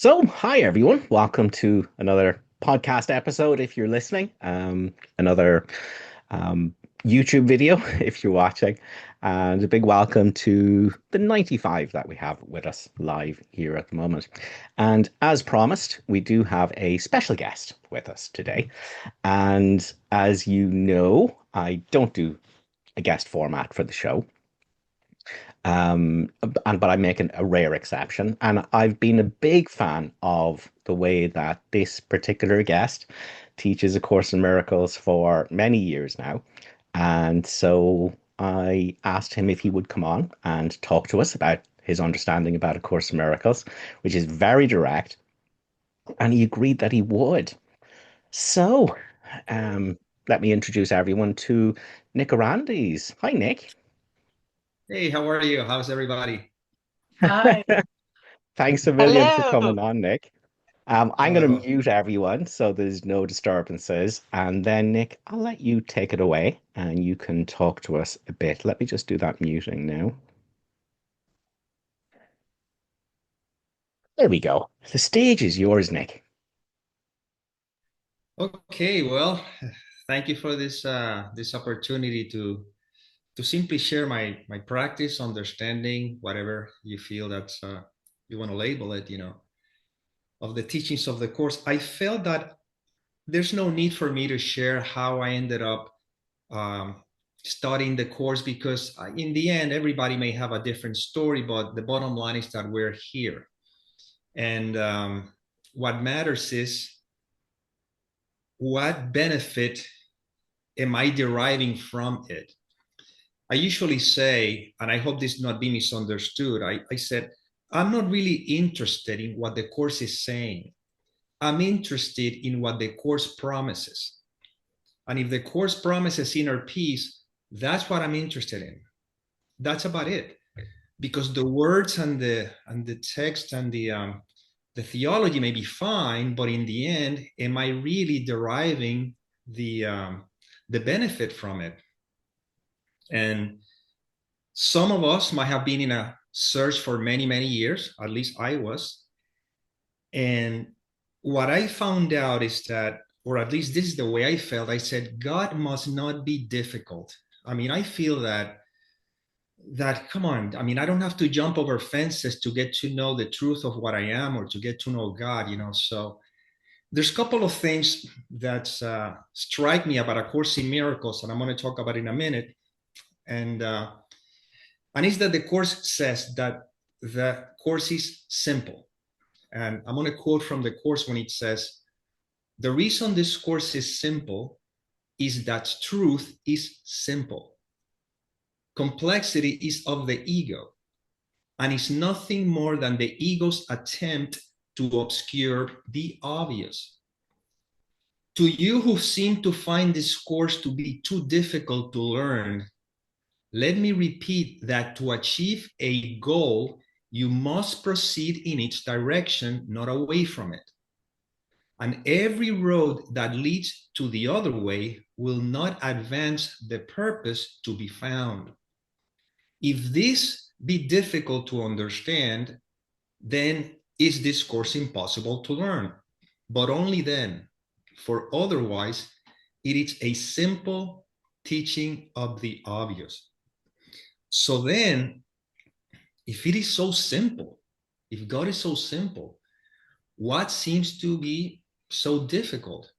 Hi everyone. Welcome to another podcast episode if you're listening. Another um, YouTube video if you're watching. And a big welcome to the 95 that we have with us live here at the moment. And as promised, we do have a special guest with us today. And as you know, I don't do a guest format for the show. But I'm making a rare exception, and I've been a big fan of the way that this particular guest teaches A Course in Miracles for many years now, and so I asked him if he would come on and talk to us about his understanding about A Course in Miracles, which is very direct, and he agreed that he would. So, um, let me introduce everyone to Nick Arandes. Hi, Nick. Hey, how are you? How's everybody? Hi. Thanks a million for Hello. coming on, Nick. I'm going to Oh, mute everyone so there's no disturbances. And then, Nick, I'll let you take it away and you can talk to us a bit. Let me just do that muting now. There we go. The stage is yours, Nick. okay. Well, thank you for this opportunity to simply share my practice, understanding, whatever you feel that's you want to label it, of the teachings of the course. I felt that there's no need for me to share how I ended up um, studying the course because in the end, everybody may have a different story, but the bottom line is that we're here. And what matters is what benefit am I deriving from it? I usually say, and I hope this not be misunderstood, I said, I'm not really interested in what the course is saying. I'm interested in what the course promises. And if the course promises inner peace, that's what I'm interested in. That's about it. Because the words and the text and the theology may be fine, but in the end, am I really deriving the um, the benefit from it? And some of us might have been in a search for many, many years. At least I was. And what I found out is that, or at least this is the way I felt. I said, God must not be difficult. I mean, I feel that come on, I mean, I don't have to jump over fences to get to know the truth of what I am or to get to know God. So there's a couple of things that strike me about A Course in Miracles, and I'm going to talk about in a minute. And it's that the course says that the course is simple. And I'm going to quote from the course when it says, the reason this course is simple is that truth is simple. Complexity is of the ego, and is nothing more than the ego's attempt to obscure the obvious. To you who seem to find this course to be too difficult to learn, let me repeat that to achieve a goal, you must proceed in its direction, not away from it. And every road that leads to the other way will not advance the purpose to be found. If this be difficult to understand, then is this course impossible to learn? But only then, for otherwise, it is a simple teaching of the obvious. So then, if it is so simple, if God is so simple, what seems to be so difficult?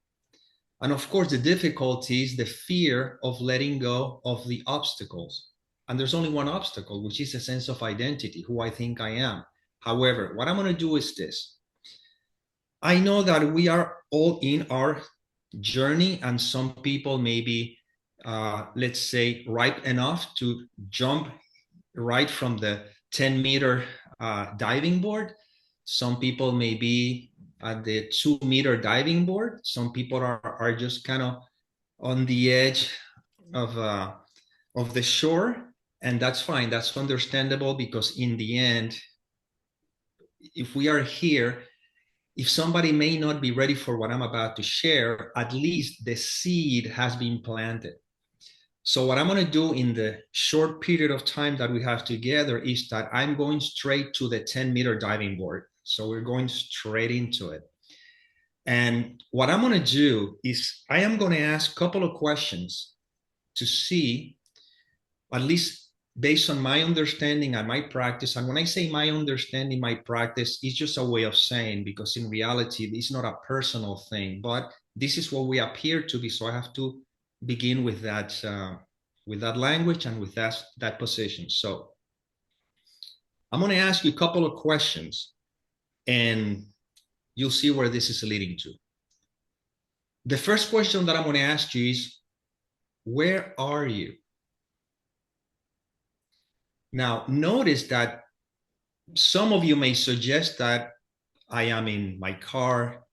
And of course, the difficulty is the fear of letting go of the obstacles. And there's only one obstacle, which is a sense of identity, who I think I am. However, what I'm going to do is this. I know that we are all in our journey, and some people maybe, let's say, ripe enough to jump right from the 10-meter diving board. Some people may be at the 2-meter diving board. Some people are just kind of on the edge of the shore, and that's fine. That's understandable because in the end, if we are here, if somebody may not be ready for what I'm about to share, at least the seed has been planted. So what I'm going to do in the short period of time that we have together is that I'm going straight to the 10-meter diving board. So we're going straight into it. And what I'm going to do is I am going to ask a couple of questions to see, at least based on my understanding and my practice. And when I say my understanding, my practice, is just a way of saying, because in reality, it's not a personal thing, but this is what we appear to be. So I have to begin with that language and with that position. So I'm going to ask you a couple of questions, and you'll see where this is leading to. The first question that I'm going to ask you is, where are you? Now, notice that some of you may suggest that I am in my car,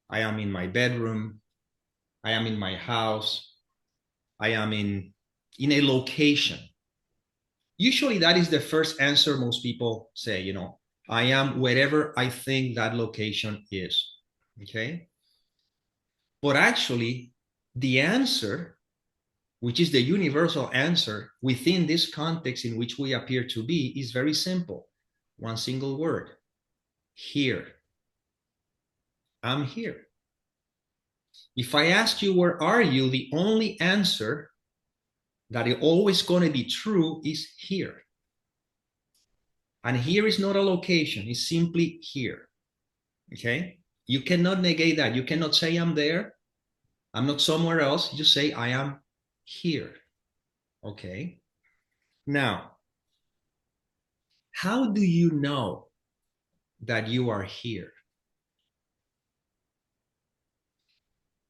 I am in my bedroom, I am in my house, I am in a location. Usually that is the first answer most people say, I am wherever I think that location is. Okay? But actually, the answer, which is the universal answer within this context in which we appear to be, is very simple. One single word: here. I'm here. If I ask you, where are you? The only answer that is always going to be true is here. And here is not a location, it's simply here. Okay? You cannot negate that. You cannot say I'm there, I'm not somewhere else. You say I am here. Okay? Now, how do you know that you are here?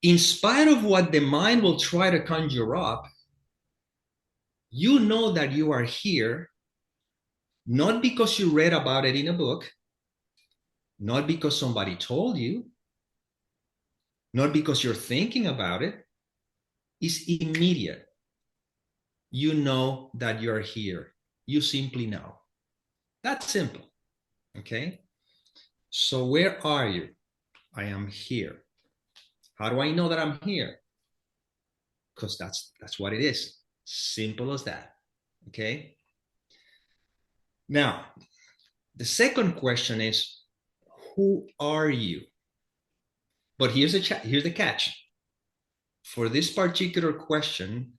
In spite of what the mind will try to conjure up, you know that you are here, not because you read about it in a book, not because somebody told you, not because you're thinking about it. It's immediate. You know that you're here. You simply know. That's simple. Okay? So where are you? I am here. How do I know that I'm here? Because that's what it is. Simple as that. Okay? Now, the second question is, who are you? But here's the catch. For this particular question,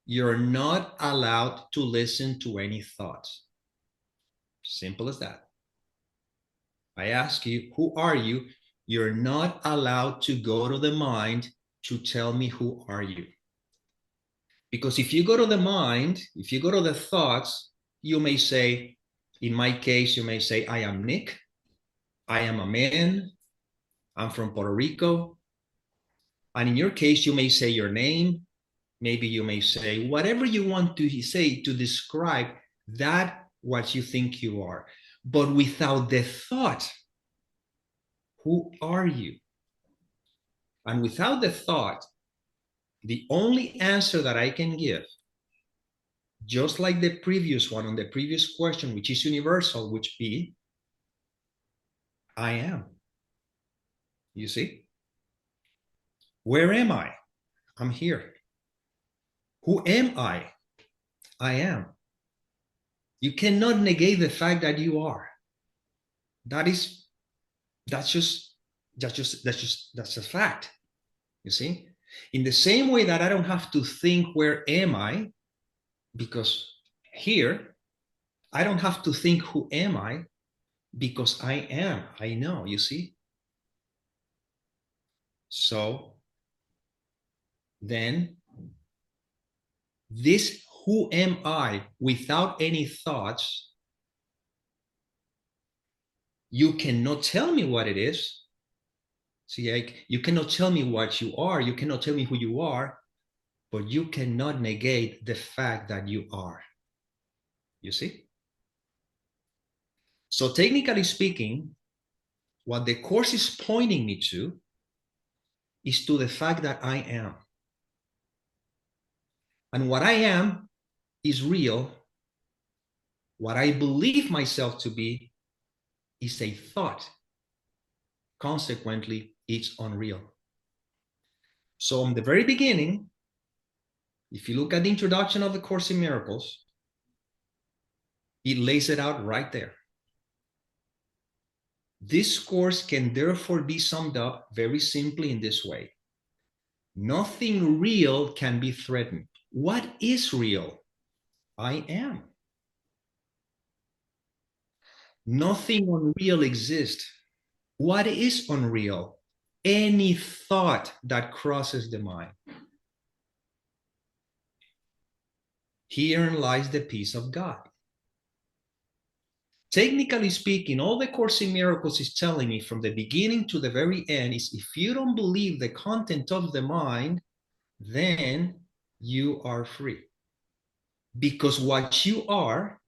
you're not allowed to listen to any thoughts. Simple as that. I ask you, who are you? You're not allowed to go to the mind to tell me who are you. Because if you go to the mind, if you go to the thoughts, you may say, in my case, you may say, I am Nick. I am a man. I'm from Puerto Rico. And in your case, you may say your name. Maybe you may say whatever you want to say to describe that what you think you are. But without the thought, who are you? And without the thought, the only answer that I can give, just like the previous one on the previous question, which is universal, which be, I am. You see? Where am I? I'm here. Who am I? I am. You cannot negate the fact that you are. That's a fact. You see? In the same way that I don't have to think, where am I? Because here, I don't have to think, who am I? Because I am. I know, you see? So then, this who am I without any thoughts, you cannot tell me what it is. See, you cannot tell me what you are. You cannot tell me who you are, but you cannot negate the fact that you are. You see? So technically speaking, what the course is pointing me to is to the fact that I am. And what I am is real. What I believe myself to be is a thought. Consequently, it's unreal. So in the very beginning, if you look at the introduction of the Course in Miracles, it lays it out right there. This course can therefore be summed up very simply in this way. Nothing real can be threatened. What is real? I am. Nothing unreal exists. What is unreal? Any thought that crosses the mind. Herein lies the peace of God. Technically speaking, all the Course in Miracles is telling me from the beginning to the very end is if you don't believe the content of the mind, then you are free. Because what you are,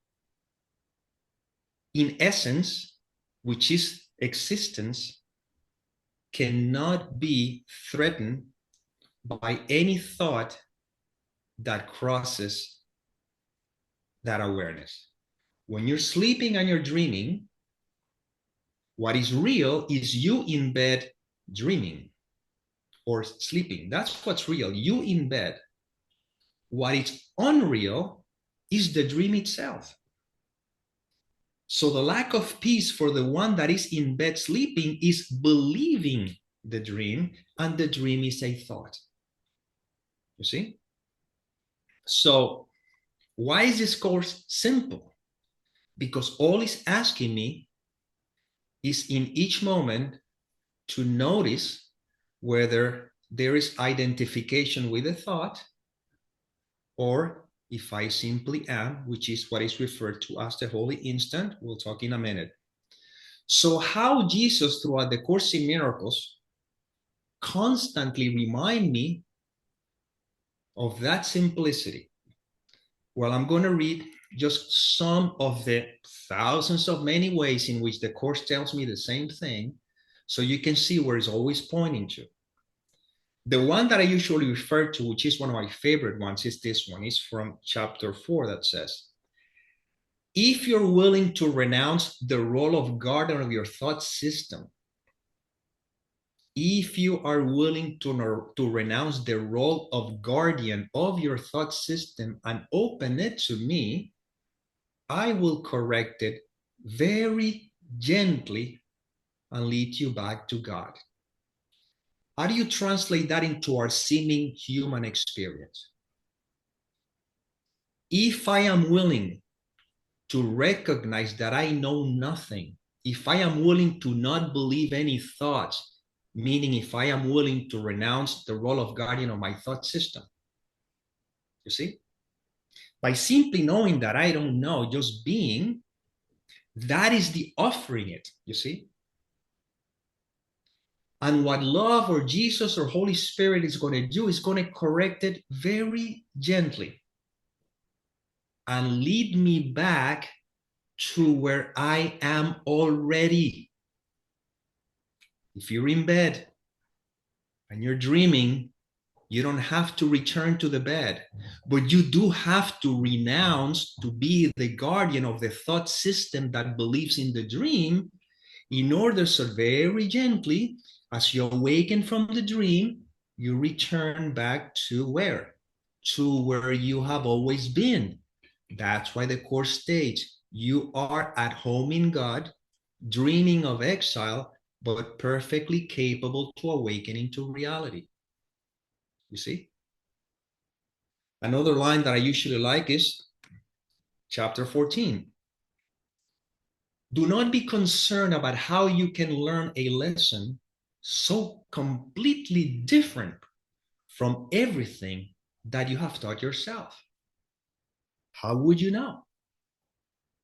in essence, which is existence, cannot be threatened by any thought that crosses that awareness. When you're sleeping and you're dreaming, what is real is you in bed dreaming or sleeping. That's what's real, you in bed. What is unreal is the dream itself. So the lack of peace for the one that is in bed sleeping is believing the dream, and the dream is a thought. You see? So why is this course simple? Because all it's asking me is in each moment to notice whether there is identification with a thought, or if I simply am, which is what is referred to as the holy instant. We'll talk in a minute. So how Jesus throughout the Course in Miracles constantly remind me of that simplicity. Well, I'm going to read just some of the thousands of many ways in which the Course tells me the same thing, so you can see where it's always pointing to. The one that I usually refer to, which is one of my favorite ones, is this one. It's from chapter 4 that says, if you're willing to renounce the role of guardian of your thought system, if you are willing to renounce the role of guardian of your thought system and open it to me, I will correct it very gently and lead you back to God. How do you translate that into our seeming human experience? If I am willing to recognize that I know nothing, if I am willing to not believe any thoughts, meaning if I am willing to renounce the role of guardian of my thought system, you see? By simply knowing that I don't know, just being, that is the offering it, you see? And what love or Jesus or Holy Spirit is going to do is going to correct it very gently and lead me back to where I am already. If you're in bed and you're dreaming, you don't have to return to the bed, but you do have to renounce to be the guardian of the thought system that believes in the dream, in order so very gently, as you awaken from the dream, you return back to where? To where you have always been. That's why the Course states, you are at home in God, dreaming of exile, but perfectly capable to awaken into reality. You see? Another line that I usually like is chapter 14. Do not be concerned about how you can learn a lesson so completely different from everything that you have taught yourself. How would you know?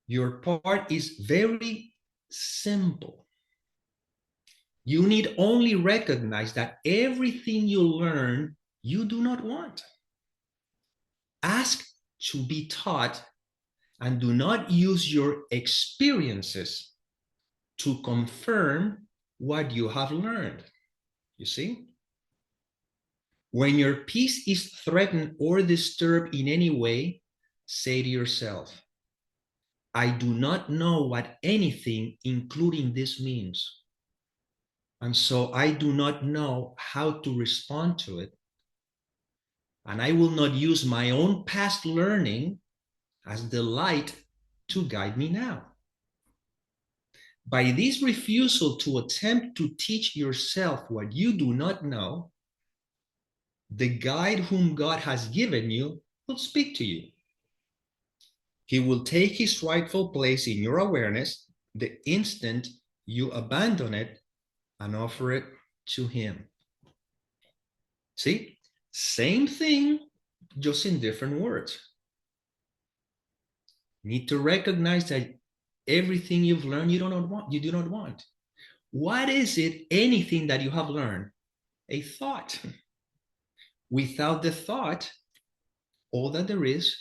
Your part is very simple. You need only recognize that everything you learn, you do not want. Ask to be taught and do not use your experiences to confirm what you have learned. You see? When your peace is threatened or disturbed in any way, say to yourself, I do not know what anything, including this, means. And so I do not know how to respond to it. And I will not use my own past learning as the light to guide me now. By this refusal to attempt to teach yourself what you do not know, the guide whom God has given you will speak to you. He will take his rightful place in your awareness the instant you abandon it and offer it to him. See, same thing, just in different words. Need to recognize that everything you've learned you do not want. What is it? Anything that you have learned? A thought. Without the thought, all that there is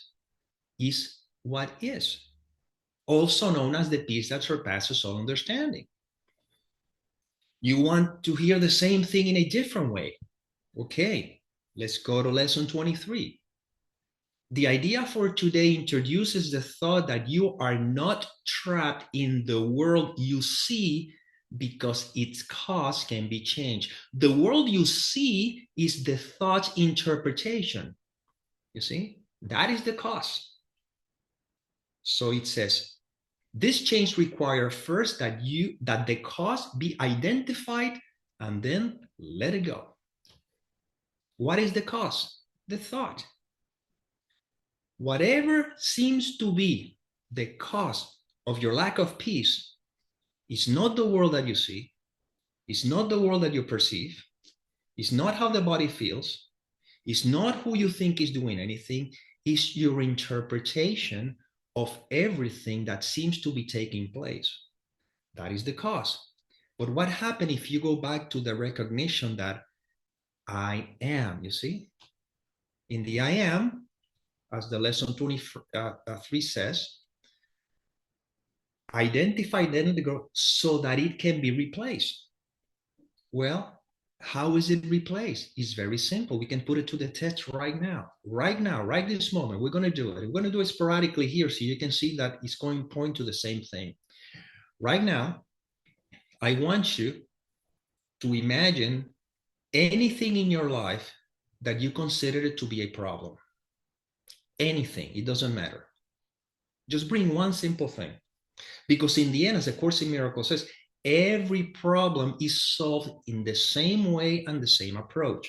what is, also known as the peace that surpasses all understanding. You want to hear the same thing in a different way. Okay, let's go to lesson 23. The idea for today introduces the thought that you are not trapped in the world you see because its cause can be changed. The world you see is the thought's interpretation. You see, that is the cause. So it says, this change requires first that the cause be identified and then let it go. What is the cause? The thought. Whatever seems to be the cause of your lack of peace is not the world that you see, it's not the world that you perceive, it's not how the body feels, it's not who you think is doing anything, it's your interpretation of everything that seems to be taking place. That is the cause. But what happens if you go back to the recognition that I am, you see? In the I am, as the lesson 23 says, identify then the growth so that it can be replaced. Well, how is it replaced? It's very simple. We can put it to the test right now, right this moment. We're going to do it. We're going to do it sporadically here so you can see that it's going to point to the same thing. Right now, I want you to imagine anything in your life that you consider it to be a problem. Anything, it doesn't matter. Just bring one simple thing. Because in the end, as the Course in Miracles says, every problem is solved in the same way and the same approach.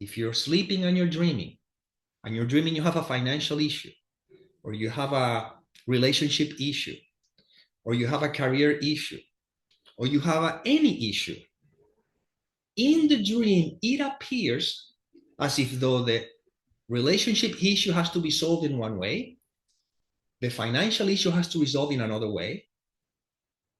If you're sleeping and you're dreaming you have a financial issue, or you have a relationship issue, or you have a career issue, or you have any issue, in the dream, it appears as if though the relationship issue has to be solved in one way, the financial issue has to resolve in another way,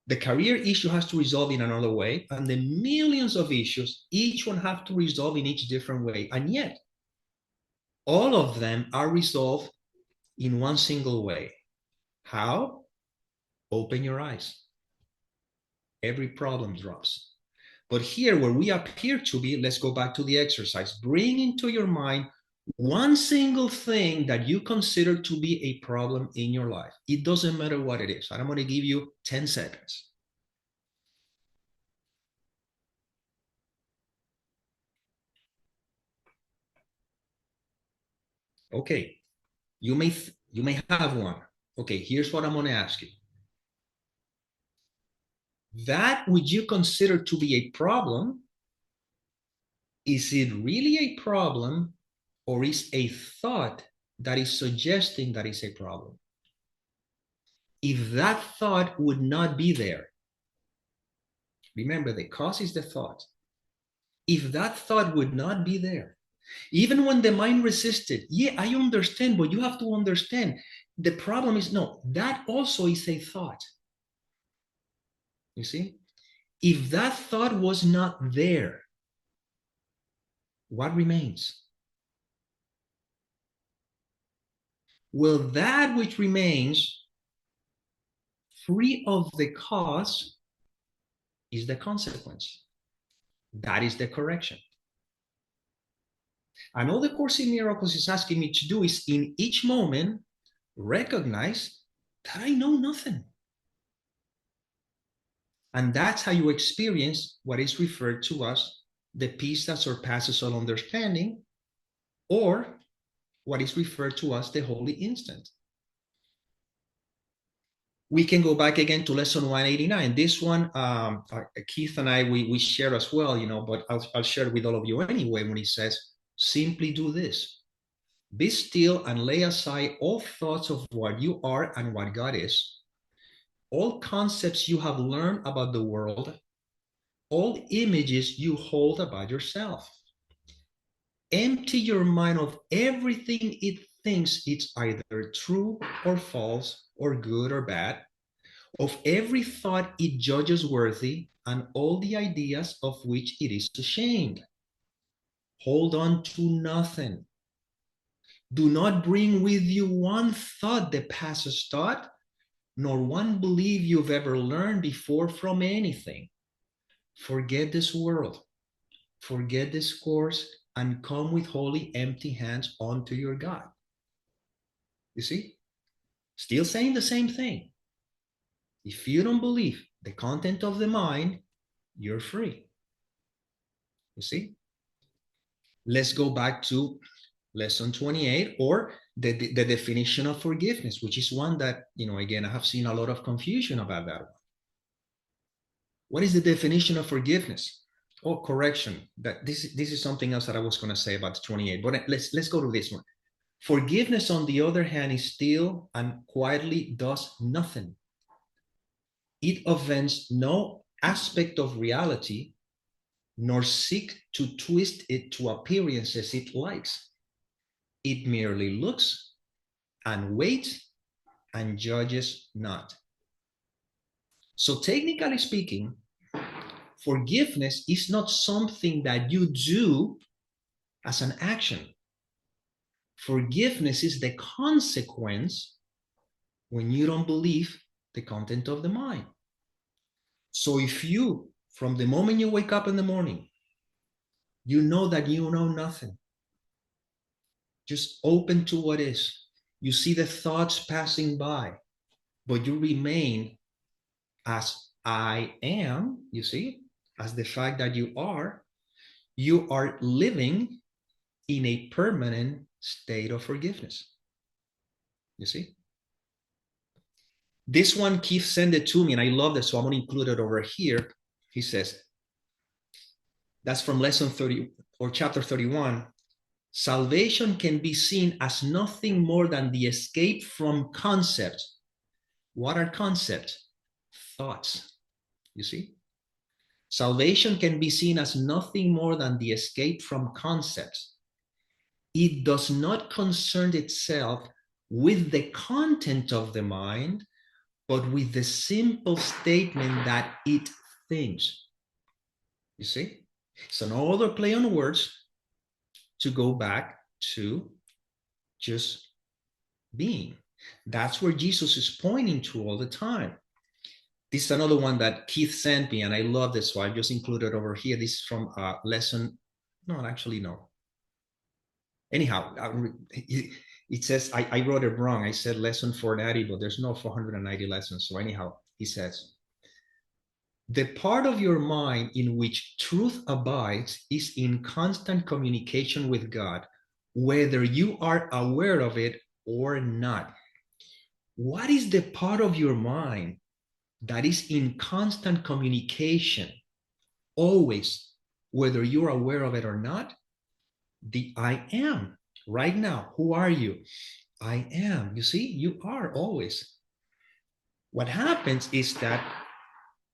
the career issue has to resolve in another way, and the millions of issues, each one have to resolve in each different way. And yet, all of them are resolved in one single way. How? Open your eyes. Every problem drops. But here, where we appear to be, let's go back to the exercise. Bring into your mind one single thing that you consider to be a problem in your life. It doesn't matter what it is. And I'm going to give you 10 seconds. Okay, you may have one. Okay, here's what I'm going to ask you. That would you consider to be a problem? Is it really a problem, or is a thought that is suggesting that it's a problem? If that thought would not be there, remember the cause is the thought. If that thought would not be there, even when the mind resisted, yeah, I understand, but you have to understand the problem is no, that also is a thought. You see, if that thought was not there, what remains? Well, that which remains free of the cause is the consequence. That is the correction. And all the Course in Miracles is asking me to do is in each moment, recognize that I know nothing. And that's how you experience what is referred to as the peace that surpasses all understanding, or what is referred to as the holy instant. We can go back again to lesson 189. This one, Keith and I, we share as well, but I'll share it with all of you anyway when he says, simply do this. Be still and lay aside all thoughts of what you are and what God is, all concepts you have learned about the world, all images you hold about yourself. Empty your mind of everything it thinks it's either true or false, or good or bad, of every thought it judges worthy, and all the ideas of which it is ashamed. Hold on to nothing. Do not bring with you one thought that passes thought, nor one belief you've ever learned before from anything. Forget this world, forget this course, and come with holy empty hands unto your God. You see? Still saying the same thing. If you don't believe the content of the mind, you're free. You see? Let's go back to lesson 28, or the definition of forgiveness, which is one that, again, I have seen a lot of confusion about that one. What is the definition of forgiveness? Oh, correction. That this is something else that I was going to say about 28, but let's go to this one. Forgiveness, on the other hand, is still and quietly does nothing. It offends no aspect of reality, nor seek to twist it to appearances it likes. It merely looks and waits and judges not. So technically speaking, forgiveness is not something that you do as an action. Forgiveness is the consequence when you don't believe the content of the mind. So if you, from the moment you wake up in the morning, you know that you know nothing, just open to what is. You see the thoughts passing by, but you remain as I am, you see, as the fact that you are living in a permanent state of forgiveness. You see? This one, Keith sent it to me, and I love this, so I'm going to include it over here. He says, that's from lesson 30 or chapter 31. Salvation can be seen as nothing more than the escape from concepts. What are concepts? Thoughts. You see? Salvation can be seen as nothing more than the escape from concepts. It does not concern itself with the content of the mind, but with the simple statement that it thinks. You see? It's another play on words to go back to just being. That's where Jesus is pointing to all the time. This is another one that Keith sent me, and I love this, so I just included over here. This is from lesson, no, actually, no. Anyhow, it says, I wrote it wrong. I said lesson 490, but there's no 490 lessons. So anyhow, he says, the part of your mind in which truth abides is in constant communication with God, whether you are aware of it or not. What is the part of your mind that is in constant communication, always, whether you're aware of it or not? The I am. Right now, who are you? I am. You see, you are always. What happens is that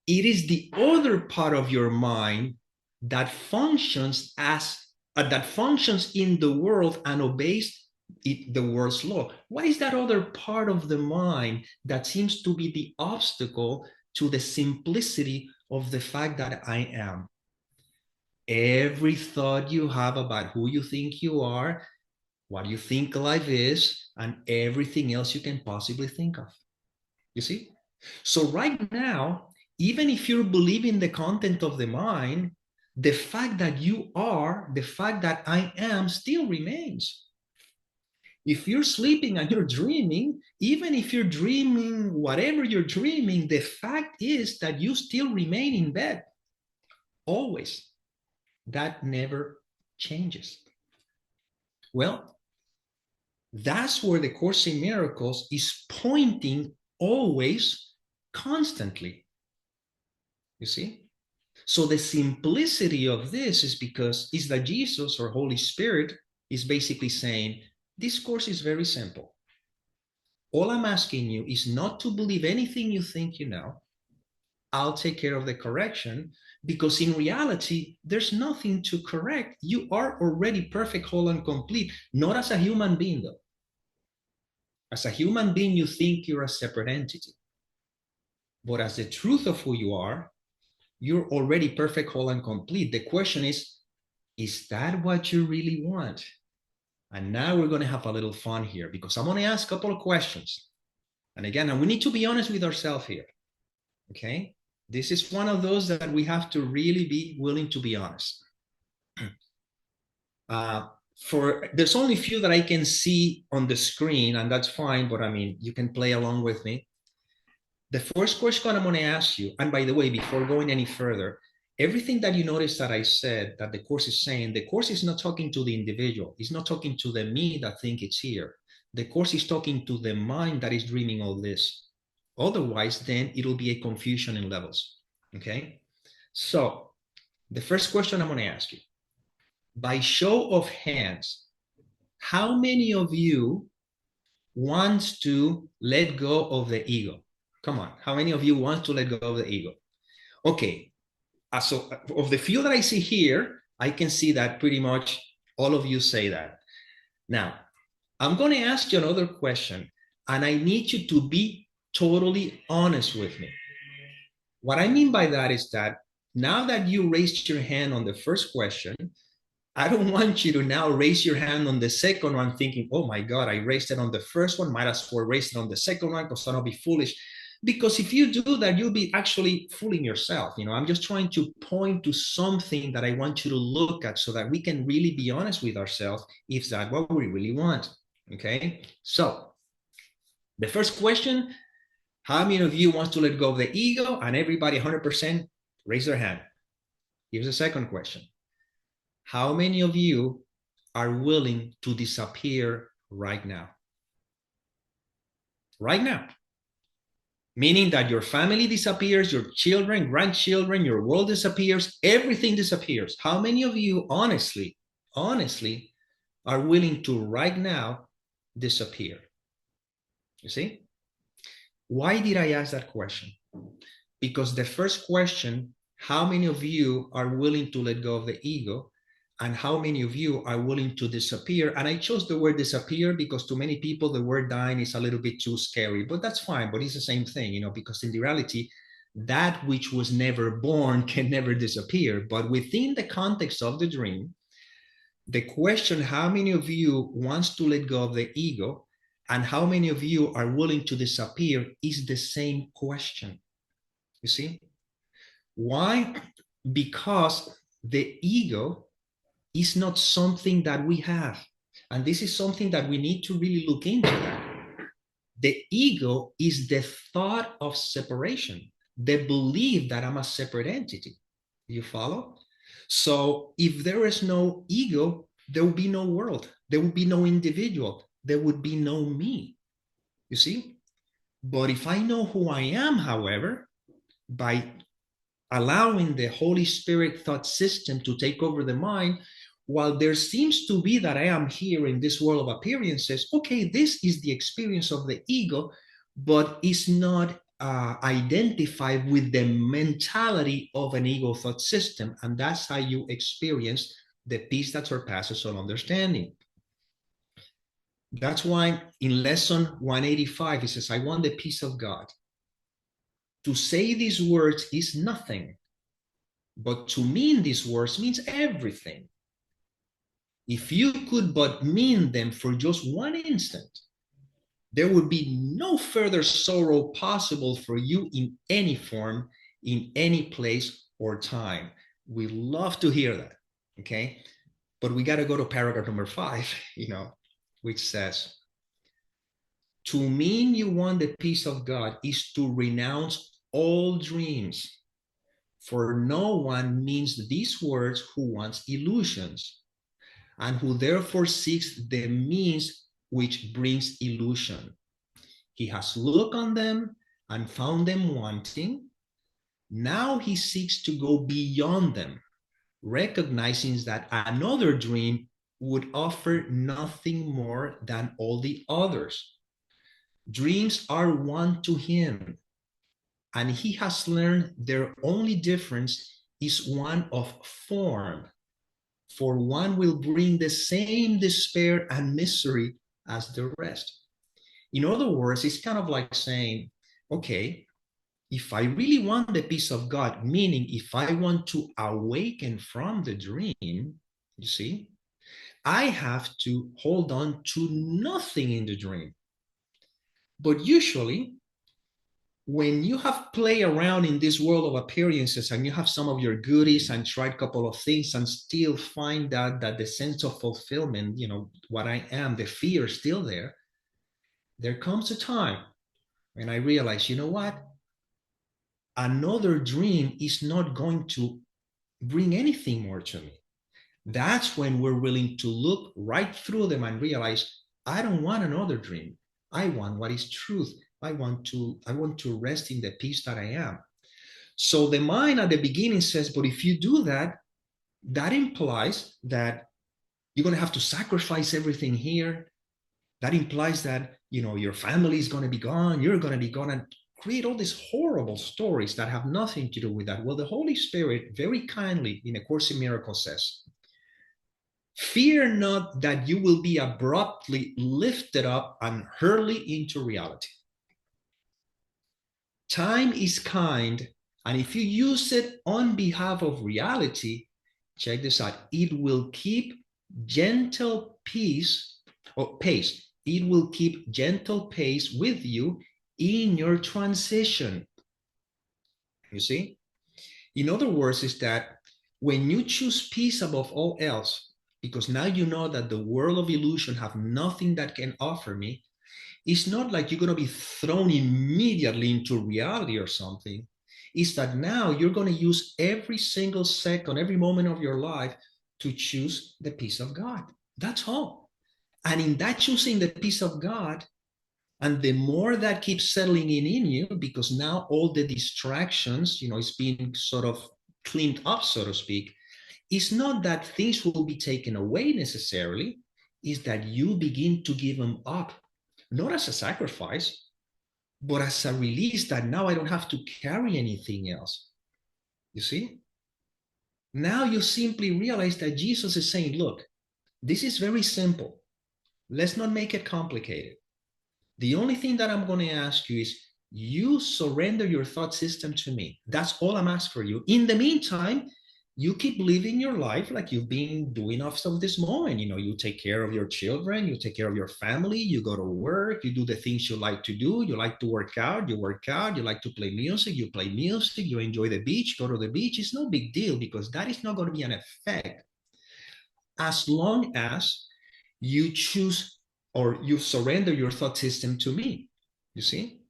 it is the other part of your mind that functions in the world and obeys the world's law. What is that other part of the mind that seems to be the obstacle to the simplicity of the fact that I am? Every thought you have about who you think you are, what you think life is, and everything else you can possibly think of. You see? So right now, even if you're believing the content of the mind, the fact that you are, the fact that I am still remains. If you're sleeping and you're dreaming, even if you're dreaming whatever you're dreaming, the fact is that you still remain in bed. Always. That never changes. Well, that's where the Course in Miracles is pointing always constantly. You see? So the simplicity of this is that Jesus or Holy Spirit is basically saying, this course is very simple. All I'm asking you is not to believe anything you think you know. I'll take care of the correction, because in reality, there's nothing to correct. You are already perfect, whole, and complete, not as a human being, though. As a human being, you think you're a separate entity. But as the truth of who you are, you're already perfect, whole, and complete. The question is that what you really want? And now we're going to have a little fun here, because I'm going to ask a couple of questions. And again, and we need to be honest with ourselves here. Okay? This is one of those that we have to really be willing to be honest. There's only a few that I can see on the screen, and that's fine, but I mean, you can play along with me. The first question I'm going to ask you, and by the way, before going any further, everything that you notice that I said that the course is saying, the course is not talking to the individual. It's not talking to the me that think it's here. The course is talking to the mind that is dreaming all this. Otherwise, then it'll be a confusion in levels. Okay? So the first question I'm going to ask you, by show of hands, how many of you wants to let go of the ego? Come on, how many of you want to let go of the ego? Okay, so of the few that I see here, I can see that pretty much all of you say that. Now, I'm going to ask you another question, and I need you to be totally honest with me. What I mean by that is that now that you raised your hand on the first question, I don't want you to now raise your hand on the second one thinking, oh my God, I raised it on the first one, might as well raise it on the second one because I don't be foolish. Because if you do that, you'll be actually fooling yourself. You know, I'm just trying to point to something that I want you to look at so that we can really be honest with ourselves if that's what we really want. Okay, so the first question, how many of you want to let go of the ego? And everybody 100% raise their hand. Here's the second question. How many of you are willing to disappear right now? Right now. Meaning that your family disappears, your children, grandchildren, your world disappears, everything disappears. How many of you honestly are willing to right now disappear? You see? Why did I ask that question? Because the first question, how many of you are willing to let go of the ego? And how many of you are willing to disappear? And I chose the word disappear because to many people, the word dying is a little bit too scary, but that's fine. But it's the same thing, you know, because in the reality, that which was never born can never disappear. But within the context of the dream, the question, how many of you wants to let go of the ego and how many of you are willing to disappear is the same question. You see? Why? Because the ego is not something that we have. And this is something that we need to really look into. The ego is the thought of separation, the belief that I'm a separate entity. You follow? So if there is no ego, there will be no world. There will be no individual. There would be no me. You see? But if I know who I am, however, by allowing the Holy Spirit thought system to take over the mind, while there seems to be that I am here in this world of appearances, okay, this is the experience of the ego, but it's not identified with the mentality of an ego thought system. And that's how you experience the peace that surpasses all understanding. That's why in lesson 185, it says, I want the peace of God. To say these words is nothing, but to mean these words means everything. If you could but mean them for just one instant, there would be no further sorrow possible for you in any form, in any place or time. We love to hear that, okay? But we got to go to paragraph number 5, you know, which says, to mean you want the peace of God is to renounce all dreams. For no one means these words who wants illusions, and who therefore seeks the means which brings illusion. He has looked on them and found them wanting. Now he seeks to go beyond them, recognizing that another dream would offer nothing more than all the others. Dreams are one to him, and he has learned their only difference is one of form. For one will bring the same despair and misery as the rest. In other words, it's kind of like saying, okay, if I really want the peace of God, meaning if I want to awaken from the dream, you see, I have to hold on to nothing in the dream. But usually, when you have played around in this world of appearances and you have some of your goodies and tried a couple of things and still find out that the sense of fulfillment, what I am, the fear is still there comes a time when I realize, you know what? Another dream is not going to bring anything more to me. That's when we're willing to look right through them and realize, I don't want another dream. I want what is truth. I want to rest in the peace that I am. So the mind at the beginning says, but if you do that, that implies that you're going to have to sacrifice everything here. That implies that, your family is going to be gone. You're going to be gone, and create all these horrible stories that have nothing to do with that. Well, the Holy Spirit very kindly in A Course in Miracles says, fear not that you will be abruptly lifted up and hurled into reality. Time is kind, and if you use it on behalf of reality, check this out, it will keep gentle pace. It will keep gentle pace with you in your transition. You see? In other words, is that when you choose peace above all else, because now you know that the world of illusion have nothing that can offer me, it's not like you're going to be thrown immediately into reality or something. It's that now you're going to use every single second, every moment of your life to choose the peace of God. That's all. And in that choosing the peace of God, and the more that keeps settling in you, because now all the distractions, it's being sort of cleaned up, so to speak, it's not that things will be taken away necessarily, is that you begin to give them up, not as a sacrifice, but as a release that now I don't have to carry anything else. You see? Now you simply realize that Jesus is saying, look, this is very simple. Let's not make it complicated. The only thing that I'm going to ask you is you surrender your thought system to me. That's all I'm asking for you. In the meantime, you keep living your life like you've been doing up to this moment. You take care of your children, you take care of your family, you go to work, you do the things you like to do. You like to work out, you work out, you like to play music, you play music, you enjoy the beach, go to the beach. It's no big deal because that is not going to be an effect as long as you choose or you surrender your thought system to me, you see?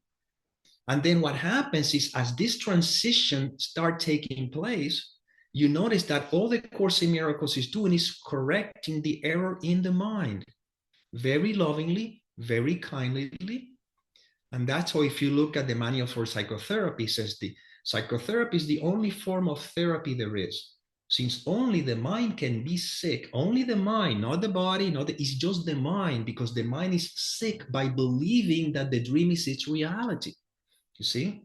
And then what happens is as this transition start taking place, you notice that all the Course in Miracles is doing is correcting the error in the mind very lovingly, very kindly. And that's why if you look at the manual for psychotherapy, it says the psychotherapy is the only form of therapy there is. Since only the mind can be sick, only the mind, not the body, it's just the mind, because the mind is sick by believing that the dream is its reality. You see?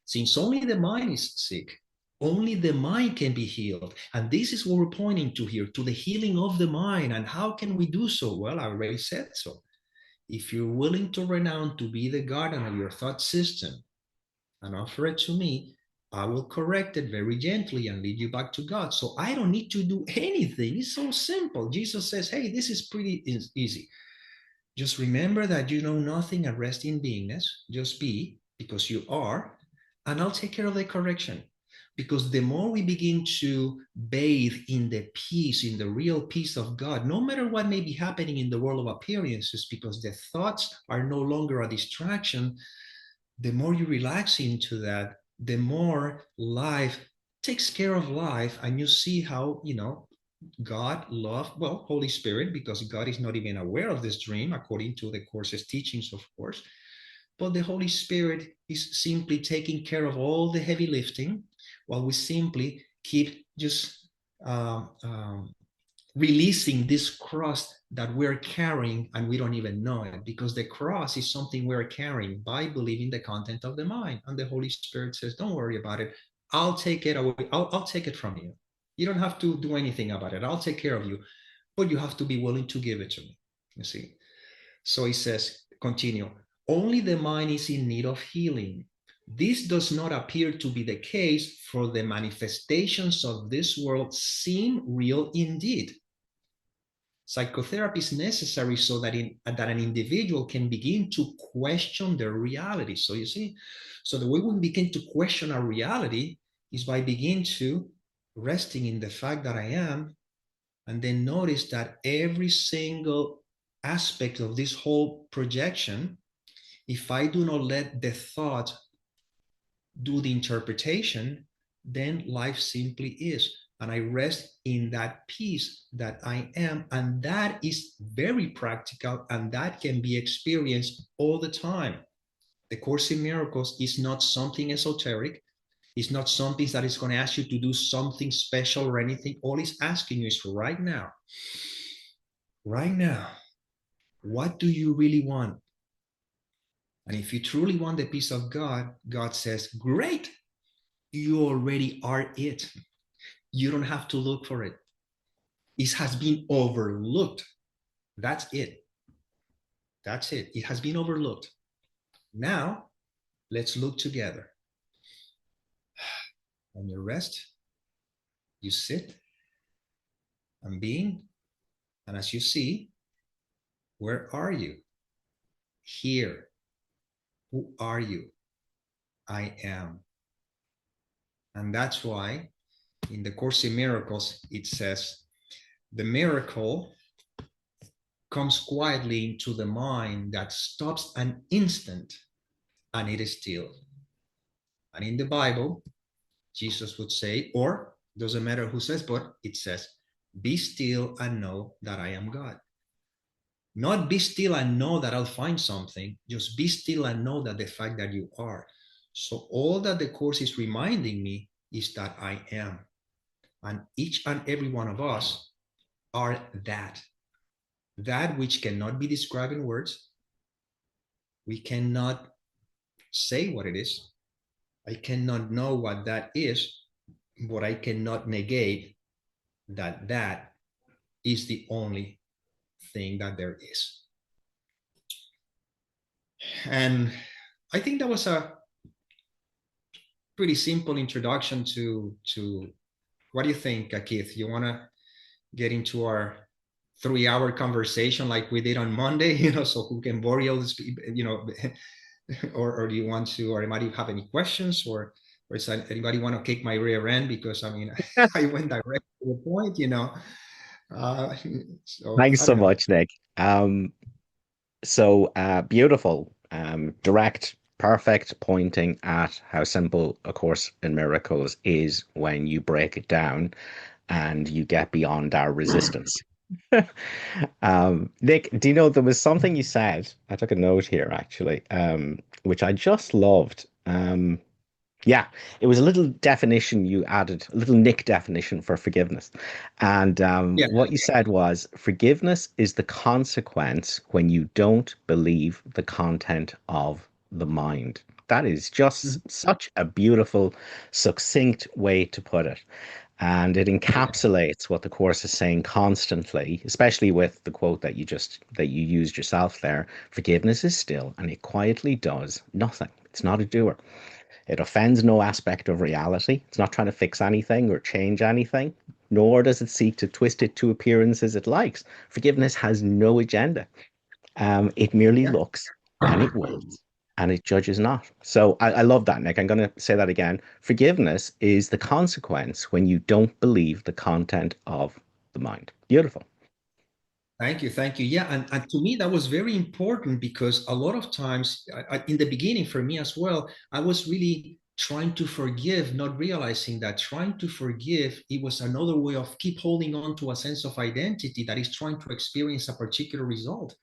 Since only the mind is sick, only the mind can be healed. And this is what we're pointing to here, to the healing of the mind. And how can we do so? Well, I already said so. If you're willing to renounce to be the guardian of your thought system and offer it to me, I will correct it very gently and lead you back to God. So I don't need to do anything. It's so simple. Jesus says, hey, this is pretty easy. Just remember that you know nothing and rest in beingness. Just be, because you are, and I'll take care of the correction. Because the more we begin to bathe in the peace, in the real peace of God, no matter what may be happening in the world of appearances, because the thoughts are no longer a distraction, the more you relax into that, the more life takes care of life. And you see how, God, love, well, Holy Spirit, because God is not even aware of this dream, according to the Course's teachings, of course. but the Holy Spirit is simply taking care of all the heavy lifting while we simply keep just releasing this cross that we're carrying and we don't even know it, because the cross is something we're carrying by believing the content of the mind. And the Holy Spirit says, don't worry about it. I'll take it away. I'll take it from you. You don't have to do anything about it. I'll take care of you, but you have to be willing to give it to me. You see? So he says, continue, only the mind is in need of healing. This does not appear to be the case, for the manifestations of this world seem real indeed. Psychotherapy is necessary so that an individual can begin to question their reality. So you see, so the way we begin to question our reality is by beginning to resting in the fact that I am, and then notice that every single aspect of this whole projection, if I do not let the thought do the interpretation, then life simply is. And I rest in that peace that I am. And that is very practical, and that can be experienced all the time. The Course in Miracles is not something esoteric. It's not something that is going to ask you to do something special or anything. All it's asking you is right now, what do you really want? And if you truly want the peace of God, God says, great, you already are it. You don't have to look for it. It has been overlooked. That's it. That's it. It has been overlooked. Now, let's look together. And you rest, you sit, and being, and as you see, where are you? Here. Who are you? I am. And that's why in the Course in Miracles, it says, the miracle comes quietly into the mind that stops an instant and it is still. And in the Bible, Jesus would say, or doesn't matter who says, but it says, be still and know that I am God. Not be still and know that I'll find something, just be still and know that the fact that you are. So all that the Course is reminding me is that I am. And each and every one of us are that which cannot be described in words. We cannot say what it is. I cannot know what that is, but I cannot negate that that is the only thing that there is. And I think that was a pretty simple introduction to what do you think, Keith? You want to get into our 3-hour conversation like we did on Monday, so who can bore all this, or do you want to, or anybody have any questions, or does anybody want to kick my rear end? Because I mean, I went direct to the point, so Thanks I so don't know. much, Nick. Beautiful, direct, perfect pointing at how simple A Course in Miracles is when you break it down and you get beyond our resistance. Nick, do you know there was something you said? I took a note here actually, which I just loved. Yeah, it was a little definition you added, a little Nick definition for forgiveness. And Yeah. what you said was forgiveness is the consequence when you don't believe the content of the mind. That is just such a beautiful, succinct way to put it. And it encapsulates what the Course is saying constantly, especially with the quote that you used yourself there. Forgiveness is still, and it quietly does nothing. It's not a doer. It offends no aspect of reality. It's not trying to fix anything or change anything, nor does it seek to twist it to appearances it likes. Forgiveness has no agenda. It merely Yeah. looks and it waits and it judges not. So I love that, Nick. I'm going to say that again. Forgiveness is the consequence when you don't believe the content of the mind. Beautiful. Thank you. Thank you. Yeah. And to me, that was very important, because a lot of times, in the beginning, for me as well, I was really trying to forgive, not realizing that trying to forgive, it was another way of keep holding on to a sense of identity that is trying to experience a particular result.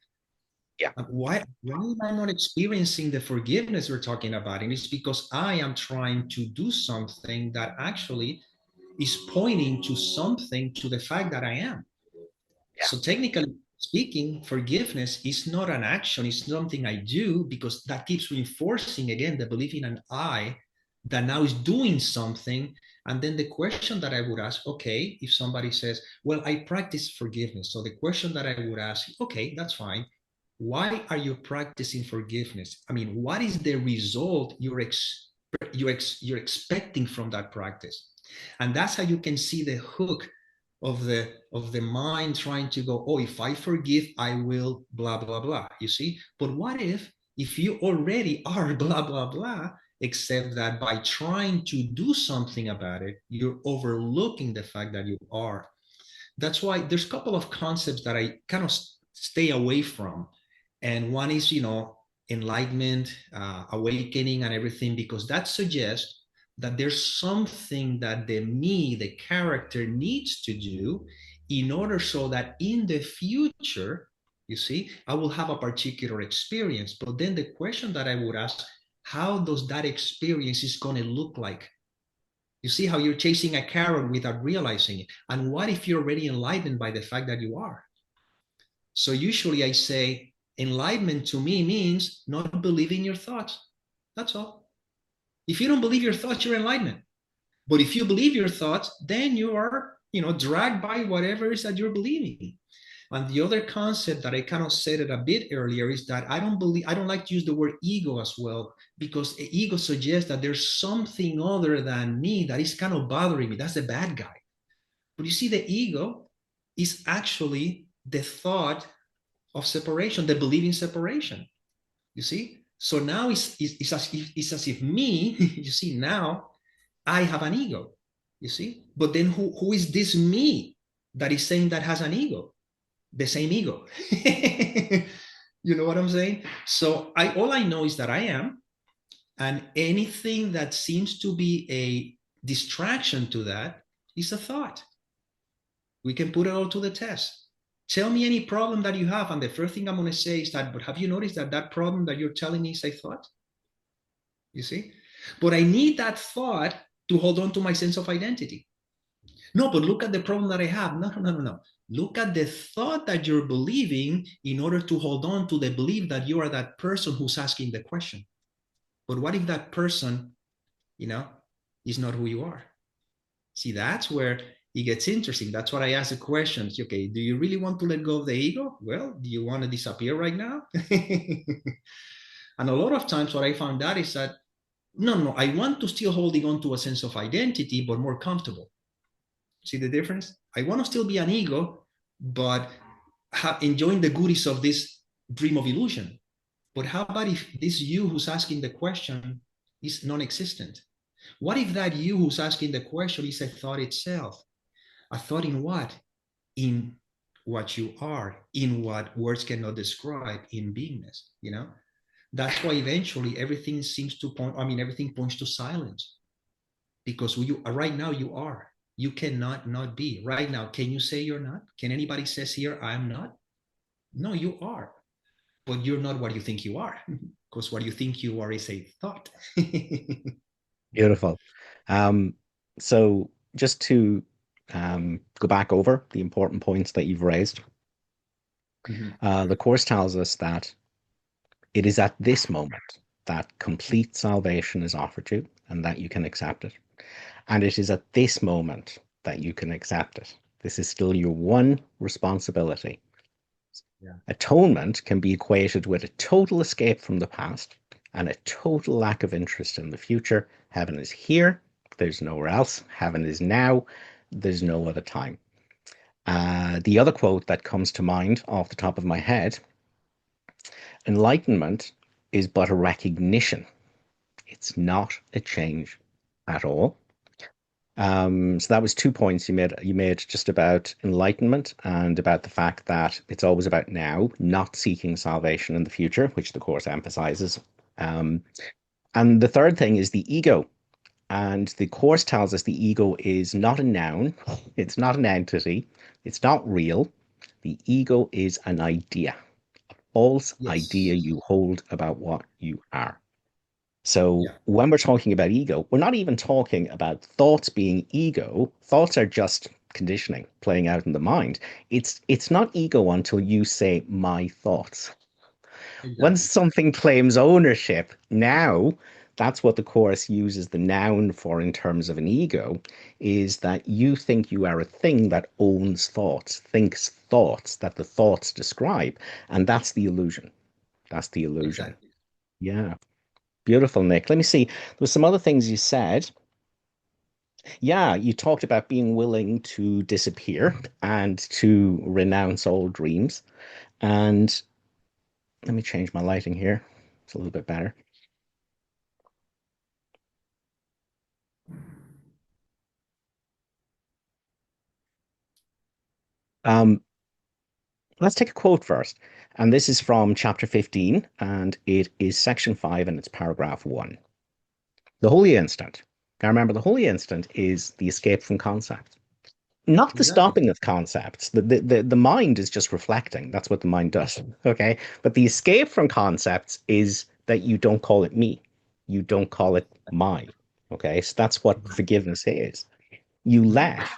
Yeah. And why am I not experiencing the forgiveness we're talking about? And it's because I am trying to do something that actually is pointing to something, to the fact that I am. Yeah. So technically speaking, forgiveness is not an action, it's something I do, because that keeps reinforcing again the belief in an I that now is doing something. And then the question that I would ask, okay, if somebody says, well, I practice forgiveness. So the question that I would ask, okay, that's fine. Why are you practicing forgiveness? I mean, what is the result you're expecting from that practice? And that's how you can see the hook of the mind trying to go, oh, if I forgive, I will blah blah blah. You see? But what if you already are blah blah blah, except that by trying to do something about it, you're overlooking the fact that you are. That's why there's a couple of concepts that I kind of stay away from. And one is, enlightenment, awakening, and everything, because that suggests that there's something that the me, the character, needs to do in order so that in the future, you see, I will have a particular experience. But then the question that I would ask, how does that experience is going to look like? You see how you're chasing a carrot without realizing it. And what if you're already enlightened by the fact that you are? So usually I say enlightenment to me means not believing your thoughts. That's all. If you don't believe your thoughts, you're enlightenment. But if you believe your thoughts, then you are, dragged by whatever it is that you're believing. And the other concept that I kind of said it a bit earlier is that I don't like to use the word ego as well, because ego suggests that there's something other than me that is kind of bothering me. That's the bad guy. But you see, the ego is actually the thought of separation, the belief in separation. You see? So now it's as if me, you see, now I have an ego. You see? But then who is this me that is saying that has an ego? The same ego. You know what I'm saying? So all I know is that I am, and anything that seems to be a distraction to that is a thought. We can put it all to the test. Tell me any problem that you have, and the first thing I'm going to say is that, but have you noticed that that problem that you're telling me is a thought? You see? But I need that thought to hold on to my sense of identity. No, but look at the problem that I have. No, no, no, no, no. Look at the thought that you're believing in order to hold on to the belief that you are that person who's asking the question. But what if that person, you know, is not who you are? See, that's where it gets interesting. That's what I ask the questions. Okay, do you really want to let go of the ego? Well, do you want to disappear right now? And a lot of times, what I found out is that no, I want to still holding on to a sense of identity, but more comfortable. See the difference? I want to still be an ego, but enjoying the goodies of this dream of illusion. But how about if this you who's asking the question is non-existent? What if that you who's asking the question is a thought itself? A thought in what? In what you are, in what words cannot describe, in beingness, That's why eventually everything seems to point, everything points to silence, because right now you are. You cannot not be. Right now, can you say you're not? Can anybody says here, I'm not? No, you are. But you're not what you think you are, because what you think you are is a thought. Beautiful. Um, so just to go back over the important points that you've raised, Mhm. the Course tells us that it is at this moment that complete salvation is offered you and that you can accept it. And it is at this moment that you can accept it. This is still your one responsibility. Yeah. Atonement can be equated with a total escape from the past and a total lack of interest in the future. Heaven is here, there's nowhere else. Heaven is now, there's no other time. The other quote that comes to mind off the top of my head: enlightenment is but a recognition, it's not a change at all. So that was 2 points you made. You made just about enlightenment and about the fact that it's always about now, not seeking salvation in the future, which the Course emphasizes. Um, and the third thing is the ego. And the Course tells us the ego is not a noun, it's not an entity, it's not real. The ego is an idea, false idea Yes. you hold about what you are. So Yeah. when we're talking about ego, we're not even talking about thoughts being ego. Thoughts are just conditioning playing out in the mind. It's not ego until you say my thoughts. Once Exactly. something claims ownership, now that's what the Chorus uses the noun for in terms of an ego, is that you think you are a thing that owns thoughts, thinks thoughts that the thoughts describe. And that's the illusion. That's the illusion. Exactly. Yeah. Beautiful, Nick. Let me see. There was some other things you said. Yeah, you talked about being willing to disappear and to renounce all dreams. And let me change my lighting here. It's a little bit better. Um, let's take a quote first. And this is from chapter 15, and it is section 5, and it's paragraph 1. The holy instant. Now remember, the holy instant is the escape from concept, not the Exactly. stopping of concepts. The mind is just reflecting. That's what the mind does. Okay. But the escape from concepts is that you don't call it me. You don't call it mine. Okay. So that's what forgiveness is. You Mhm. let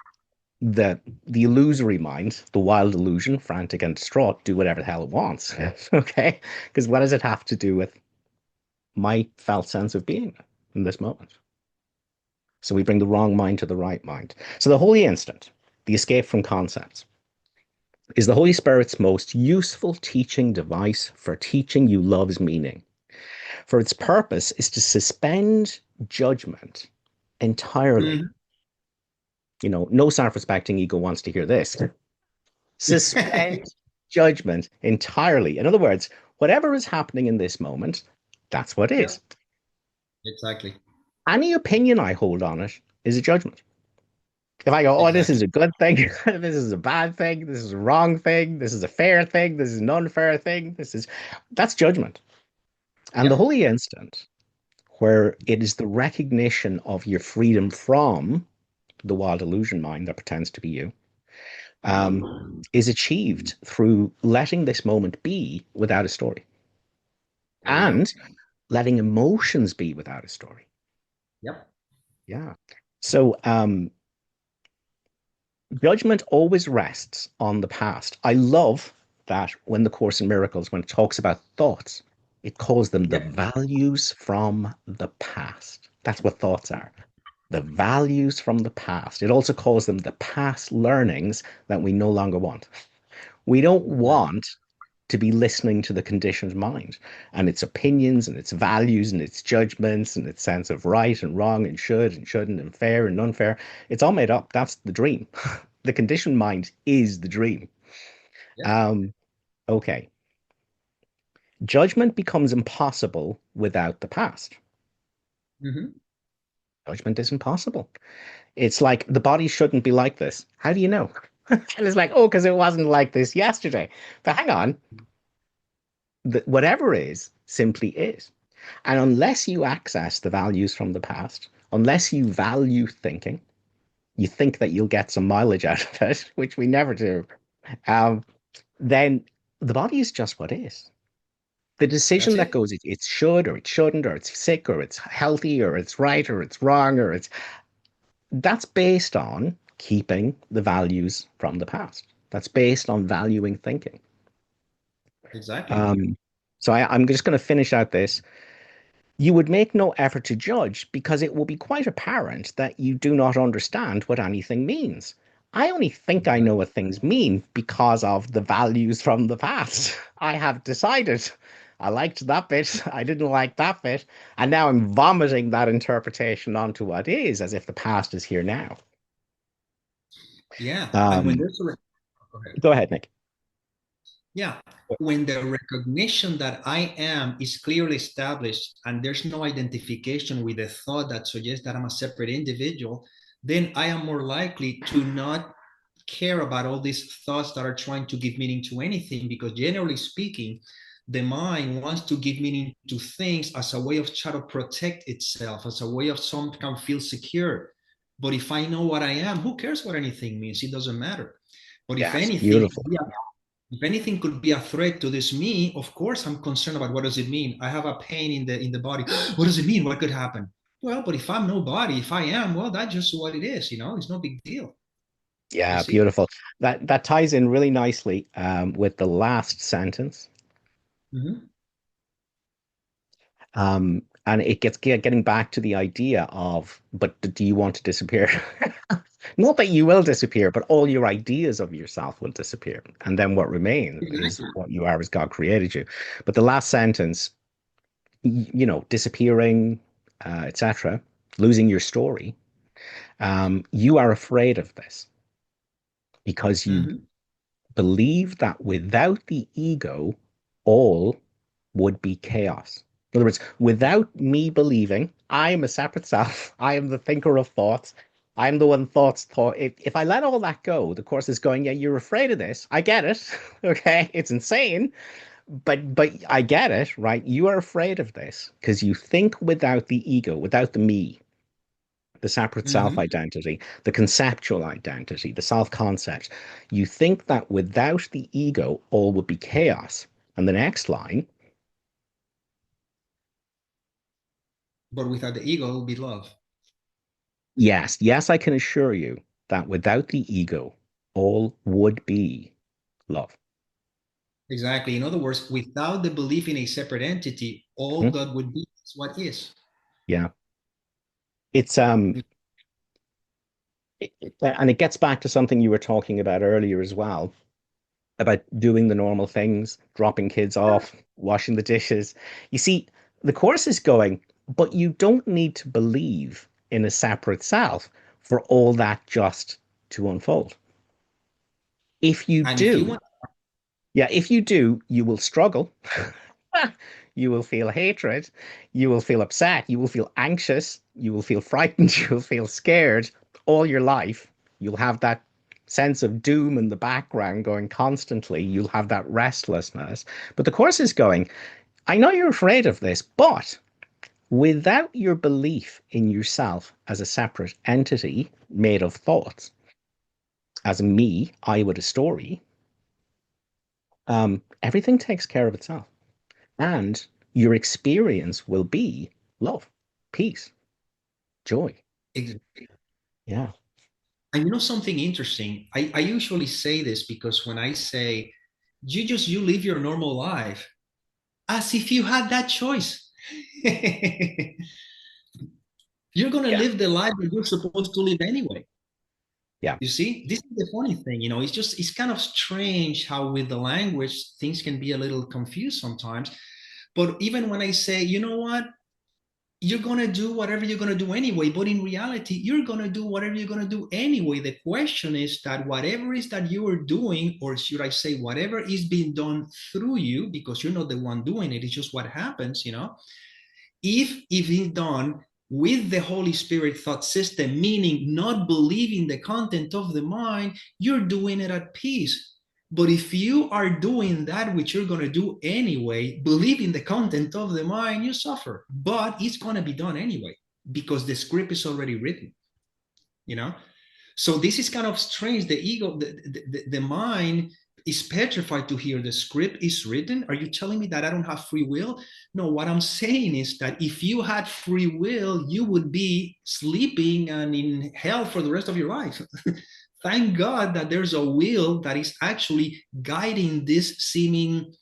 the illusory mind, the wild illusion, frantic and distraught, do whatever the hell it wants. Okay. Because what does it have to do with my felt sense of being in this moment? So we bring the wrong mind to the right mind. So the holy instant, the escape from concepts, is the Holy Spirit's most useful teaching device for teaching you love's meaning. For its purpose is to suspend judgment entirely. Mhm. No self-respecting ego wants to hear this. Suspend judgment entirely. In other words, whatever is happening in this moment, that's what is. Yep. Exactly. Any opinion I hold on it is a judgment. If I go, oh, this is Exactly. a good thing, this is a bad thing, this is a wrong thing, this is a fair thing, this is an unfair thing, that's judgment. And the Yep. holy instant, where it is the recognition of your freedom from the wild illusion mind that pretends to be you, um, is achieved through letting this moment be without a story There you go. and letting emotions be without a story. Yep. Yeah. So, judgment always rests on the past. I love that when the Course in Miracles, when it talks about thoughts, it calls them the Yep. values from the past. That's what thoughts are. The values from the past. It also calls them the past learnings that we no longer want. We don't Exactly. want to be listening to the conditioned mind and its opinions and its values and its judgments and its sense of right and wrong and should and shouldn't and fair and unfair. It's all made up. That's the dream. The conditioned mind is the dream. Yep. Um, okay. Judgment becomes impossible without the past. Hmm. Judgment is impossible. It's like the body shouldn't be like this. How do you know? And it's like, oh, because it wasn't like this yesterday. But hang on, whatever is simply is. And unless you access the values from the past, unless you value thinking, you think that you'll get some mileage out of it, which we never do, um, then the body is just what is. The That's decision that it. goes, it should or it shouldn't, or it's sick or it's healthy or it's right or it's wrong, or that's based on keeping the values from the past. That's based on valuing thinking. Exactly. Um, so I'm just going to finish out this. You would make no effort to judge because it will be quite apparent that you do not understand what anything means. I only think I know Exactly. what things mean because of the values from the past. I have decided I liked that bit, I didn't like that bit, and now I'm vomiting that interpretation onto what is as if the past is here now. Yeah. And when Um, there's a go ahead. go ahead, Nick. Yeah. When the recognition that I am is clearly established and there's no identification with the thought that suggests that I'm a separate individual, then I am more likely to not care about all these thoughts that are trying to give meaning to anything, because generally speaking, the mind wants to give meaning to things as a way of try to protect itself, as a way of some kind of feel secure. But if I know what I am, who cares what anything means? It doesn't matter. But if Yes, anything, beautiful. yeah, If anything could be a threat to this me, of course I'm concerned about what does it mean. I have a pain in the body. What does it mean? What could happen? Well, but if I'm nobody, if I am, well, that's just what it is. It's no big deal. You Yeah, see? beautiful. That ties in really nicely with the last sentence. Mm-hmm. And it gets getting back to the idea of, but do you want to disappear? Not that you will disappear, but all your ideas of yourself will disappear. And then what remains is Exactly. what you are as God created you. But the last sentence, disappearing, etc., losing your story, you are afraid of this because you Mm-hmm. believe that without the ego, all would be chaos. In other words, without me believing I am a separate self, I am the thinker of thoughts, I'm the one thoughts thought. If I let all that go, the course is going, yeah, you're afraid of this. I get it. Okay. It's insane, but I get it, right? You are afraid of this because you think without the ego, without the me, the separate self Mm-hmm. identity, the conceptual identity, the self concept. You think that without the ego, all would be chaos. And the next line, But without the ego, it will be love. yes, yes, I can assure you that without the ego, all would be love. Exactly. In other words, without the belief in a separate entity, all Mhm. God would be is what is. Yeah. It's and it gets back to something you were talking about earlier as well, about doing the normal things, dropping kids off, washing the dishes. You see, the course is going, but you don't need to believe in a separate self for all that just to unfold. If you And if you do, want, yeah, if you do, you will struggle. You will feel hatred. You will feel upset. You will feel anxious. You will feel frightened. You will feel scared all your life. You'll have that sense of doom in the background going constantly. You'll have that restlessness. But the course is going, I know you're afraid of this, but without your belief in yourself as a separate entity made of thoughts, as a me, I with a story, everything takes care of itself. And your experience will be love, peace, joy. Yeah. and you know something interesting, I usually say this because when I say you live your normal life as if you had that choice. You're gonna Yeah. live the life that you're supposed to live anyway. Yeah. You see, this is the funny thing, it's kind of strange how with the language things can be a little confused sometimes. But even when I say, you know what, you're going to do whatever you're going to do anyway, but in reality you're going to do whatever you're going to do anyway. The question is that whatever is that you are doing, or should I say whatever is being done through you, because you're not the one doing it, it's just what happens, if it's done with the Holy Spirit thought system, meaning not believing the content of the mind, you're doing it at peace. But if you are doing that which you're going to do anyway, believing the content of the mind, you suffer. But it's going to be done anyway because the script is already written, you know? So this is kind of strange. The ego, the mind is petrified to hear the script is written. Are you telling me that I don't have free will? No, what I'm saying is that if you had free will, you would be sleeping and in hell for the rest of your life. Thank God that there's a will that is actually guiding this seeming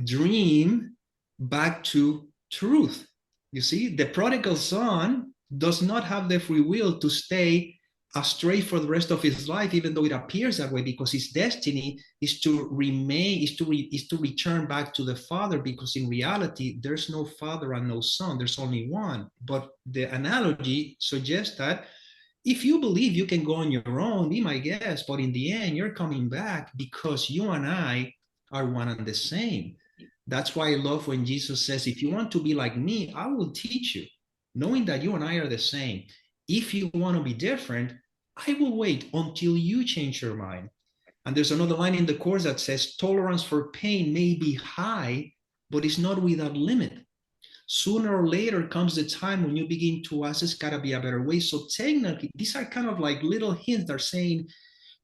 dream back to truth. You see, the prodigal son does not have the free will to stay astray for the rest of his life, even though it appears that way, because his destiny is to remain, is to return back to the father. Because in reality, there's no father and no son; there's only one. But the analogy suggests that if you believe you can go on your own, be my guest, but in the end, you're coming back because you and I are one and the same. That's why I love when Jesus says, if you want to be like me, I will teach you, knowing that you and I are the same. If you want to be different, I will wait until you change your mind. And there's another line in the course that says, tolerance for pain may be high, but it's not without limit. Sooner or later comes the time when you begin to ask, there's got to be a better way. So technically, these are kind of like little hints that are saying,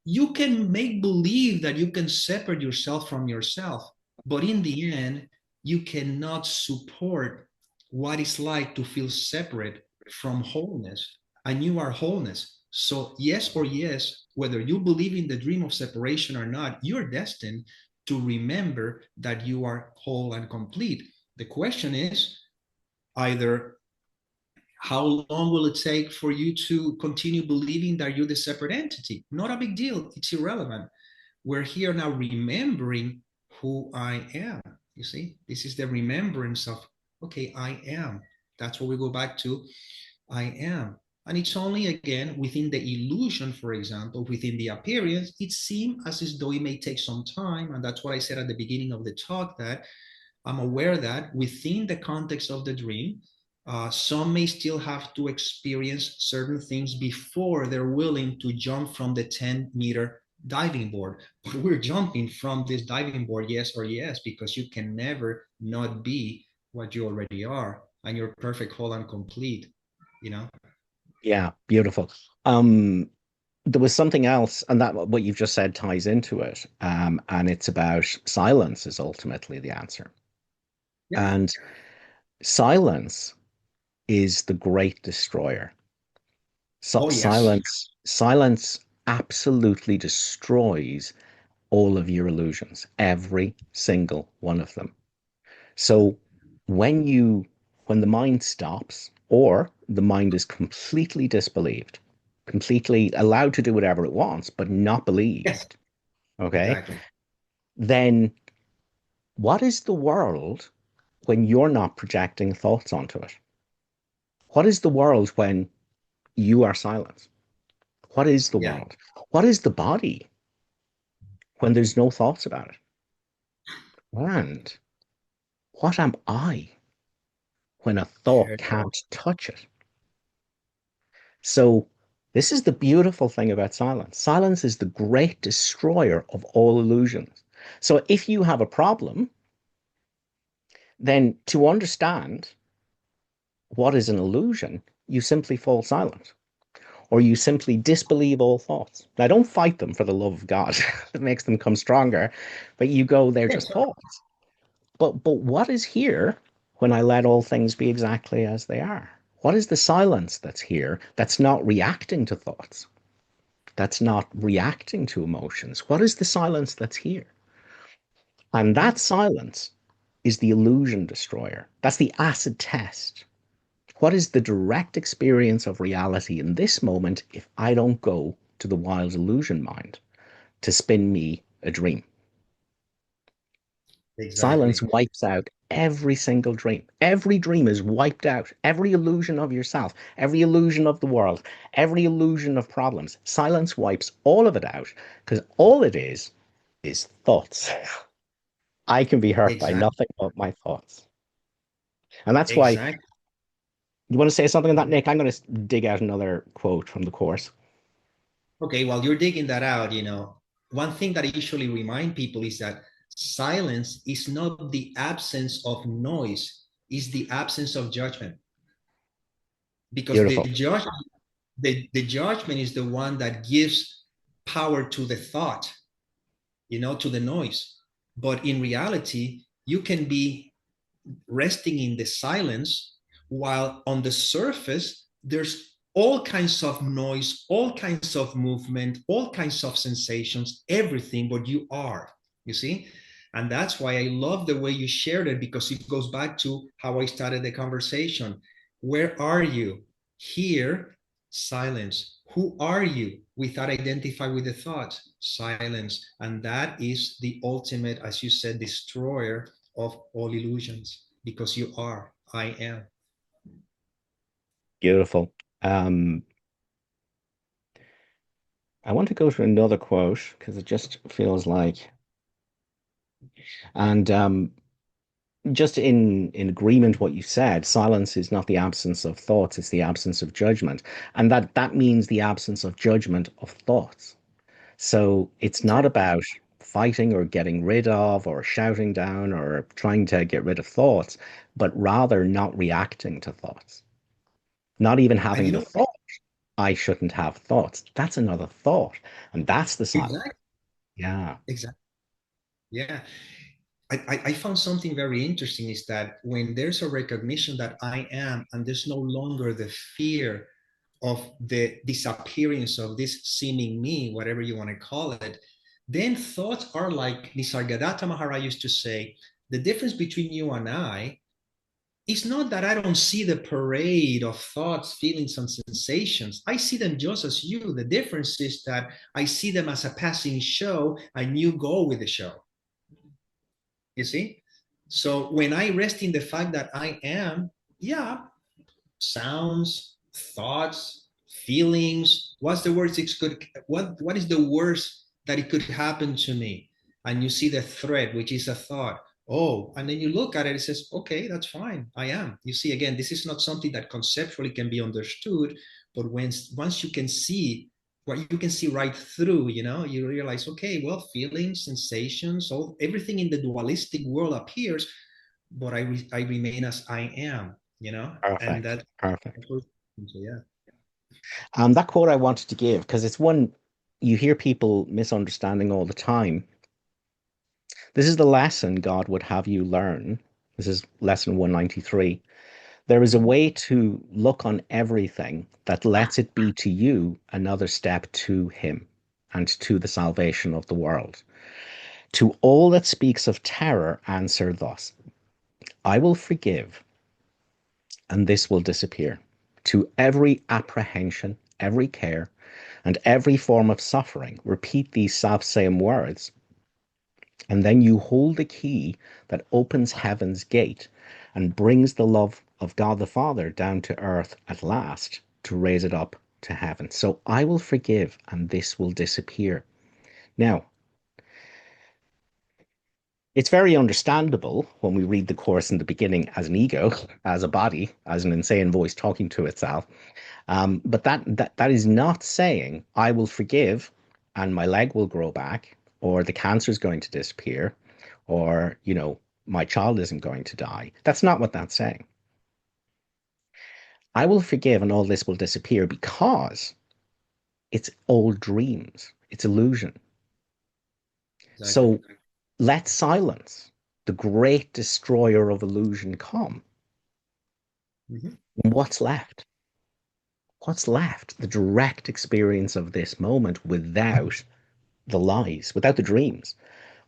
You can make believe that you can separate yourself from yourself, but in the end, you cannot support what it's like to feel separate from wholeness. And you are wholeness. So, yes or yes, whether you believe in the dream of separation or not, you're destined to remember that you are whole and complete. The question is either how long will it take for you to continue believing that you're the separate entity? Not a big deal. It's irrelevant. We're here now remembering who I am. You see, this is the remembrance of, okay, I am. That's what we go back to. I am. And it's only again within the illusion, for example, within the appearance, it seems as though it may take some time. And that's what I said at the beginning of the talk, that I'm aware that within the context of the dream, some may still have to experience certain things before they're willing to jump from the 10-meter diving board. But we're jumping from this diving board, yes or yes, because you can never not be what you already are, and you're perfect, whole, and complete. You know? Yeah, beautiful. Um, there was something else, and that what you've just said ties into it. And it's about silence is ultimately the answer. Yeah. And silence is the great destroyer. So Oh yes. silence absolutely destroys all of your illusions, every single one of them. So when you when the mind stops or the mind is completely disbelieved, completely allowed to do whatever it wants, but not Yes. believed, okay, Exactly. then what is the world when you're not projecting thoughts onto it? What is the world when you are silent? What is the Yeah. world? What is the body when there's no thoughts about it? And what am I when a thought There you go. can't touch it? So, this is the beautiful thing about silence. Silence is the great destroyer of all illusions. So, if you have a problem, then to understand what is an illusion, you simply fall silent or you simply disbelieve all thoughts. Now, don't fight them for the love of God. It makes them come stronger, but you go, they're Yes. just thoughts. But what is here when I let all things be exactly as they are? What is the silence that's here that's not reacting to thoughts? That's not reacting to emotions? What is the silence that's here? And that silence is the illusion destroyer. That's the acid test. What is the direct experience of reality in this moment if I don't go to the wild illusion mind to spin me a dream? Silence Exactly. wipes out every single dream. Every dream is wiped out. Every illusion of yourself, every illusion of the world, every illusion of problems. Silence wipes all of it out because all it is thoughts. I can be hurt by Exactly. nothing but my thoughts. And that's why Exactly. you want to say something on that, Nick? I'm going to dig out another quote from the course. Okay, while you're digging that out, one thing that I usually remind people is that silence is not the absence of noise, is the absence of judgment. Because Beautiful. the judgment is the one that gives power to the thought, to the noise. But in reality, you can be resting in the silence while on the surface there's all kinds of noise, all kinds of movement, all kinds of sensations, everything but you see. And that's why I love the way you shared it, because it goes back to how I started the conversation. Where are you? Here, silence. Who are you? Without identify with the thoughts, silence. And that is the ultimate, as you said, destroyer of all illusions, because you are, I am. Beautiful. Um, I want to go to another quote because it just feels like, and just in agreement what you said, silence is not the absence of thoughts, it's the absence of judgment. And that means the absence of judgment of thoughts. So it's not about fighting or getting rid of or shouting down or trying to get rid of thoughts, but rather not reacting to thoughts, not even And having the thought. I shouldn't have thoughts. That's another thought. And that's the silence. Exactly. Yeah. Exactly. Yeah. I found something very interesting is that when there's a recognition that I am, and there's no longer the fear of the disappearance of this seeming me, whatever you want to call it, then thoughts are like Nisargadatta Maharaj used to say, the difference between you and I is not that I don't see the parade of thoughts, feelings, and sensations. I see them just as you. The difference is that I see them as a passing show, and you go with the show. You see? So when I rest in the fact that I am, yeah, sounds, thoughts, feelings. What's the worst it could? What is the worst that it could happen to me? And you see the thread, which is a thought. Oh, and then you look at it. It says, okay, that's fine. I am. You see, again, this is not something that conceptually can be understood, but once you can see what you can see right through, you realize, okay, well, feelings, sensations, all everything in the dualistic world appears, but I remain as I am, and Perfect. that Perfect. so yeah. That quote I wanted to give, because it's one you hear people misunderstanding all the time. This is the lesson God would have you learn. This is lesson 193. There is a Mhm. way to look on everything that lets it be to you another step to Him and to the salvation of the world. To all that speaks of terror, answer thus: I will forgive, and this will disappear. To every apprehension, every care, and every form of suffering, repeat these self-same words, and then you hold the key that opens heaven's gate and brings the love of God the Father down to earth at last to raise it up to heaven. So I will forgive, and this will disappear. Now, it's very understandable when we read the Course in the beginning as an ego, as a body, as an insane voice talking to itself. But that is not saying I will forgive and my leg will grow back, or the cancer is going to disappear, or my child isn't going to die. That's not what that's saying. I will forgive and all this will disappear because it's all dreams. It's illusion. Exactly. So let silence, the great destroyer of illusion, come. Mhm. What's left? What's left? The direct experience of this moment without the lies, without the dreams,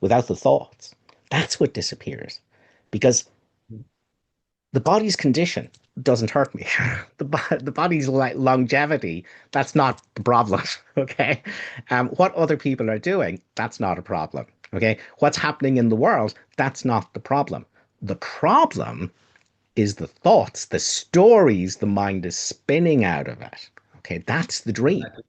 without the thoughts. That's what disappears. Because the body's condition doesn't hurt me. The body's longevity, that's not the problem. Okay. What other people are doing, that's not a problem. Okay. What's happening in the world, that's not the problem. The problem is the thoughts, the stories the mind is spinning out of it. Okay. That's the dream. Exactly.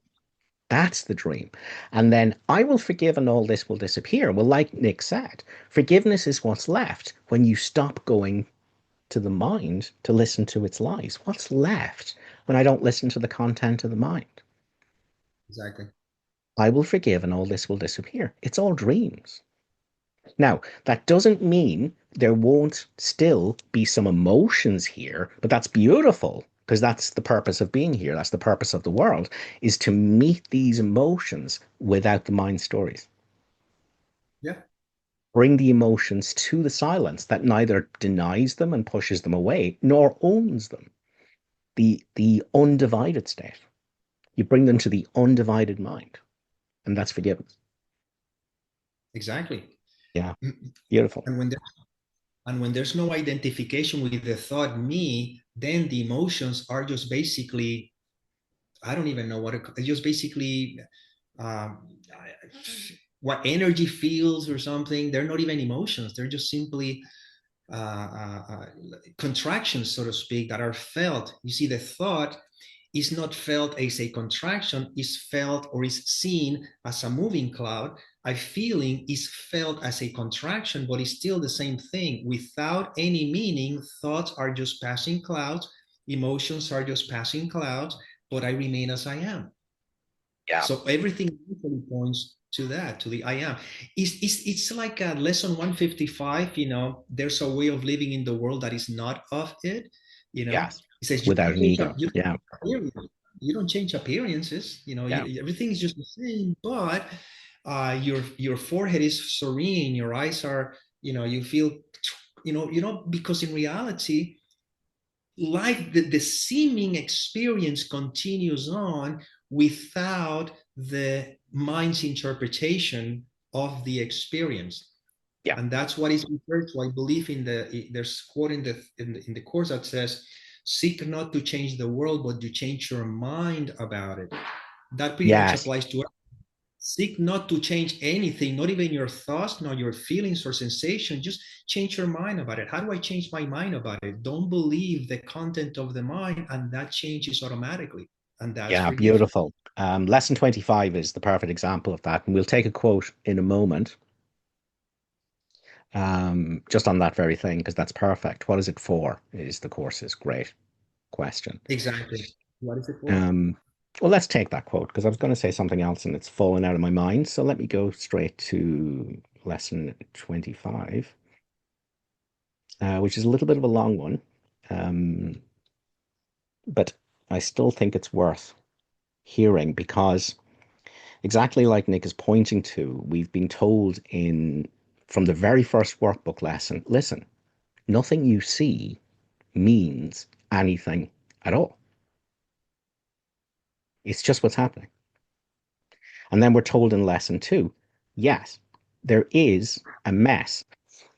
That's the dream. And then I will forgive and all this will disappear. Well, like Nick said, forgiveness is what's left when you stop going to the mind to listen to its lies. What's left when I don't listen to the content of the mind? Exactly. I will forgive and all this will disappear. It's all dreams. Now, that doesn't mean there won't still be some emotions here, but that's beautiful because that's the purpose of being here. That's the purpose of the world, is to meet these emotions without the mind stories. Yeah. Bring the emotions to the silence that neither denies them and pushes them away, nor owns them. The undivided state. You bring them to the undivided mind, and that's forgiveness. Exactly. Yeah, beautiful. And when there's no identification with the thought me, then the emotions are just basically, I don't even know it's just basically um, what energy feels or something. They're not even emotions. They're just simply contractions, so to speak, that are felt. You see, the thought is not felt as a contraction, is felt or is seen as a moving cloud. A feeling is felt as a contraction, but it's still the same thing. Without any meaning, thoughts are just passing clouds, emotions are just passing clouds, but I remain as I am. Yeah. So everything usually points to that, to the I am. It's like a lesson 155, there's a way of living in the world that is not of it. Yes. It says Without an ego. you Yeah. can you don't change appearances. Yeah. Everything is just the same, but your forehead is serene, your eyes are, you feel, because in reality, life, the seeming experience continues on without the mind's interpretation of the experience. Yeah. And that's what is referred to, I believe, there's a quote in the course that says, seek not to change the world, but to change your mind about it. That pretty much Yes. applies to us. Seek not to change anything, not even your thoughts, not your feelings or sensation. Just change your mind about it. How do I change my mind about it? Don't believe the content of the mind, and that changes automatically. And that's Yeah, forgive. beautiful. Lesson 25 is the perfect example of that. And we'll take a quote in a moment, just on that very thing, because that's perfect. What is it for? Is the course's great question. Exactly. What is it for? Um, well, let's take that quote because I was going to say something else and it's fallen out of my mind. So let me go straight to lesson 25, which is a little bit of a long one. Um, but I still think it's worth hearing because exactly like Nick is pointing to, we've been told in from the very first workbook lesson, listen, nothing you see means anything at all. It's just what's happening. And then we're told in lesson two, yes, there is a mess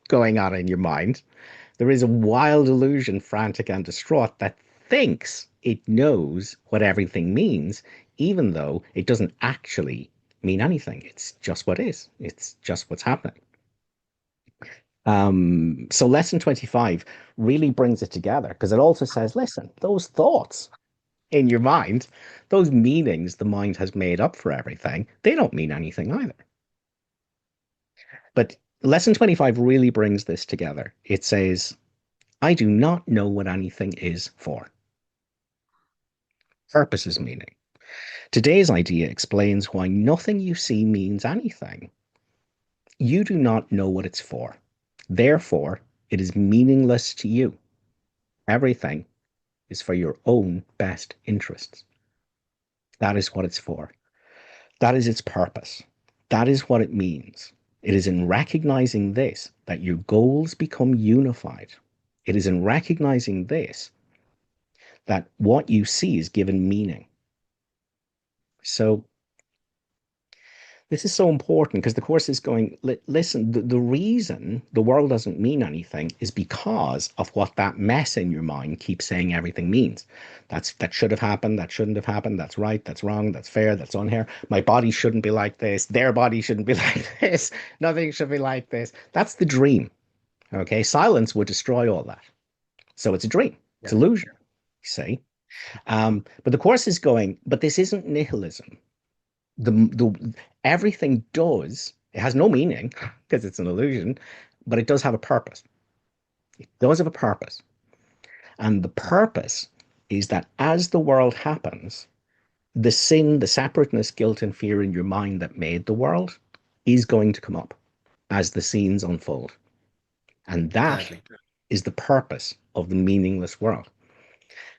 going on in your mind. There is a wild illusion, frantic and distraught, that thinks it knows what everything means, even though it doesn't actually mean anything. It's just what is. It's just what's happening. So lesson 25 really brings it together because it also says, listen, those thoughts in your mind, those meanings the mind has made up for everything, they don't mean anything either. But lesson 25 really brings this together. It says, I do not know what anything is for. Purpose is meaning. Today's idea explains why nothing you see means anything. You do not know what it's for. Therefore, it is meaningless to you. Everything is for your own best interests. That is what it's for. That is its purpose. That is what it means. It is in recognizing this that your goals become unified. It is in recognizing this that what you see is given meaning. So this is so important because the course is going, listen, the reason the world doesn't mean anything is because of what that mess in your mind keeps saying everything means. That should have happened, that shouldn't have happened, that's right, that's wrong, that's fair, that's unfair. My body shouldn't be like this, their body shouldn't be like this, nothing should be like this. That's the dream. Okay. Silence would destroy all that. So it's a dream, it's Yeah. illusion, you see. But the course is going, but this isn't nihilism. The everything does, it has no meaning because it's an illusion, but it does have a purpose. It does have a purpose. And the purpose is that as the world happens, the sin, the separateness, guilt, and fear in your mind that made the world is going to come up as the scenes unfold. And that Exactly. is the purpose of the meaningless world.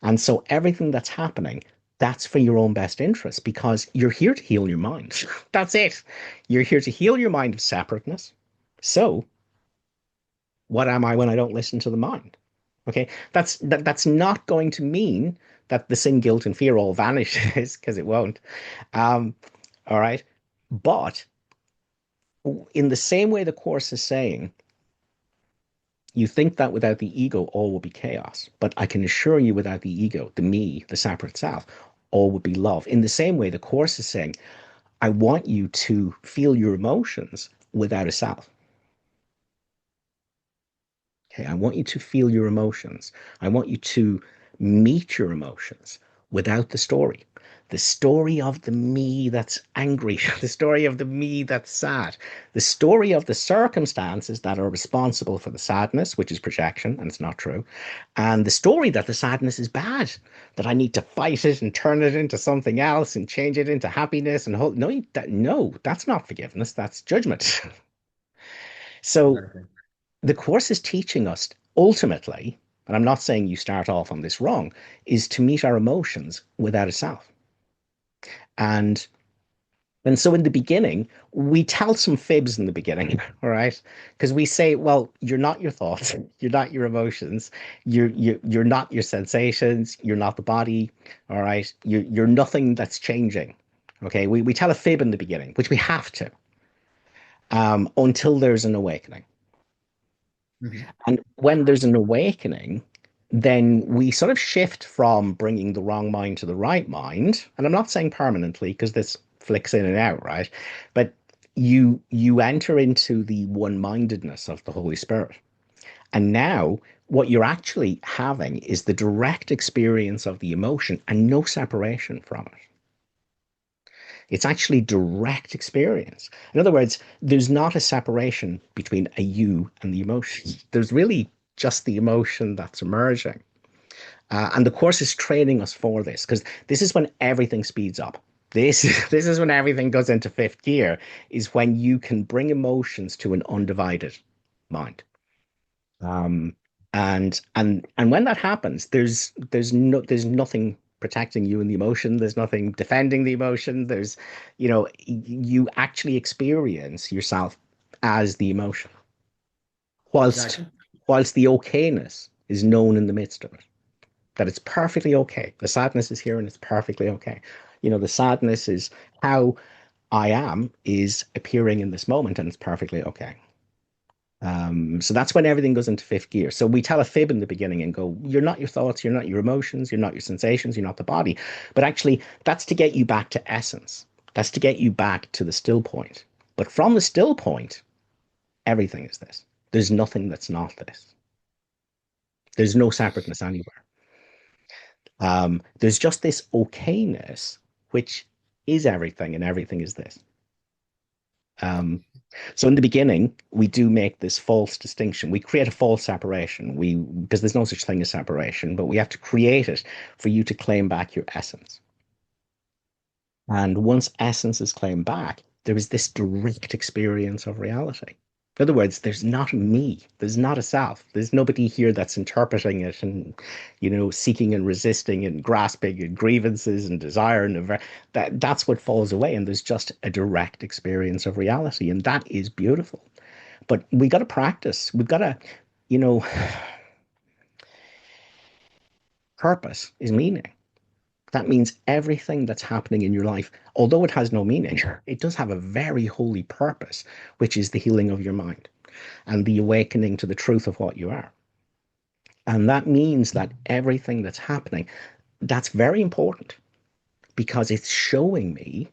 And so everything that's happening, that's for your own best interest because you're here to heal your mind. That's it. You're here to heal your mind of separateness. So, what am I when I don't listen to the mind? Okay, that's not going to mean that the sin, guilt, and fear all vanishes because it won't. Um, all right, but in the same way the course is saying, you think that without the ego, all will be chaos. But I can assure you, without the ego, the me, the separate self, all would be love. In the same way, the Course is saying, I want you to feel your emotions without a self. Okay, I want you to feel your emotions. I want you to meet your emotions without the story of the me that's angry, the story of the me that's sad, the story of the circumstances that are responsible for the sadness, which is projection, and it's not true, and the story that the sadness is bad, that I need to fight it and turn it into something else and change it into happiness and hope. No, no, that's not forgiveness. That's judgment. So Exactly. the course is teaching us ultimately. and I'm not saying you start off on this wrong, is to meet our emotions without a self. And so in the beginning, we tell some fibs in the beginning, all right? Because we say, well, you're not your thoughts, you're not your emotions, you're not your sensations, you're not the body, all right? You're nothing that's changing. Okay, we tell a fib in the beginning, which we have to, until there's an awakening. Mhm. And when there's an awakening, then we sort of shift from bringing the wrong mind to the right mind. And I'm not saying permanently because this flicks in and out, right? But you enter into the one-mindedness of the Holy Spirit. And now what you're actually having is the direct experience of the emotion and no separation from it. It's actually direct experience. In other words, there's not a separation between a you and the emotion. There's really just the emotion that's emerging. And the course is training us for this because this is when everything speeds up. This, this is when everything goes into fifth gear, is when you can bring emotions to an undivided mind. Um, and when that happens, there's nothing protecting you in the emotion. There's nothing defending the emotion. You actually experience yourself as the emotion, whilst Exactly. the okayness is known in the midst of it. That it's perfectly okay. The sadness is here and it's perfectly okay. The sadness is how I am is appearing in this moment and it's perfectly okay. So that's when everything goes into fifth gear. So we tell a fib in the beginning and go, you're not your thoughts, you're not your emotions, you're not your sensations, you're not the body. But actually, that's to get you back to essence. That's to get you back to the still point. But from the still point, everything is this. There's nothing that's not this. There's no separateness anywhere. There's just this okayness, which is everything, and everything is this. Um, So in the beginning, we do make this false distinction. We create a false separation. Because there's no such thing as separation, but we have to create it for you to claim back your essence. And once essence is claimed back, there is this direct experience of reality. In other words, there's not a me, there's not a self, there's nobody here that's interpreting it and, seeking and resisting and grasping and grievances and desire and that's what falls away. And there's just a direct experience of reality. And that is beautiful. But we got to practice. We've got to, you know, purpose is meaning. That means everything that's happening in your life, although it has no meaning, it does have a very holy purpose, which is the healing of your mind and the awakening to the truth of what you are. And that means that everything that's happening, that's very important because it's showing me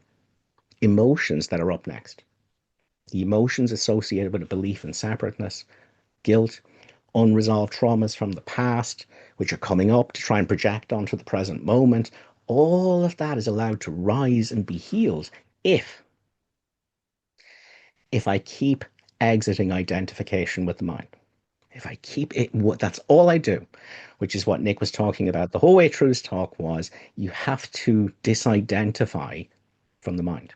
emotions that are up next. The emotions associated with a belief in separateness, guilt, unresolved traumas from the past, which are coming up to try and project onto the present moment. All of that is allowed to rise and be healed if I keep exiting identification with the mind. If I keep it, that's all I do, which is what Nick was talking about. The whole way through his talk was you have to disidentify from the mind.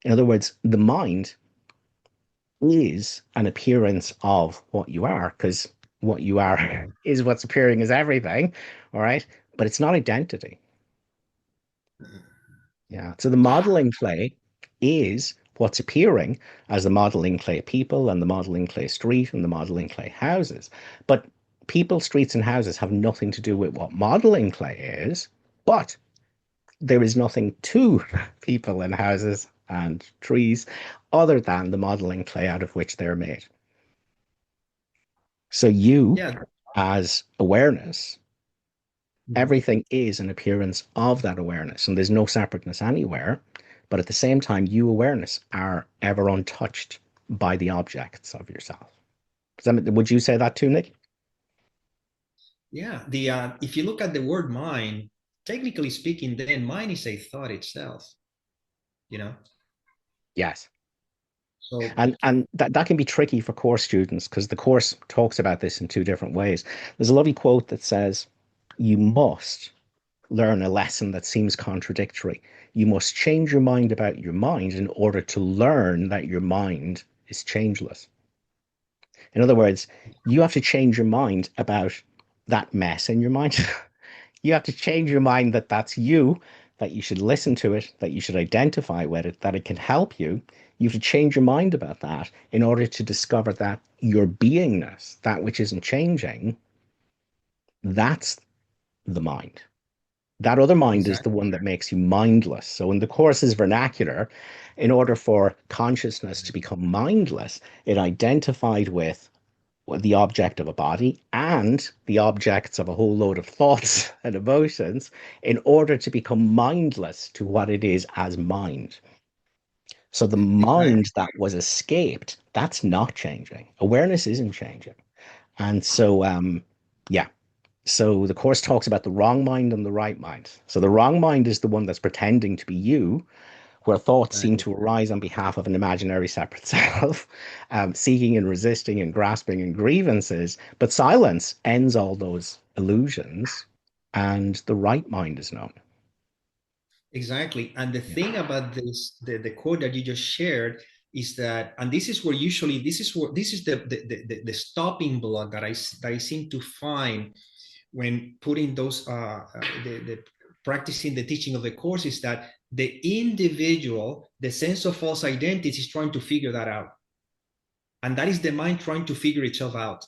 In other words, the mind is an appearance of what you are, because what you are is what's appearing as everything, all right? But it's not identity. Yeah. So the modeling clay is what's appearing as the modeling clay people and the modeling clay street and the modeling clay houses. But people, streets, and houses have nothing to do with what modeling clay is, but there is nothing to people and houses and trees other than the modeling clay out of which they're made. So you, Yeah. as awareness, Mhm. everything is an appearance of that awareness, and there's no separateness anywhere. But at the same time, you awareness are ever untouched by the objects of yourself. Would you say that too, Nick? Yeah. The if you look at the word mind, technically speaking, then mind is a thought itself, you know. Yes. So And that can be tricky for course students because the course talks about this in two different ways. There's a lovely quote that says, you must learn a lesson that seems contradictory. You must change your mind about your mind in order to learn that your mind is changeless. In other words, you have to change your mind about that mess in your mind. You have to change your mind that that's you, that you should listen to it, that you should identify with it, that it can help you. You have to change your mind about that in order to discover that your beingness, that which isn't changing, that's the mind. That other mind is the Exactly. one that makes you mindless. So, in the Course's vernacular, in order for consciousness to become mindless, it identified with the object of a body and the objects of a whole load of thoughts and emotions in order to become mindless to what it is as mind. So the Exactly. mind that was escaped, that's not changing. Awareness isn't changing. And so, yeah. So the Course talks about the wrong mind and the right mind. So the wrong mind is the one that's pretending to be you, where thoughts seem Exactly. to arise on behalf of an imaginary separate self, seeking and resisting and grasping and grievances. But silence ends all those illusions, and the right mind is known. Exactly. And the Yeah. thing about this, the quote that you just shared is that, and this is where usually this is the stopping block that I seem to find when putting those the practicing the teaching of the Course, is that the individual, the sense of false identity, is trying to figure that out. And that is the mind trying to figure itself out,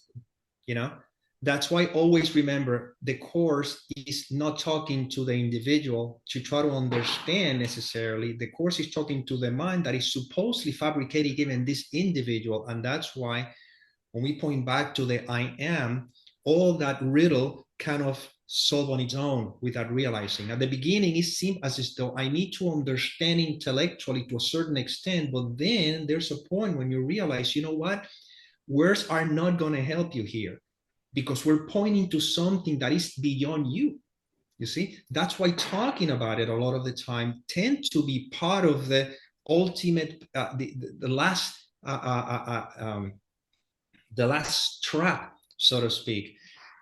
you know. That's why always remember, the Course is not talking to the individual to try to understand necessarily. The Course is talking to the mind that is supposedly fabricating even this individual. And that's why when we point back to the I am, all that riddle kind of solve on its own without realizing. At the beginning, it seems as though I need to understand intellectually to a certain extent, but then there's a point when you realize, you know what, words are not going to help you here, because we're pointing to something that is beyond you. You see, that's why talking about it a lot of the time tend to be part of the ultimate, the last, the last trap, so to speak.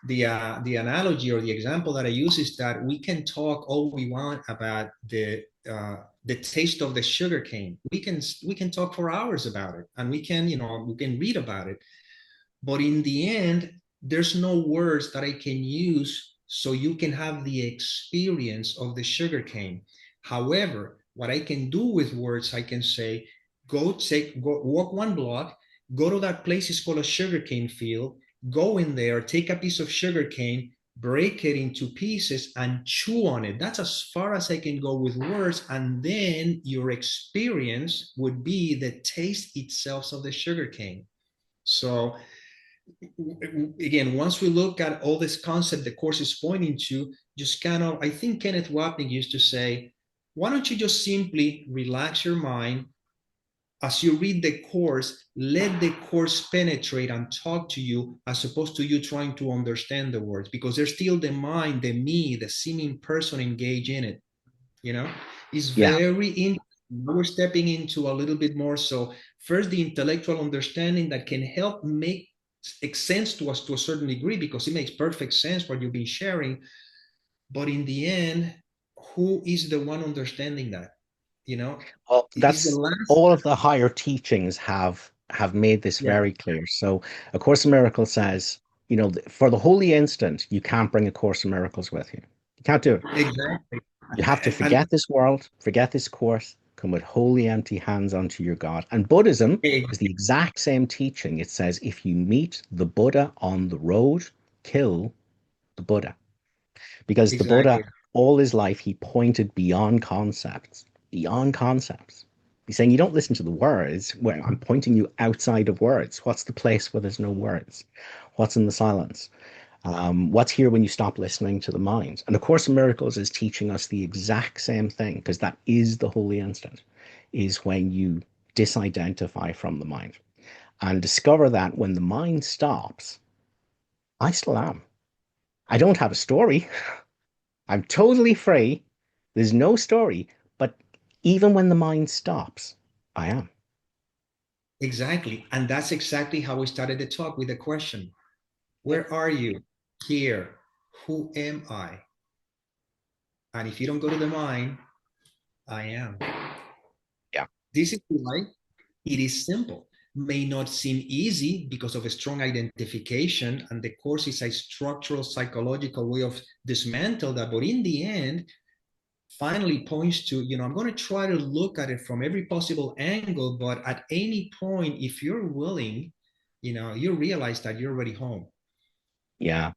The analogy or the example that I use is that we can talk all we want about the taste of the sugar cane. We can talk for hours about it, and we can read about it. But in the end, there's no words that I can use so you can have the experience of the sugar cane. However, what I can do with words, I can say, go walk one block, go to that place, it's called a sugarcane field, go in there, take a piece of sugarcane, break it into pieces and chew on it. That's as far as I can go with words. And then your experience would be the taste itself of the sugarcane. So again, once we look at all this concept the Course is pointing to, just kind of, I think Kenneth Wapnick used to say, why don't you just simply relax your mind as you read the Course, let the Course penetrate and talk to you, as opposed to you trying to understand the words, because there's still the mind, the me, the seeming person engaged in it. You know, it's Yeah. very interesting. We're stepping into a little bit more. So first, the intellectual understanding that can help make sense to us to a certain degree, because it makes perfect sense what you've been sharing. But in the end, who is the one understanding that? You know, Well, it is the that's last. all of the higher teachings have made this Yeah, very clear. So, A Course in Miracles says, for the holy instant, you can't bring A Course in Miracles with you. You can't do it. exactly. You have to And forget this world, forget this course, come with holy empty hands unto your God. And Buddhism is the exact same teaching. It says, if you meet the Buddha on the road, kill the Buddha. Because the Buddha, exactly, all his life, he pointed beyond concepts, beyond concepts. He's saying, you don't listen to the words. Well, I'm pointing you outside of words. What's the place where there's no words? What's in the silence? What's here when you stop listening to the mind? And A Course in Miracles is teaching us the exact same thing, because that is the holy instant, is when you disidentify from the mind and discover that when the mind stops, I still am. I don't have a story. I'm totally free. There's no story. But even when the mind stops, I am. exactly. And that's exactly how we started the talk, with the question: where are you? Here. Who am I? And if you don't go to the mind, I am. Yeah. This is why it is simple. may not seem easy because of a strong identification, and the course is a structural psychological way of dismantle that. But in the end, finally points to, I'm going to try to look at it from every possible angle, but at any point, if you're willing, you realize that you're already home. Yeah.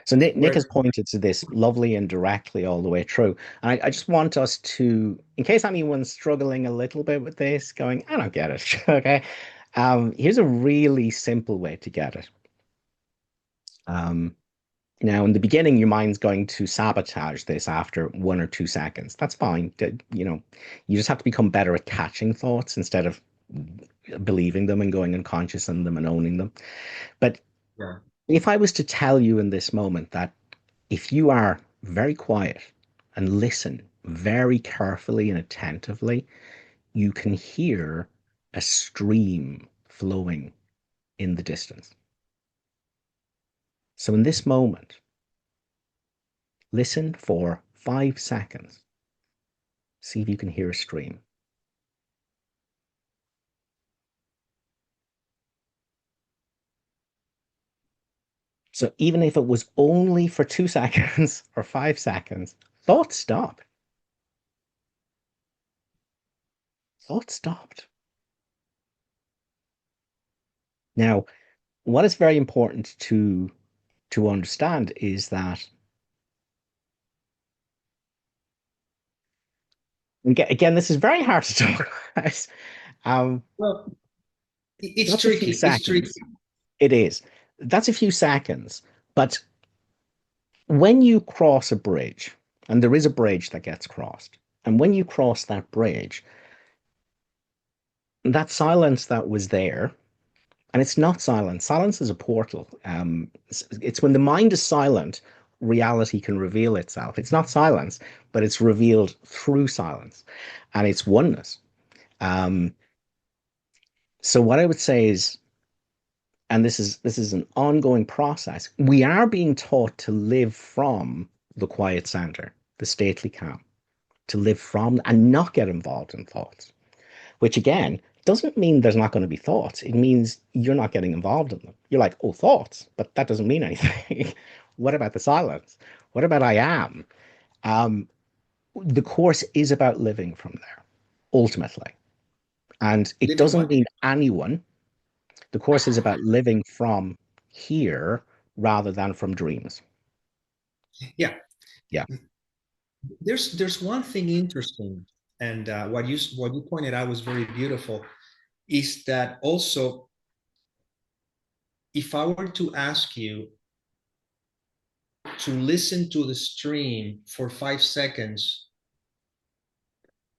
So Nick has Where, pointed to this lovely and directly all the way through. And I just want us to, in case anyone's struggling a little bit with this, going, I don't get it. Okay. Here's a really simple way to get it. Um, Now, in the beginning, your mind's going to sabotage this after 1 or 2 seconds. That's fine. You just have to become better at catching thoughts instead of believing them and going unconscious in them and owning them. But yeah, if I was to tell you in this moment that if you are very quiet and listen very carefully and attentively, you can hear a stream flowing in the distance. So in this moment, listen for 5 seconds. See if you can hear a stream. So even if it was only for 2 seconds or 5 seconds, thoughts stop. Thoughts stopped. Now, what is very important to understand is that again, this is very hard to talk about. Um, well, it's that's a few tricky. It's tricky. seconds. It is. That's a few seconds. But when you cross a bridge, and there is a bridge that gets crossed, and when you cross that bridge, that silence that was there, and it's not silence. Silence is a portal. It's when the mind is silent, reality can reveal itself. It's not silence, but it's revealed through silence, and it's oneness. Um, so what I would say is, and this is an ongoing process. We are being taught to live from the quiet center, the stately calm, to live from and not get involved in thoughts. Which again doesn't mean there's not going to be thoughts. It means you're not getting involved in them. You're like, oh, thoughts, but that doesn't mean anything. What about the silence? What about I am? Um, the course is about living from there, ultimately. And it Living doesn't what? mean anyone. The course is about living from here rather than from dreams. Yeah. Yeah. There's one thing interesting, and what you pointed out was very beautiful, is that also, if I were to ask you to listen to the stream for 5 seconds,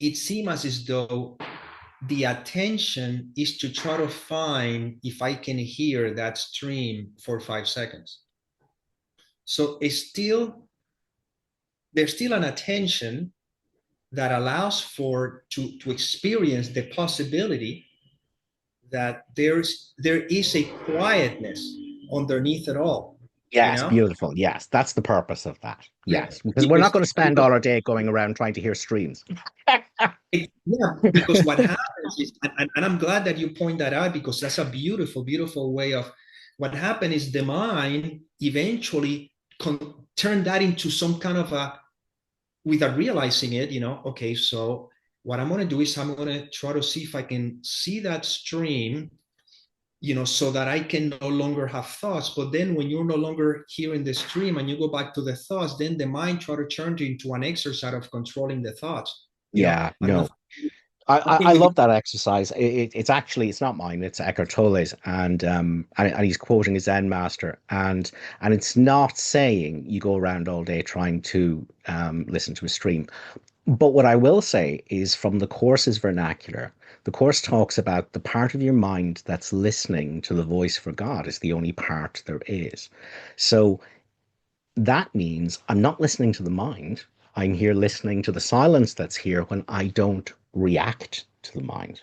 it seems as though the attention is to try to find if I can hear that stream for 5 seconds. So there's still an attention that allows for to experience the possibility that there is a quietness underneath it all, you Yes, know? beautiful. Yes, that's the purpose of that. Yeah, Yes, because we're not because going to spend because all our day going around trying to hear streams. because what happens is, and I'm glad that you point that out, because that's a beautiful, beautiful way of what happened is the mind eventually turned that into some kind of a, without realizing it, okay, so what I'm going to do is I'm going to try to see if I can see that stream, so that I can no longer have thoughts. But then when you're no longer hearing the stream and you go back to the thoughts, then the mind try to turn into an exercise of controlling the thoughts. Yeah, I don't know no. if I, something I with you. love that exercise. It's actually it's not mine. It's Eckhart Tolle's, and he's quoting his Zen master, and it's not saying you go around all day trying to listen to a stream. But what I will say is from the course's vernacular, the course talks about the part of your mind that's listening to the voice for God is the only part there is. So that means I'm not listening to the mind. I'm here listening to the silence that's here when I don't react to the mind,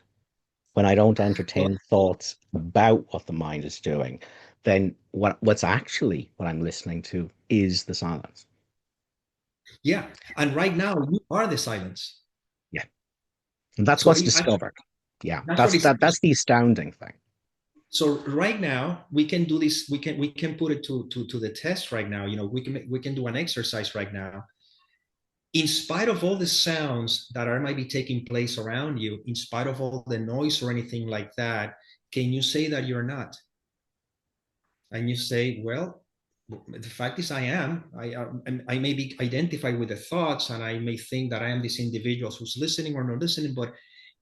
when I don't Well, entertain thoughts about what the mind is doing. Then what's actually what I'm listening to is the silence. yeah, and right now you are the silence. Yeah. And that's So what's actually, discovered. Yeah. that's what That's it's. that's the astounding thing. So right now we can do this. We can put it to the test right now. We can do an exercise right now. In spite of all the sounds that are might be taking place around you, in spite of all the noise or anything like that, can you say that you're not? And you say, well, the fact is I am. I may be identified with the thoughts, and I may think that I am this individual who's listening or not listening, but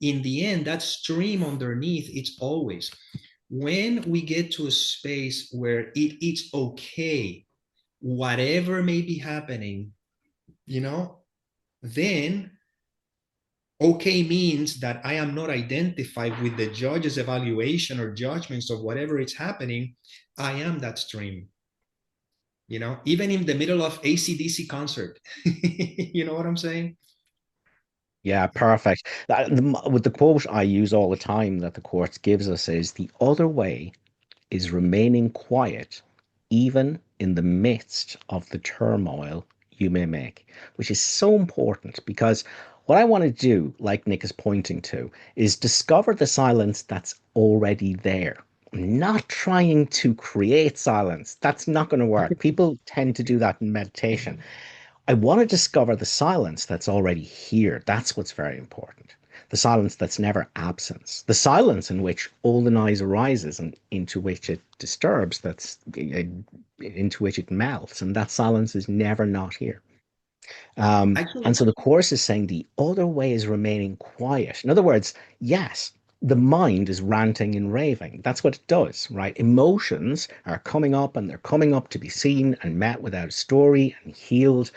in the end, that stream underneath, it's always when we get to a space where it's okay, whatever may be happening, you know, then okay means that I am not identified with the judge's evaluation or judgments of whatever is happening. I am that stream, even in the middle of ACDC concert. You know what I'm saying? Yeah, perfect. With the quote I use all the time that the course gives us is the other way is remaining quiet, even in the midst of the turmoil you may make, which is so important because what I want to do, like Nick is pointing to, is discover the silence that's already there. I'm not trying to create silence. That's not going to work. People tend to do that in meditation. I want to discover the silence that's already here. That's what's very important. The silence that's never absence. The silence in which all the noise arises and into which it disturbs, into which it melts. And that silence is never not here. And Actually, so the Course is saying the other way is remaining quiet. In other words, yes, the mind is ranting and raving. That's what it does, right? Emotions are coming up and they're coming up to be seen and met without a story and healed.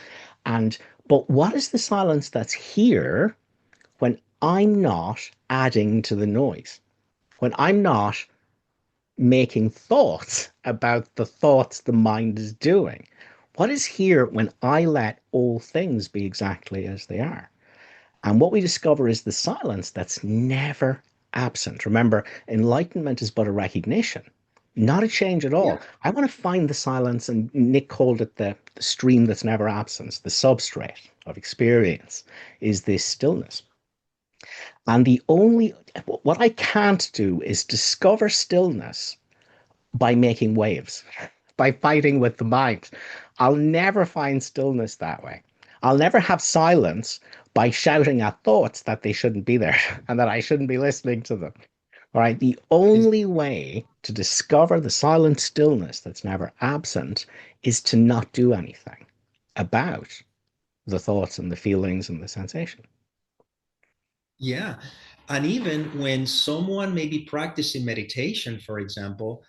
And but what is the silence that's here when I'm not adding to the noise? When I'm not making thoughts about the thoughts the mind is doing? What is here when I let all things be exactly as they are? And what we discover is the silence that's never absent. Remember, enlightenment is but a recognition, not a change at yeah, all. I want to find the silence, and Nick called it the stream that's never absent, the substrate of experience is this stillness. And what I can't do is discover stillness by making waves, by fighting with the mind. I'll never find stillness that way. I'll never have silence by shouting at thoughts that they shouldn't be there and that I shouldn't be listening to them. All right. The it's, only way to discover the silent stillness that's never absent is to not do anything about the thoughts and the feelings and the sensation. yeah. And even when someone may be practicing meditation, for example,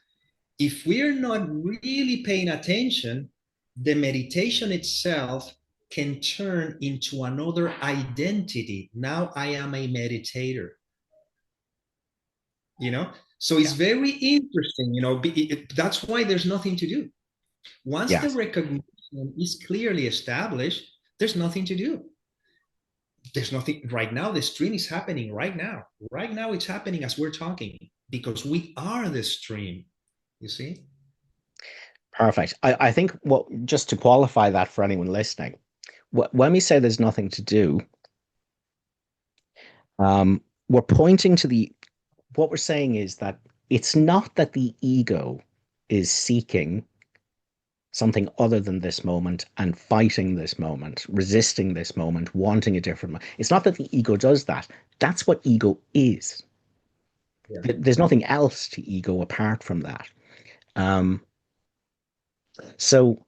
if we're not really paying attention, the meditation itself can turn into another identity. Now I am a meditator, you know? So it's Yeah. very interesting, that's why there's nothing to do. Once the Yes. recognition is clearly established, there's nothing to do. There's nothing right now. The stream is happening right now. Right now, it's happening as we're talking because we are the stream, you see? Perfect. I think just to qualify that for anyone listening, when we say there's nothing to do, we're pointing to what we're saying is that it's not that the ego is seeking something other than this moment and fighting this moment, resisting this moment, wanting a different moment. It's not that the ego does that. That's what ego is. Yeah. There's nothing else to ego apart from that. Um, so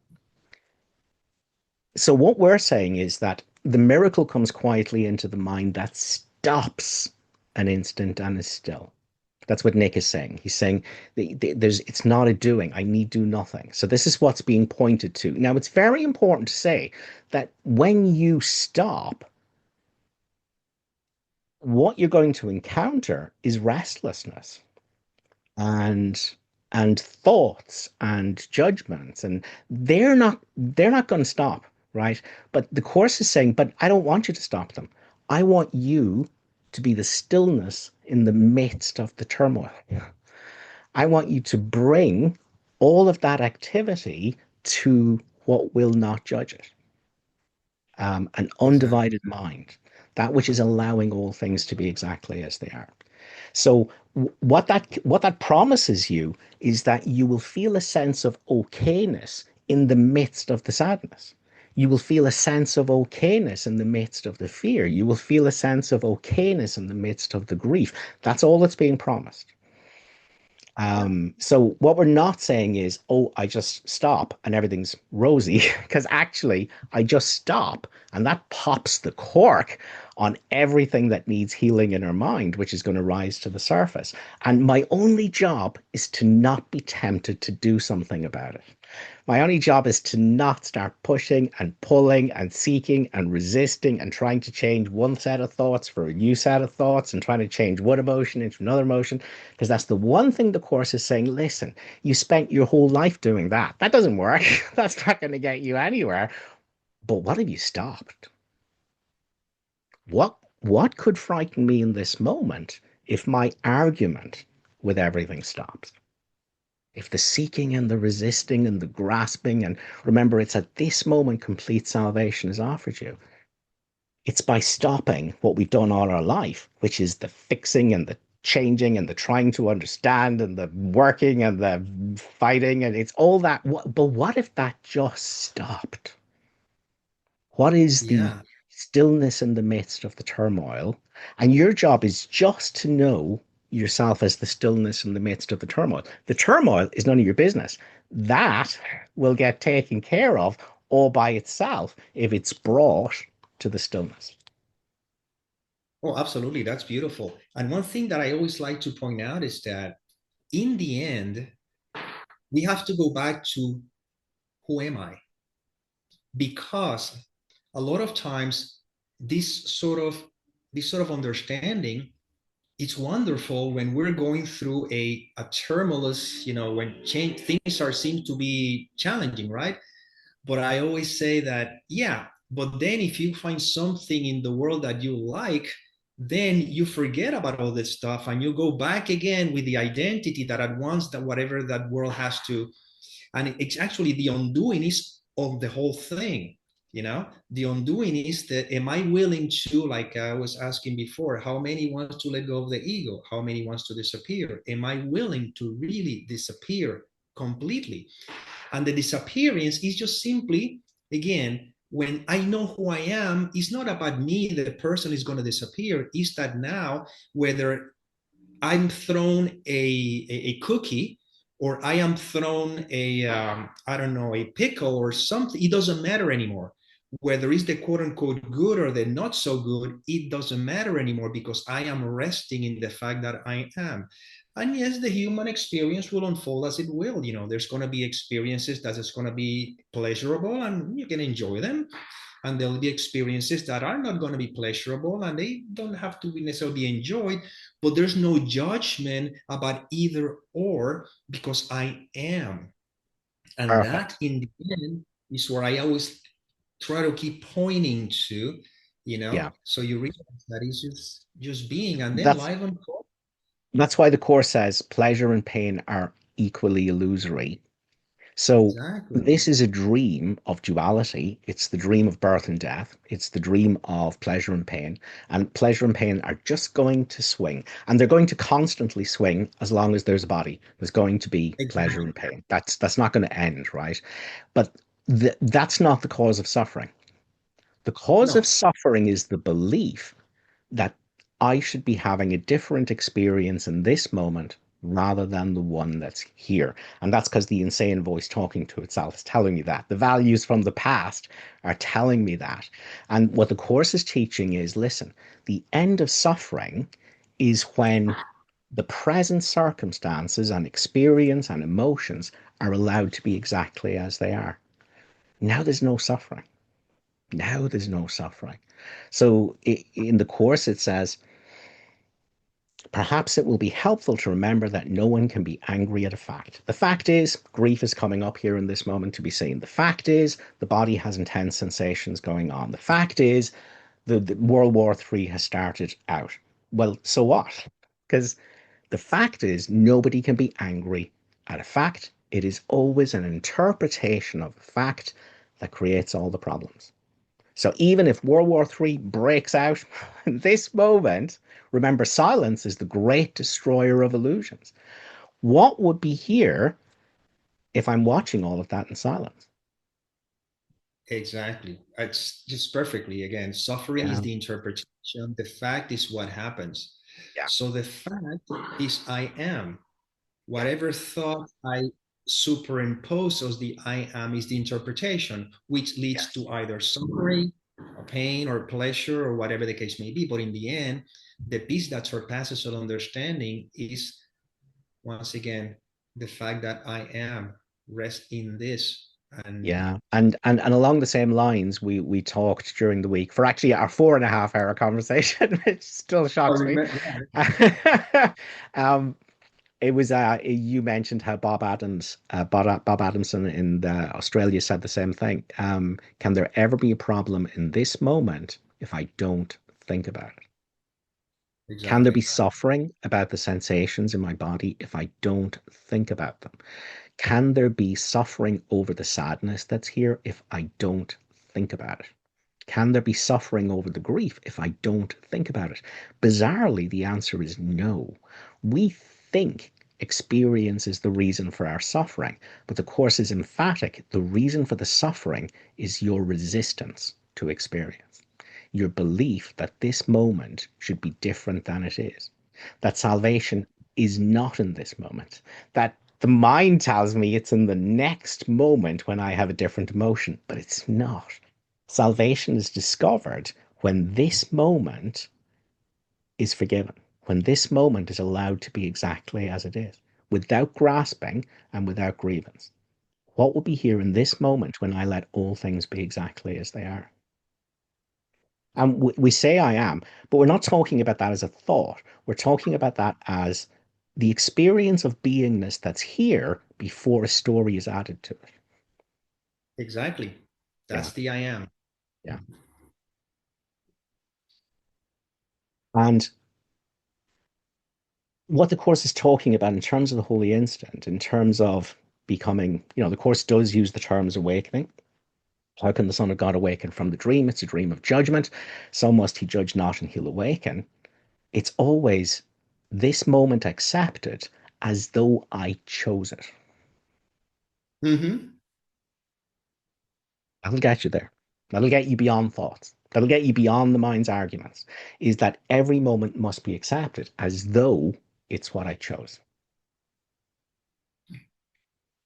So what we're saying is that the miracle comes quietly into the mind that stops an instant and is still. That's what Nick is saying. He's saying it's not a doing. I need do nothing. So this is what's being pointed to. Now it's very important to say that when you stop, what you're going to encounter is restlessness and thoughts and judgments, and they're not going to stop, right? But the course is saying, but I don't want you to stop them. I want you to be the stillness in the midst of the turmoil. I want you to bring all of that activity to what will not judge it, an Exactly. undivided mind, that which is allowing all things to be exactly as they are. So what that promises you is that you will feel a sense of okayness in the midst of the sadness. You will feel a sense of okayness in the midst of the fear. You will feel a sense of okayness in the midst of the grief. That's all that's being promised. Yeah. So what we're not saying is, oh, I just stop and everything's rosy, because actually I just stop and that pops the cork on everything that needs healing in our mind, which is going to rise to the surface. And my only job is to not be tempted to do something about it. My only job is to not start pushing and pulling and seeking and resisting and trying to change one set of thoughts for a new set of thoughts and trying to change one emotion into another emotion. Because that's the one thing the course is saying, listen, you spent your whole life doing that. That doesn't work. That's not going to get you anywhere. But what have you stopped? What could frighten me in this moment if my argument with everything stops? If the seeking and the resisting and the grasping, and remember, it's at this moment complete salvation is offered you. It's by stopping what we've done all our life, which is the fixing and the changing and the trying to understand and the working and the fighting. And it's all that. But what if that just stopped? What is the Yeah. stillness in the midst of the turmoil? And your job is just to know yourself as the stillness in the midst of the turmoil. The turmoil is none of your business. That will get taken care of all by itself if it's brought to the stillness. Oh, absolutely. That's beautiful. And one thing that I always like to point out is that in the end, we have to go back to who am I? Because a lot of times this sort of this sort of understanding, it's wonderful when we're going through a tumultuous, when change things are seem to be challenging, right? But I always say that, yeah, but then if you find something in the world that you like, then you forget about all this stuff and you go back again with the identity that at once that whatever that world has to, and it's actually the undoing is of the whole thing. The undoing is that, am I willing to, like I was asking before, how many wants to let go of the ego, how many wants to disappear? Am I willing to really disappear completely? And the disappearance is just simply, again, when I know who I am, it's not about me, the person is going to disappear. It's that now, whether I'm thrown a cookie or I am thrown I don't know, a pickle or something, it doesn't matter anymore. Whether it's the quote unquote good or the not so good, it doesn't matter anymore because I am resting in the fact that I am. And yes, the human experience will unfold as it will. There's going to be experiences that is going to be pleasurable and you can enjoy them, and there'll be experiences that are not going to be pleasurable and they don't have to be necessarily be enjoyed, but there's no judgment about either or because I am. And that Perfect. in the end is where I always try to keep pointing to, Yeah. so you realize that it's just being, and then That's life unfolds. that's why the course says pleasure and pain are equally illusory. So Exactly. this is a dream of duality. It's the dream of birth and death. It's the dream of pleasure and pain. And pleasure and pain are just going to swing. And they're going to constantly swing as long as there's a body. There's going to be pleasure Exactly. and pain. That's not going to end, right? But that's not the cause of suffering. The cause of No. suffering is the belief that I should be having a different experience in this moment rather than the one that's here. And that's because the insane voice talking to itself is telling me that. The values from the past are telling me that. And what the course is teaching is, listen, the end of suffering is when the present circumstances and experience and emotions are allowed to be exactly as they are. Now there's no suffering. Now there's no suffering. So in the course, it says, perhaps it will be helpful to remember that no one can be angry at a fact. The fact is, grief is coming up here in this moment to be seen. The fact is, the body has intense sensations going on. The fact is, the World War III has started out. Well, so what? Because the fact is, nobody can be angry at a fact. It is always an interpretation of a fact that creates all the problems. So even if World War III breaks out in this moment, remember silence is the great destroyer of illusions. What would be here if I'm watching all of that in silence? Exactly. It's just perfectly. Again, suffering is Yeah, the interpretation. The fact is what happens. yeah, So the fact is I am. yeah, Whatever thought I superimpose as the I am is the interpretation, which leads yes, to either suffering, or pain, or pleasure, or whatever the case may be. But in the end, the peace that surpasses all understanding is, once again, the fact that I am rest in this. And yeah. And along the same lines, we talked during the week for actually our 4.5 hour conversation, which still I shocks me. remember, Um, it was you mentioned how Bob Adamson in Australia said the same thing. Can there ever be a problem in this moment if I don't think about it? Can there be exactly. suffering about the sensations in my body if I don't think about them? Can there be suffering over the sadness that's here if I don't think about it? Can there be suffering over the grief if I don't think about it? Bizarrely, the answer is no. We think experience is the reason for our suffering, but the Course is emphatic. The reason for the suffering is your resistance to experience, your belief that this moment should be different than it is, that salvation is not in this moment, that the mind tells me it's in the next moment when I have a different emotion, but it's not. Salvation is discovered when this moment is forgiven, when this moment is allowed to be exactly as it is, without grasping and without grievance. What will be here in this moment when I let all things be exactly as they are? And we say I am, but we're not talking about that as a thought. We're talking about that as the experience of beingness that's here before a story is added to it. Exactly. Yeah, That's the I am. yeah. And what the Course is talking about in terms of the holy instant, in terms of becoming, the Course does use the terms awakening. How can the Son of God awaken from the dream? It's a dream of judgment. So must he judge not and he'll awaken. It's always this moment accepted as though I chose it. Mm-hmm. That'll get you there. That'll get you beyond thoughts. That'll get you beyond the mind's arguments. Is that every moment must be accepted as though it's what I chose.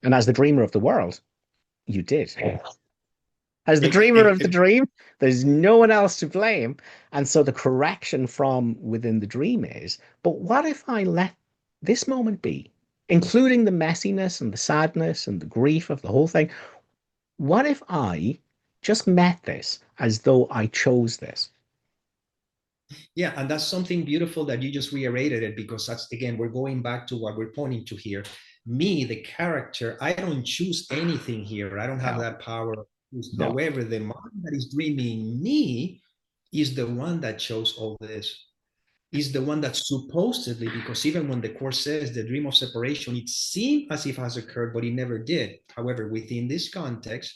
And as the dreamer of the world, you did. As the dreamer of the dream, there's no one else to blame. And so the correction from within the dream is, but what if I let this moment be, including the messiness and the sadness and the grief of the whole thing? What if I just met this as though I chose this? Yeah, and that's something beautiful that you just reiterated it, because that's, again, we're going back to what we're pointing to here. Me, the character, I don't choose anything here. I don't have No, that power. no. However, the mind that is dreaming me is the one that chose all this. Is the one that supposedly, because even when the Course says the dream of separation, it seemed as if it has occurred, but it never did. However, within this context,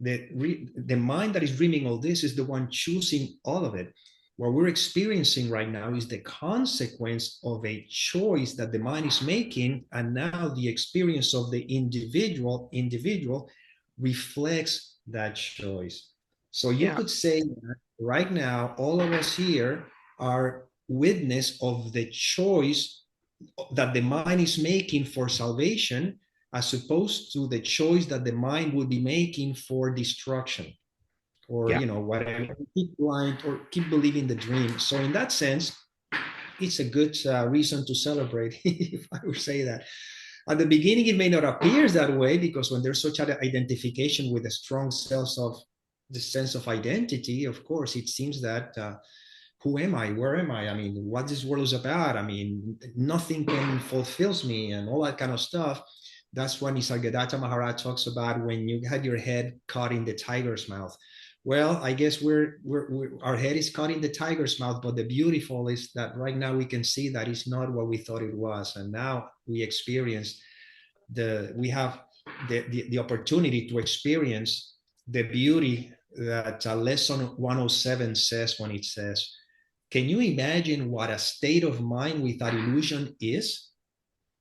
the mind that is dreaming all this is the one choosing all of it. What we're experiencing right now is the consequence of a choice that the mind is making, and now the experience of the individual reflects that choice. So you Yeah, could say that right now all of us here are witness of the choice that the mind is making for salvation, as opposed to the choice that the mind would be making for destruction, or yeah, whatever, keep blind or keep believing the dream. So in that sense, it's a good reason to celebrate, if I would say that. At the beginning, it may not appear that way, because when there's such an identification with a strong sense of the sense of identity, of course, it seems that who am I? Where am I? I mean, what this world is about? I mean, nothing can fulfills me, and all that kind of stuff. That's when Nisargadatta Maharaj talks about when you had your head caught in the tiger's mouth. Well, I guess our head is caught in the tiger's mouth, but the beautiful is that right now we can see that it's not what we thought it was, and now we have the opportunity to experience the beauty that lesson 107 says when it says, can you imagine what a state of mind without illusion is?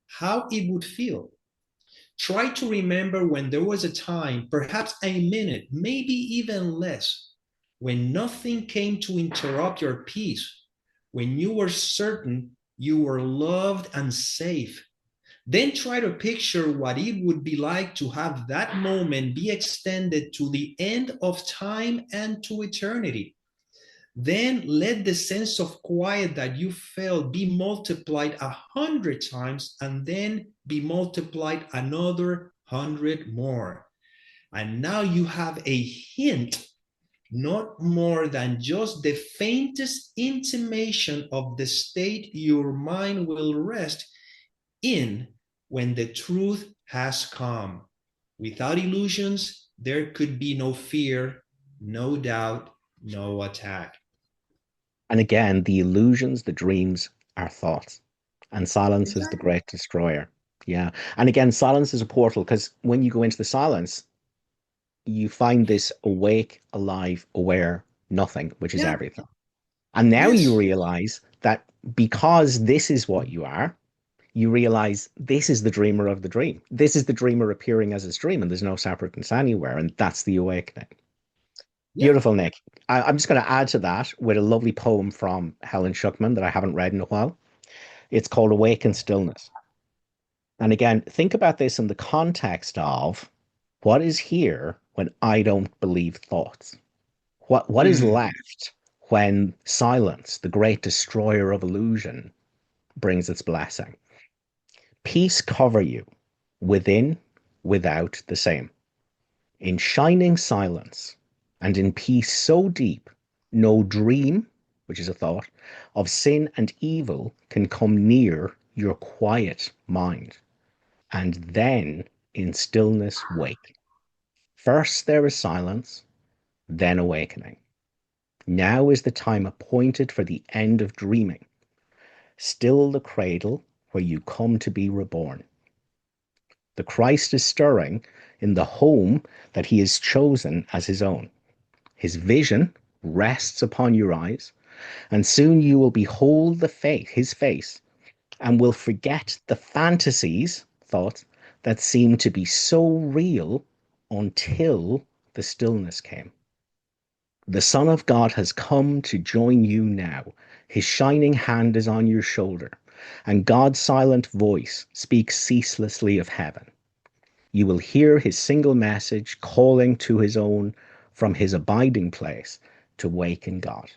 How it would feel? Try to remember when there was a time, perhaps a minute, maybe even less, when nothing came to interrupt your peace, when you were certain you were loved and safe. Then try to picture what it would be like to have that moment be extended to the end of time and to eternity. Then let the sense of quiet that you felt be multiplied 100 times and then be multiplied another 100 more. And now you have a hint, not more than just the faintest intimation of the state your mind will rest in when the truth has come. Without illusions, there could be no fear, no doubt, no attack. And again, the illusions, the dreams are thoughts. And silence is the Exactly. great destroyer. Yeah. And again, silence is a portal because when you go into the silence, you find this awake, alive, aware nothing, which is Yeah. everything. And now you Yes. realize that because this is what you are, you realize this is the dreamer of the dream. This is the dreamer appearing as his dream, and there's no separateness anywhere. And that's the awakening. Yeah. Beautiful, Nick. I'm just going to add to that with a lovely poem from Helen Schuckman that I haven't read in a while. It's called Awaken Stillness. And again, think about this in the context of what is here when I don't believe thoughts? What is Mm. left when silence, the great destroyer of illusion, brings its blessing? Peace cover you, within, without, the same. In shining silence, and in peace so deep, no dream, which is a thought, of sin and evil can come near your quiet mind. And then in stillness wake. First there is silence, then awakening. Now is the time appointed for the end of dreaming. Still the cradle where you come to be reborn. The Christ is stirring in the home that he has chosen as his own. His vision rests upon your eyes, and soon you will behold his face, and will forget the fantasies, thoughts, that seemed to be so real until the stillness came. The Son of God has come to join you now. His shining hand is on your shoulder, and God's silent voice speaks ceaselessly of heaven. You will hear his single message calling to his own from his abiding place to wake in God.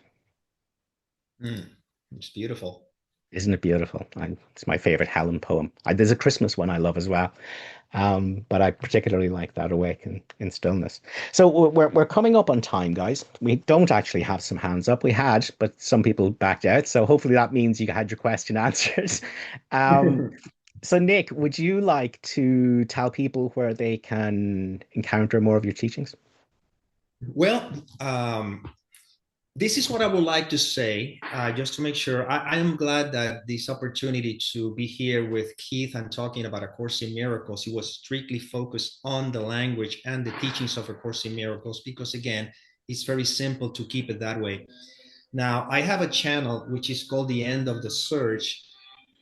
Mm. It's beautiful. Isn't it beautiful? It's my favorite Helen poem. There's a Christmas one I love as well. But I particularly like that Awake in Stillness. So we're coming up on time, guys. We don't actually have some hands up. We had, but some people backed out. So hopefully that means you had your question answered. Um, so Nick, would you like to tell people where they can encounter more of your teachings? Well, this is what I would like to say, just to make sure. I am glad that this opportunity to be here with Keith and talking about A Course in Miracles, it was strictly focused on the language and the teachings of A Course in Miracles, because again, it's very simple to keep it that way. Now, I have a channel which is called The End of the Search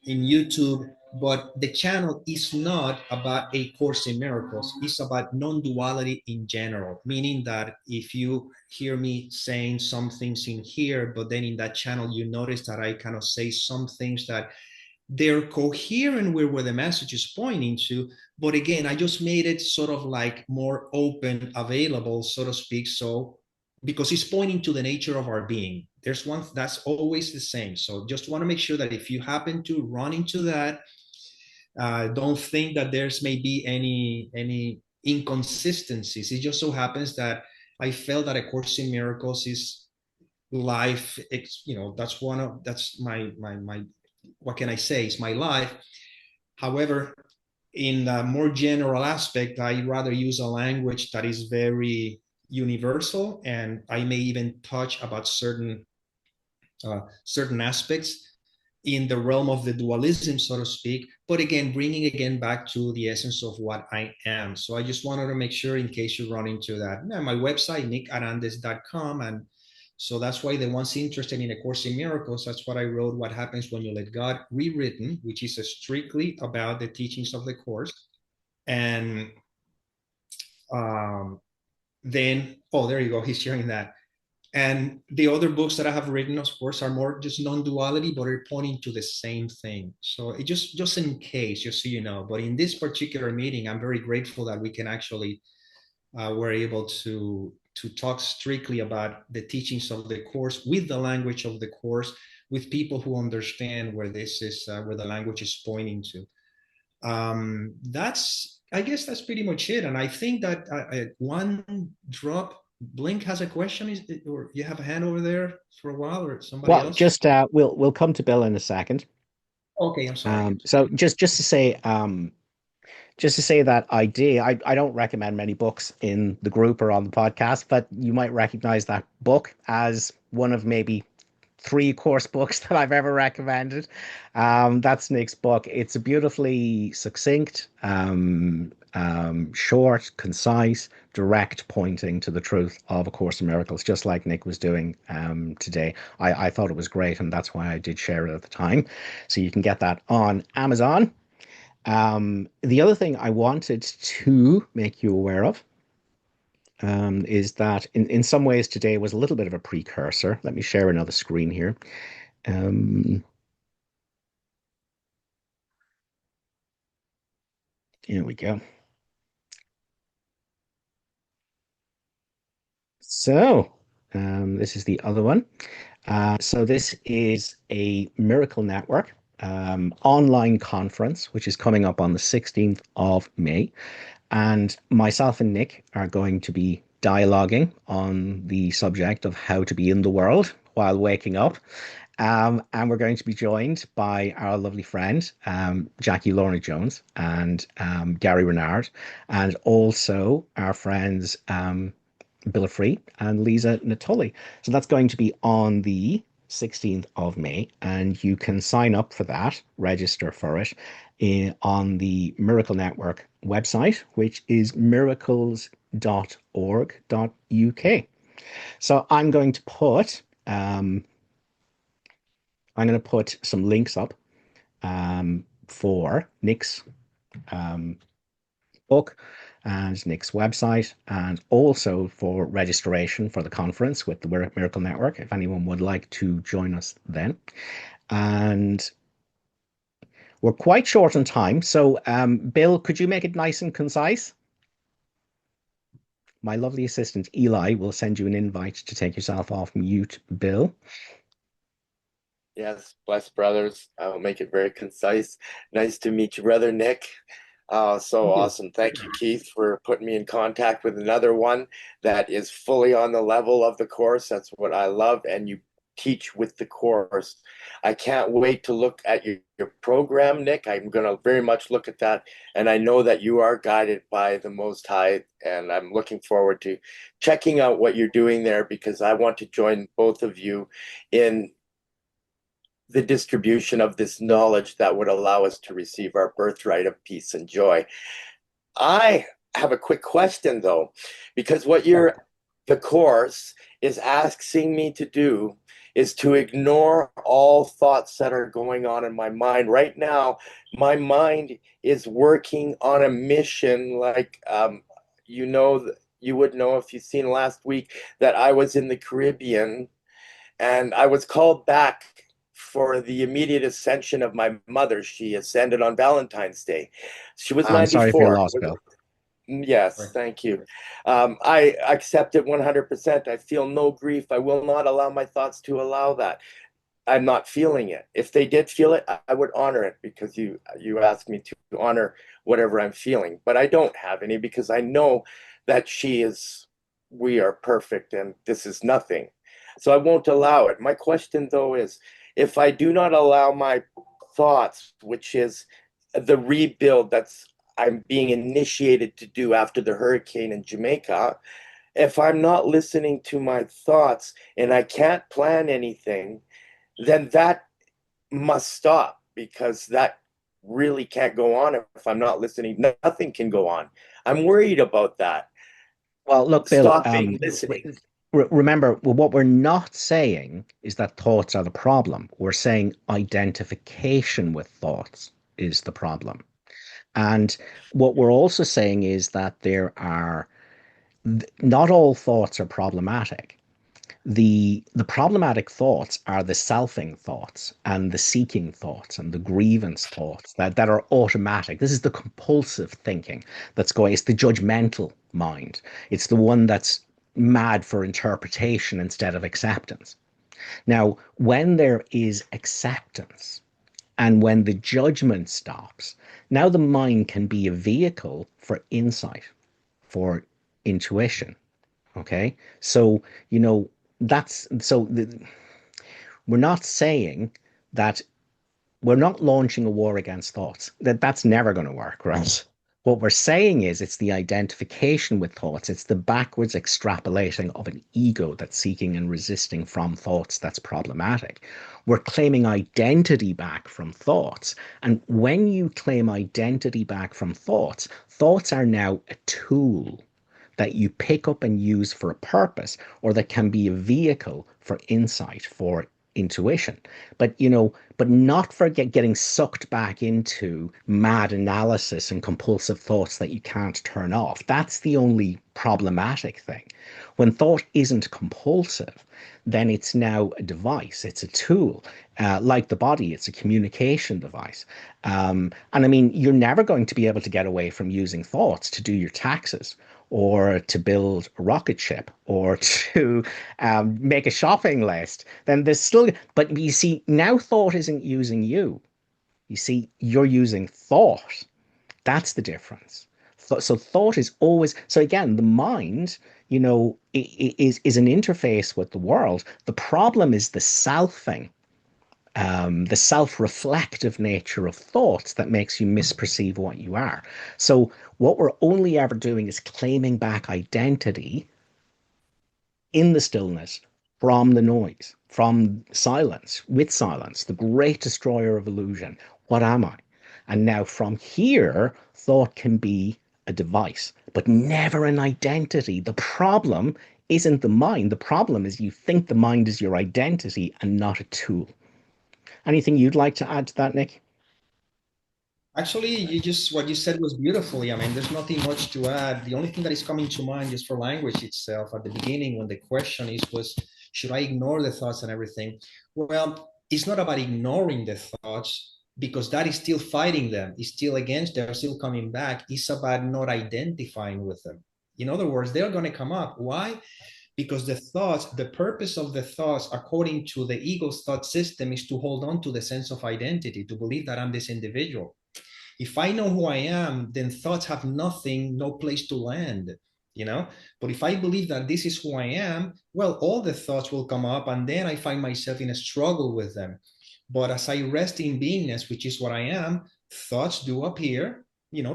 in YouTube, but the channel is not about A Course in Miracles. It's about non-duality in general, meaning that if you hear me saying some things in here, but then in that channel, you notice that I kind of say some things that they're coherent with where the message is pointing to. But again, I just made it sort of like more open, available, so to speak. So, because it's pointing to the nature of our being. There's one that's always the same. So, just want to make sure that if you happen to run into that, don't think that there's maybe any inconsistencies. It just so happens that I felt that A Course in Miracles is life. That's one of that's my what can I say? It's my life. However, in a more general aspect, I rather use a language that is very universal, and I may even touch about certain aspects in the realm of the dualism, so to speak, but again, bringing again back to the essence of what I am. So I just wanted to make sure in case you run into that. Now, my website, nickarandes.com. And so that's why the ones interested in A Course in Miracles, that's what I wrote, What Happens When You Let God, rewritten, which is strictly about the teachings of the Course. And um, then, oh, there you go. He's sharing that. And the other books that I have written, of course, are more just non-duality, but are pointing to the same thing. So it just in case, just so you know. But in this particular meeting, I'm very grateful that we can actually were able to talk strictly about the teachings of the course with the language of the course, with people who understand where this is, where the language is pointing to. That's, I guess that's pretty much it. And I think that one drop, Blink has a question, or you have a hand over there for a while, or somebody Well, else? just we'll come to Bill in a second. Okay, I'm sorry. So just to say that I don't recommend many books in the group or on the podcast, but you might recognize that book as one of maybe three course books that I've ever recommended. That's Nick's book. It's a beautifully succinct, short, concise, direct pointing to the truth of A Course in Miracles, just like Nick was doing today. I thought it was great, and that's why I did share it at the time. So you can get that on Amazon. The other thing I wanted to make you aware of is that in some ways today was a little bit of a precursor. Let me share another screen here. Um, Here we go. So, this is the other one. So this is a Miracle Network online conference, which is coming up on the 16th of May. And myself and Nick are going to be dialoguing on the subject of how to be in the world while waking up. And we're going to be joined by our lovely friend, Jackie Lorna Jones and Gary Renard, and also our friends, Billa Free and Lisa Natoli. So that's going to be on the 16th of May, and you can sign up for that, register for it on the Miracle Network website, which is miracles.org.uk. So I'm going to put some links up for Nick's um, book and Nick's website, and also for registration for the conference with the Miracle Network, if anyone would like to join us then. And we're quite short on time. So, Bill, could you make it nice and concise? My lovely assistant, Eli, will send you an invite to take yourself off mute, Bill. Yes, bless brothers. I will make it very concise. Nice to meet you, brother Nick. So Thank you. awesome. Thank you, Keith, for putting me in contact with another one that is fully on the level of the course. That's what I love. And you teach with the course. I can't wait to look at your program, Nick. I'm going to very much look at that. And I know that you are guided by the Most High. And I'm looking forward to checking out what you're doing there because I want to join both of you in the distribution of this knowledge that would allow us to receive our birthright of peace and joy. I have a quick question though, because what the course is asking me to do is to ignore all thoughts that are going on in my mind. Right now, my mind is working on a mission like you would know if you've seen last week that I was in the Caribbean and I was called back for the immediate ascension of my mother. She ascended on Valentine's Day. She was I'm sorry for your 94. loss, Bill. Yes, Right. thank you. I accept it 100%. I feel no grief. I will not allow my thoughts to allow that. I'm not feeling it. If they did feel it, I would honor it because you asked me to honor whatever I'm feeling. But I don't have any because I know that we are perfect and this is nothing. So I won't allow it. My question though is if I do not allow my thoughts, which is the rebuild that's I'm being initiated to do after the hurricane in Jamaica, if I'm not listening to my thoughts and I can't plan anything, then that must stop, because that really can't go on if I'm not listening. Nothing can go on. I'm worried about that. Well, look, Bill, Stopping listening. remember, well, what we're not saying is that thoughts are the problem. We're saying identification with thoughts is the problem. And what we're also saying is that not all thoughts are problematic. The problematic thoughts are the selfing thoughts and the seeking thoughts and the grievance thoughts that are automatic. This is the compulsive thinking that's going, it's the judgmental mind. It's the one that's mad for interpretation instead of acceptance. Now, when there is acceptance and when the judgment stops, now the mind can be a vehicle for insight, for intuition. Okay. So, you know, we're not saying that we're not launching a war against thoughts. That's never going to work, right? What we're saying is it's the identification with thoughts. It's the backwards extrapolating of an ego that's seeking and resisting from thoughts that's problematic. We're claiming identity back from thoughts. And when you claim identity back from thoughts, thoughts are now a tool that you pick up and use for a purpose, or that can be a vehicle for insight, for intuition. But but not for getting sucked back into mad analysis and compulsive thoughts that you can't turn off. That's the only problematic thing. When thought isn't compulsive, then it's now a device, it's a tool. Like the body, it's a communication device. And I mean, you're never going to be able to get away from using thoughts to do your taxes, or to build a rocket ship, or to make a shopping list. Then there's still, but you see, now thought isn't using you. You see, you're using thought. That's the difference. So thought is always, so again, the mind, is an interface with the world. The problem is the selfing, the self-reflective nature of thoughts that makes you misperceive what you are. So what we're only ever doing is claiming back identity in the stillness, from the noise, from silence, with silence, the great destroyer of illusion. What am I? And now from here, thought can be a device, but never an identity. The problem isn't the mind. The problem is you think the mind is your identity and not a tool. Anything you'd like to add to that, Nick? Actually, what you said was beautifully. I mean, there's nothing much to add. The only thing that is coming to mind is for language itself. At the beginning, when the question was, should I ignore the thoughts and everything? Well, it's not about ignoring the thoughts, because that is still fighting them. It's still against, they're still coming back. It's about not identifying with them. In other words, they're going to come up. Why? Because the purpose of the thoughts, according to the ego's thought system, is to hold on to the sense of identity, to believe that I'm this individual. If I know who I am, then thoughts have nothing, no place to land, you know? But if I believe that this is who I am, well, all the thoughts will come up, and then I find myself in a struggle with them. But as I rest in beingness, which is what I am, thoughts do appear,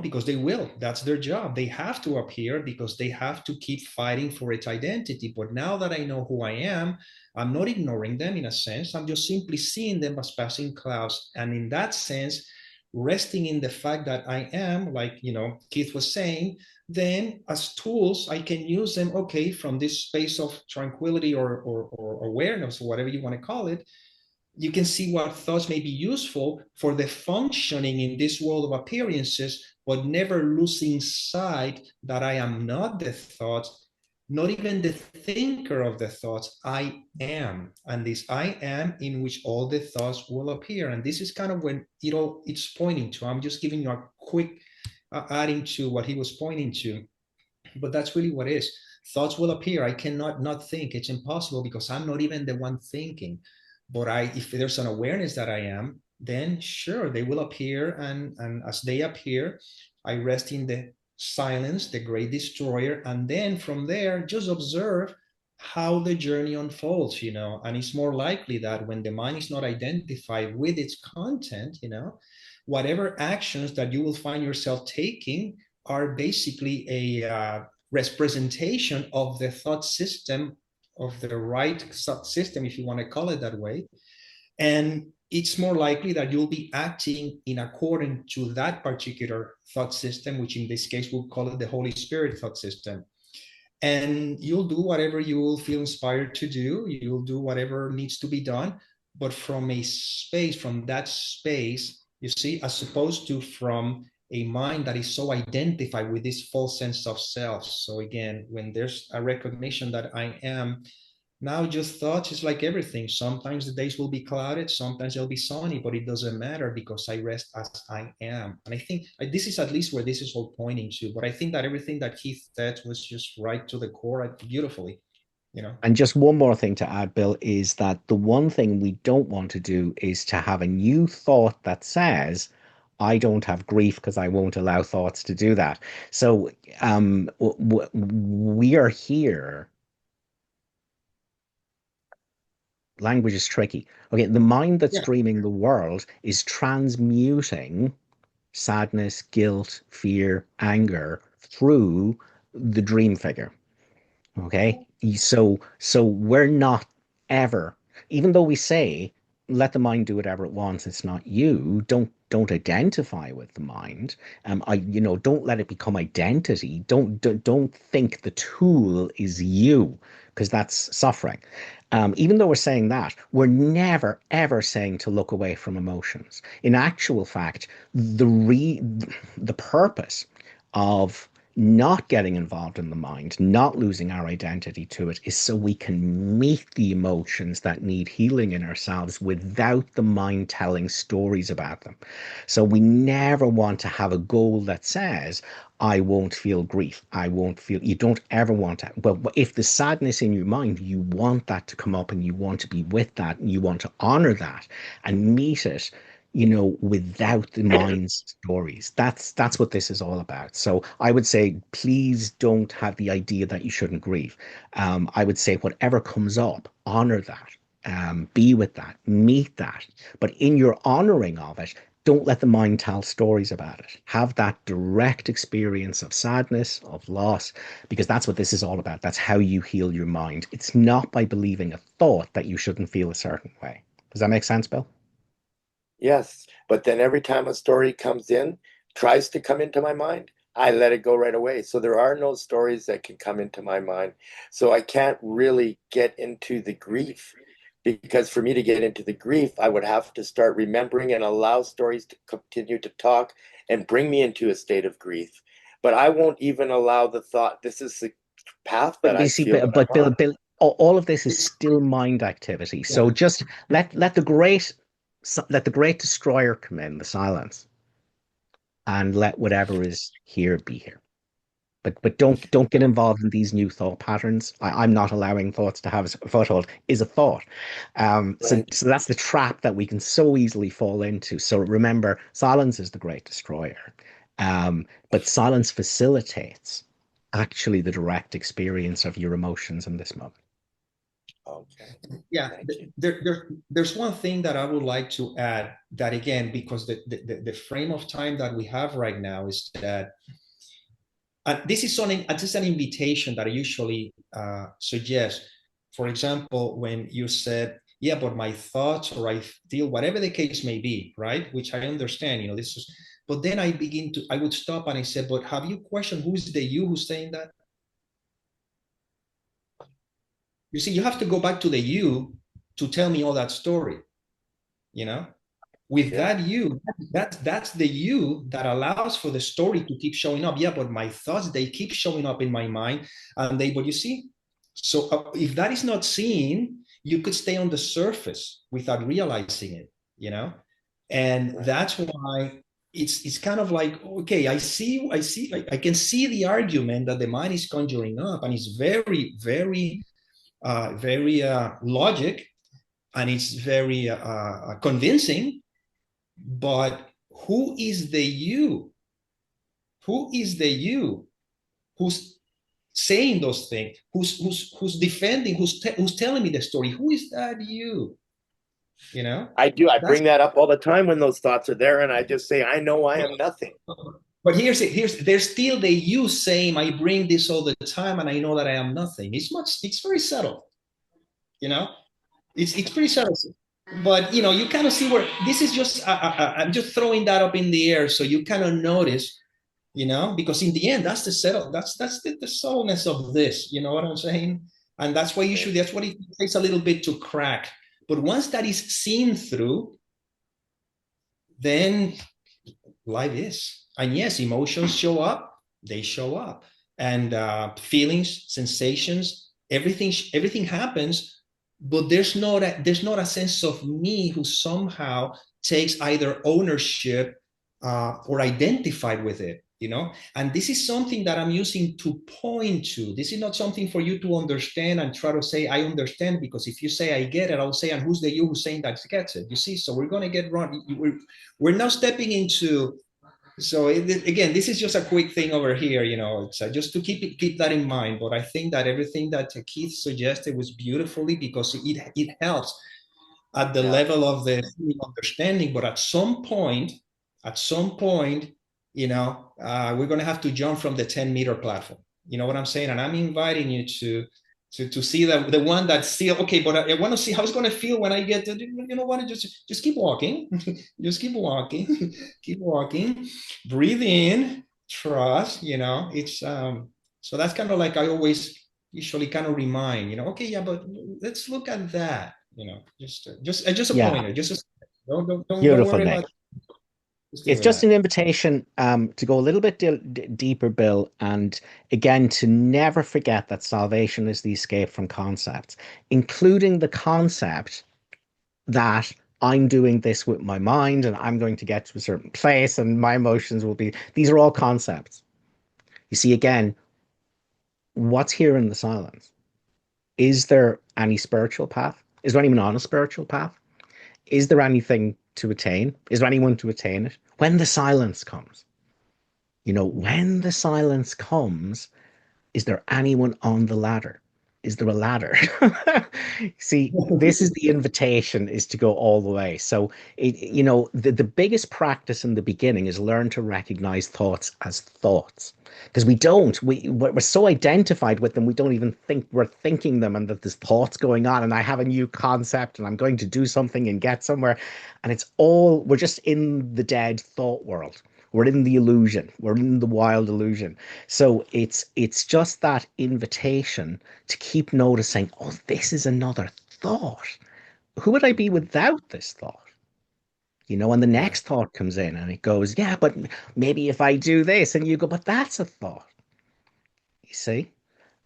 because they will. That's their job. They have to appear because they have to keep fighting for its identity. But now that I know who I am, I'm not ignoring them in a sense. I'm just simply seeing them as passing clouds. And in that sense, resting in the fact that I am, like, Keith was saying, then as tools, I can use them, okay, from this space of tranquility or awareness, or whatever you want to call it. You can see what thoughts may be useful for the functioning in this world of appearances, but never losing sight that I am not the thoughts, not even the thinker of the thoughts. I am, and this I am in which all the thoughts will appear. And this is kind of when it's pointing to. I'm just giving you a quick adding to what he was pointing to, but that's really what it is. Thoughts will appear. I cannot not think. It's impossible, because I'm not even the one thinking. But if there's an awareness that I am, then sure, they will appear. And as they appear, I rest in the silence, the great destroyer. And then from there, just observe how the journey unfolds, and it's more likely that when the mind is not identified with its content, whatever actions that you will find yourself taking are basically a representation of the thought system, of the right thought system, if you want to call it that way. And it's more likely that you'll be acting in accordance to that particular thought system, which in this case we'll call it the Holy Spirit thought system. And you'll do whatever you will feel inspired to do. You'll do whatever needs to be done, but from a space, from that space, you see, as opposed to from a mind that is so identified with this false sense of self. So again, when there's a recognition that I am now just thoughts is like everything. Sometimes the days will be clouded, sometimes they'll be sunny, but it doesn't matter because I rest as I am. And I think this is at least where this is all pointing to. But I think that everything that Keith said was just right to the core beautifully, you know. And just one more thing to add, Bill, is that the one thing we don't want to do is to have a new thought that says, I don't have grief because I won't allow thoughts to do that. So we are here. Language is tricky. Okay, the mind that's Yeah. dreaming the world is transmuting sadness, guilt, fear, anger through the dream figure. Okay. So we're not ever, even though we say, let the mind do whatever it wants, it's not you. Don't identify with the mind. Don't let it become identity. Don't think the tool is you, because that's suffering. Even though we're saying that, we're never ever saying to look away from emotions. In actual fact, the purpose of not getting involved in the mind, not losing our identity to it, is so we can meet the emotions that need healing in ourselves without the mind telling stories about them. So we never want to have a goal that says, I won't feel grief. You don't ever want to. Well, if the sadness in your mind, you want that to come up and you want to be with that and you want to honor that and meet it, without the mind's stories. That's what this is all about. So I would say, please don't have the idea that you shouldn't grieve. I would say whatever comes up, honor that. Be with that, meet that. But in your honoring of it, don't let the mind tell stories about it. Have that direct experience of sadness, of loss, because that's what this is all about. That's how you heal your mind. It's not by believing a thought that you shouldn't feel a certain way. Does that make sense, Bill? Yes, but then every time a story comes in, tries to come into my mind, I let it go right away. So there are no stories that can come into my mind. So I can't really get into the grief, because for me to get into the grief, I would have to start remembering and allow stories to continue to talk and bring me into a state of grief. But I won't even allow the thought, this is the path that But you I see, feel that but I'm on. Bill, all of this is still mind activity. So Yeah. just let the great destroyer come in, the silence, and let whatever is here be here. But don't get involved in these new thought patterns. I'm not allowing thoughts to have a foothold. Is a thought. So Right. so that's the trap that we can so easily fall into. So remember, silence is the great destroyer. But silence facilitates actually the direct experience of your emotions in this moment. Okay. Yeah, Thank you. there's one thing that I would like to add, that again, because the frame of time that we have right now is that this is just an invitation that I usually suggest. For example, when you said, yeah, but my thoughts, or I feel, whatever the case may be, right? Which I understand, this is, but then I would stop and I said, but have you questioned who is the you who's saying that? You see, you have to go back to the you to tell me all that story, you know? With Yeah. that you, that's the you that allows for the story to keep showing up. Yeah, but my thoughts, they keep showing up in my mind, and but you see, so if that is not seen, you could stay on the surface without realizing it, and Right. that's why it's kind of like, okay, I see, like, I can see the argument that the mind is conjuring up, and it's very, very very logic, and it's very convincing. But who is the you? Who is the you who's saying those things? Who's defending? Who's telling me the story? Who is that you? You know, I do. I that's. bring that up all the time when those thoughts are there, and I just say, I know I am nothing. But here's there's still the you saying, I bring this all the time, and I know that I am nothing. It's very subtle. You know, it's pretty subtle. but you kind of see where this is just. I'm just throwing that up in the air so you kind of notice, because in the end, that's the settle. That's the subtleness of this. You know what I'm saying? And that's why you should. That's what it takes a little bit to crack. But once that is seen through, then life is. And yes, emotions show up. They show up, and feelings, sensations, everything happens. But there's not a sense of me who somehow takes either ownership or identified with it. And this is something that I'm using to point to. This is not something for you to understand and try to say I understand, because if you say I get it, I'll say, and who's the you who's saying that gets it? You see, so we're going to get wrong. We're now stepping into. So again, this is just a quick thing over here. It's just to keep that in mind. But I think that everything that Keith suggested was beautifully, because it helps at the level of the understanding. But at some point, we're going to have to jump from the 10-meter platform. You know what I'm saying? And I'm inviting you to see the one that's still okay. But I want to see how it's going to feel when I get to. What? Just keep walking, just keep walking, keep walking. Breathe in, trust. It's So that's kind of like I always usually kind of remind. Okay, yeah, but let's look at that. Just a Yeah, pointer. Don't beautiful, worry about. Nick. Just deal It's with just that. an invitation to go a little bit deeper, Bill, and again to never forget that salvation is the escape from concepts, including the concept that I'm doing this with my mind and I'm going to get to a certain place and my emotions will be. These are all concepts. You see, again, what's here in the silence? Is there any spiritual path? Is there anyone on a spiritual path? Is there anything to attain? Is there anyone to attain it? When the silence comes, when the silence comes, is there anyone on the ladder? Is there a ladder? See, this is the invitation is to go all the way. So the biggest practice in the beginning is learn to recognize thoughts as thoughts. Because we're so identified with them, we don't even think we're thinking them and that there's thoughts going on and I have a new concept and I'm going to do something and get somewhere. And we're just in the dead thought world. We're in the illusion. We're in the wild illusion. So it's just that invitation to keep noticing, oh, this is another thought. Who would I be without this thought? And the Yeah. next thought comes in and it goes, yeah, but maybe if I do this, and you go, but that's a thought, you see?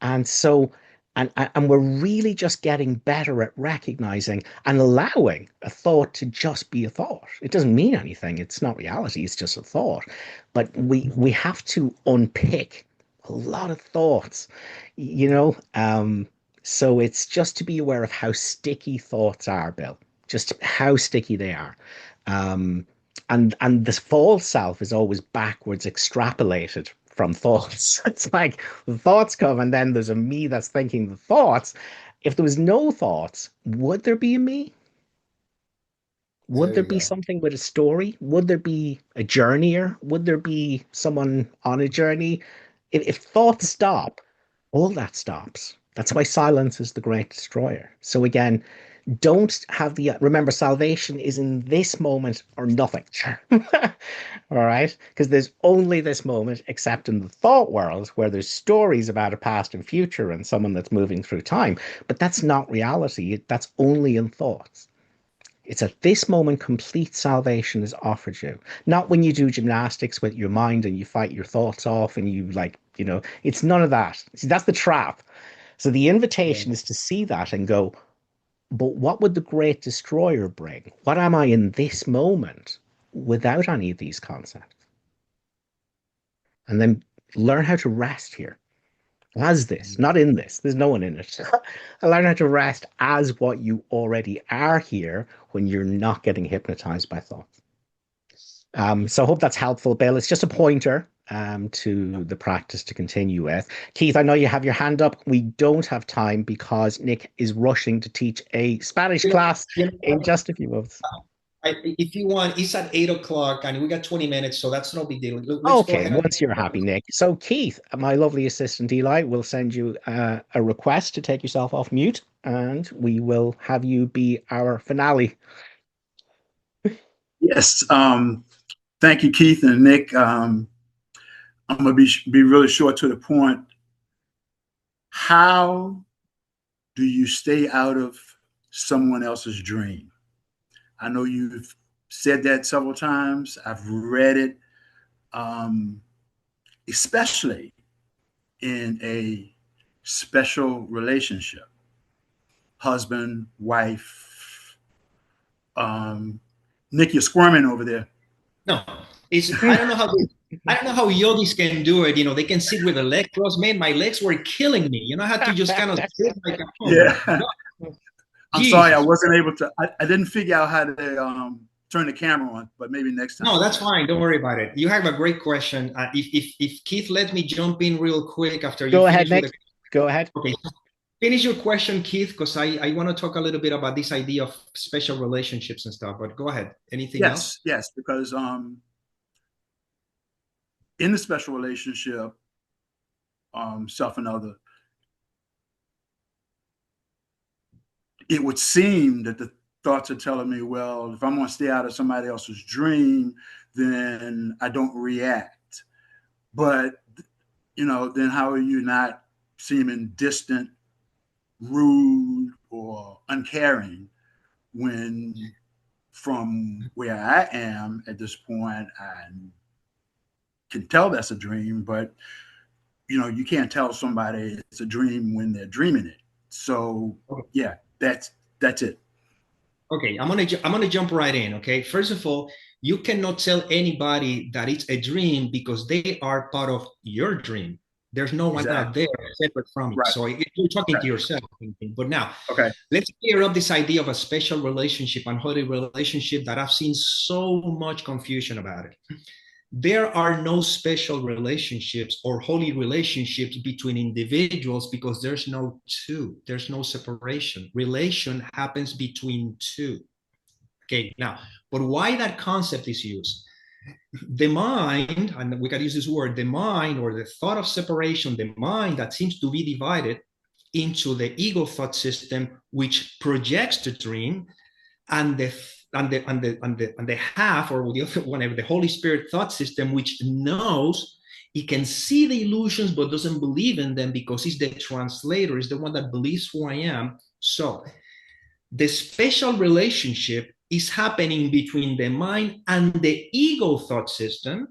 And so, and we're really just getting better at recognizing and allowing a thought to just be a thought. It doesn't mean anything. It's not reality. It's just a thought. But we have to unpick a lot of thoughts, you know. So it's just to be aware of how sticky thoughts are, Bill. Just how sticky they are. Um, and this false self is always backwards extrapolated from thoughts. It's like the thoughts come and then there's a me that's thinking the thoughts. If there was no thoughts, would there be a me? Would There there you be go. something with a story? Would there be a journeyer? Would there be someone on a journey? If thoughts stop, all that stops. That's why silence is the great destroyer. So again, don't have remember, salvation is in this moment or nothing. All right, because there's only this moment, except in the thought world where there's stories about a past and future and someone that's moving through time, but that's not reality. That's only in thoughts. It's at this moment complete salvation is offered you, not when you do gymnastics with your mind and you fight your thoughts off and you like, it's none of that. See, that's the trap. So the Yeah. invitation is to see that and go, but what would the great destroyer bring? What am I in this moment without any of these concepts? And then learn how to rest here as this, not in this. There's no one in it. Learn how to rest as what you already are here when you're not getting hypnotized by thoughts. So I hope that's helpful, Bill. It's just a pointer to the practice to continue with. Keith, I know you have your hand up. We don't have time because Nick is rushing to teach a Spanish You know, class you know in what? just a few months. If you want, it's at 8 o'clock and we got 20 minutes, so that's no big deal. Let's go Okay, ahead and. once you're happy, Nick. So, Keith, my lovely assistant Eli, will send you a request to take yourself off mute, and we will have you be our finale. Yes. Thank you, Keith and Nick. I'm gonna be really short to the point. How do you stay out of someone else's dream? I know you've said that several times. I've read it, especially in a special relationship, husband, wife. Nick, you're squirming over there. No, I don't know how yogis can do it. They can sit with their legs crossed. Man, my legs were killing me. I had to just kind of sit like a Yeah. I'm sorry, I Jesus. wasn't able to. I didn't figure out how to turn the camera on, but maybe next time. No, that's fine. Don't worry about it. You have a great question. If Keith let me jump in real quick after you Go ahead, finish Nick. with the. Go ahead. Okay. Finish your question, Keith, because I want to talk a little bit about this idea of special relationships and stuff. But go ahead. Anything else? Yes, because in the special relationship, self and other, it would seem that the thoughts are telling me, well, if I'm going to stay out of somebody else's dream, then I don't react. But then how are you not seeming distant, rude, or uncaring when from where I am at this point, I can tell that's a dream, but you can't tell somebody it's a dream when they're dreaming it. So yeah, that's it. Okay, I'm gonna jump right in. Okay, first of all, you cannot tell anybody that it's a dream because they are part of your dream. There's no one out there separate from you. Right. So you're talking to yourself. But now, okay, let's clear up this idea of a special relationship, unholy relationship that I've seen so much confusion about it. There are no special relationships or holy relationships between individuals because there's no two. There's no separation. Relation happens between two. Okay, now, but why that concept is used? The mind, and we can use this word, the mind or the thought of separation, the mind that seems to be divided into the ego thought system, which projects the dream, and the half or the other one, the Holy Spirit thought system, which knows it can see the illusions but doesn't believe in them because it's the translator, is the one that believes who I am. So the special relationship is happening between the mind and the ego thought system,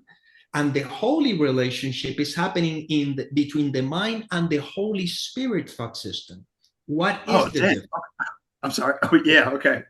and the holy relationship is happening between the mind and the Holy Spirit thought system. What is the difference? I'm sorry. Oh, yeah, okay.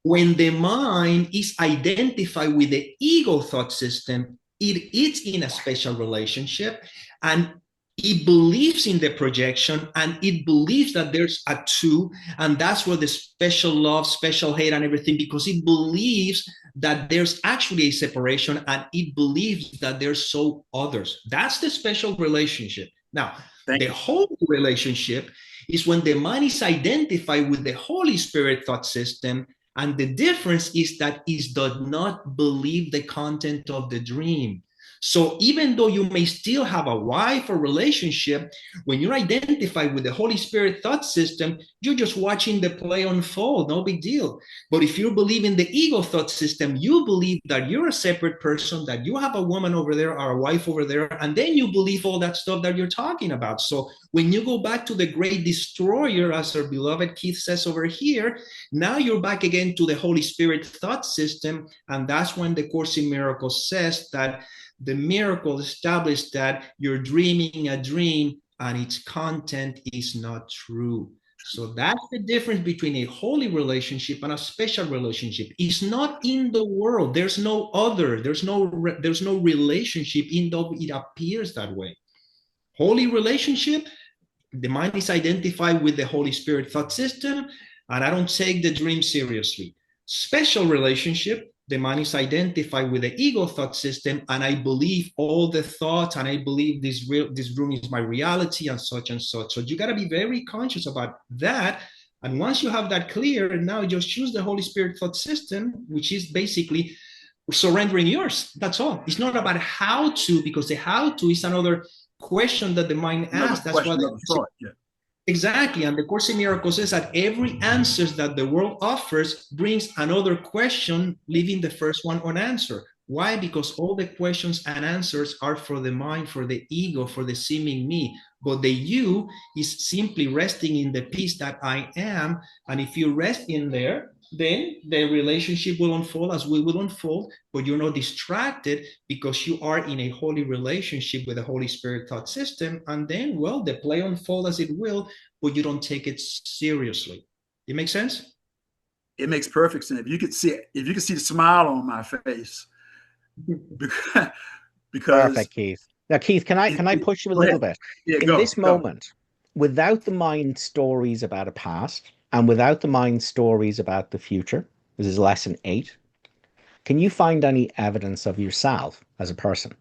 When the mind is identified with the ego thought system, it is in a special relationship, and it believes in the projection, and it believes that there's a two, and that's where the special love, special hate, and everything, because it believes that there's actually a separation, and it believes that there's so others. That's the special relationship. Now, the holy relationship is when the mind is identified with the Holy Spirit thought system, and the difference is that it does not believe the content of the dream. So even though you may still have a wife or relationship, when you're identified with the Holy Spirit thought system, you're just watching the play unfold, no big deal. But if you believe in the ego thought system, you believe that you're a separate person, that you have a woman over there or a wife over there, and then you believe all that stuff that you're talking about. So when you go back to the great destroyer, as our beloved Keith says over here, now you're back again to the Holy Spirit thought system, and that's when the Course in Miracles says that the miracle established that you're dreaming a dream and its content is not true. So that's the difference between a holy relationship and a special relationship. It's not in the world. There's no other. There's no relationship, even though it appears that way. Holy relationship, the mind is identified with the Holy Spirit thought system, and I don't take the dream seriously. Special relationship, the mind is identified with the ego thought system, and I believe all the thoughts, and I believe this room is my reality, and such and such. So you got to be very conscious about that. And once you have that clear, now you just choose the Holy Spirit thought system, which is basically surrendering yours. That's all. It's not about how to, because the how to is another question that the mind asks. That's why exactly. And the Course in Miracles says that every answer that the world offers brings another question, leaving the first one unanswered. Why? Because all the questions and answers are for the mind, for the ego, for the seeming me. But the you is simply resting in the peace that I am. And if you rest in there, then the relationship will unfold as we will unfold, but you're not distracted because you are in a holy relationship with the Holy Spirit thought system. And then, well, the play unfold as it will, but you don't take it seriously. It makes sense? It makes perfect sense. If you could see the smile on my face, because Perfect, Keith. Now, Keith, can I push you a little bit? Yeah, In this moment, without the mind stories about a past and without the mind stories about the future, this is lesson 8. Can you find any evidence of yourself as a person?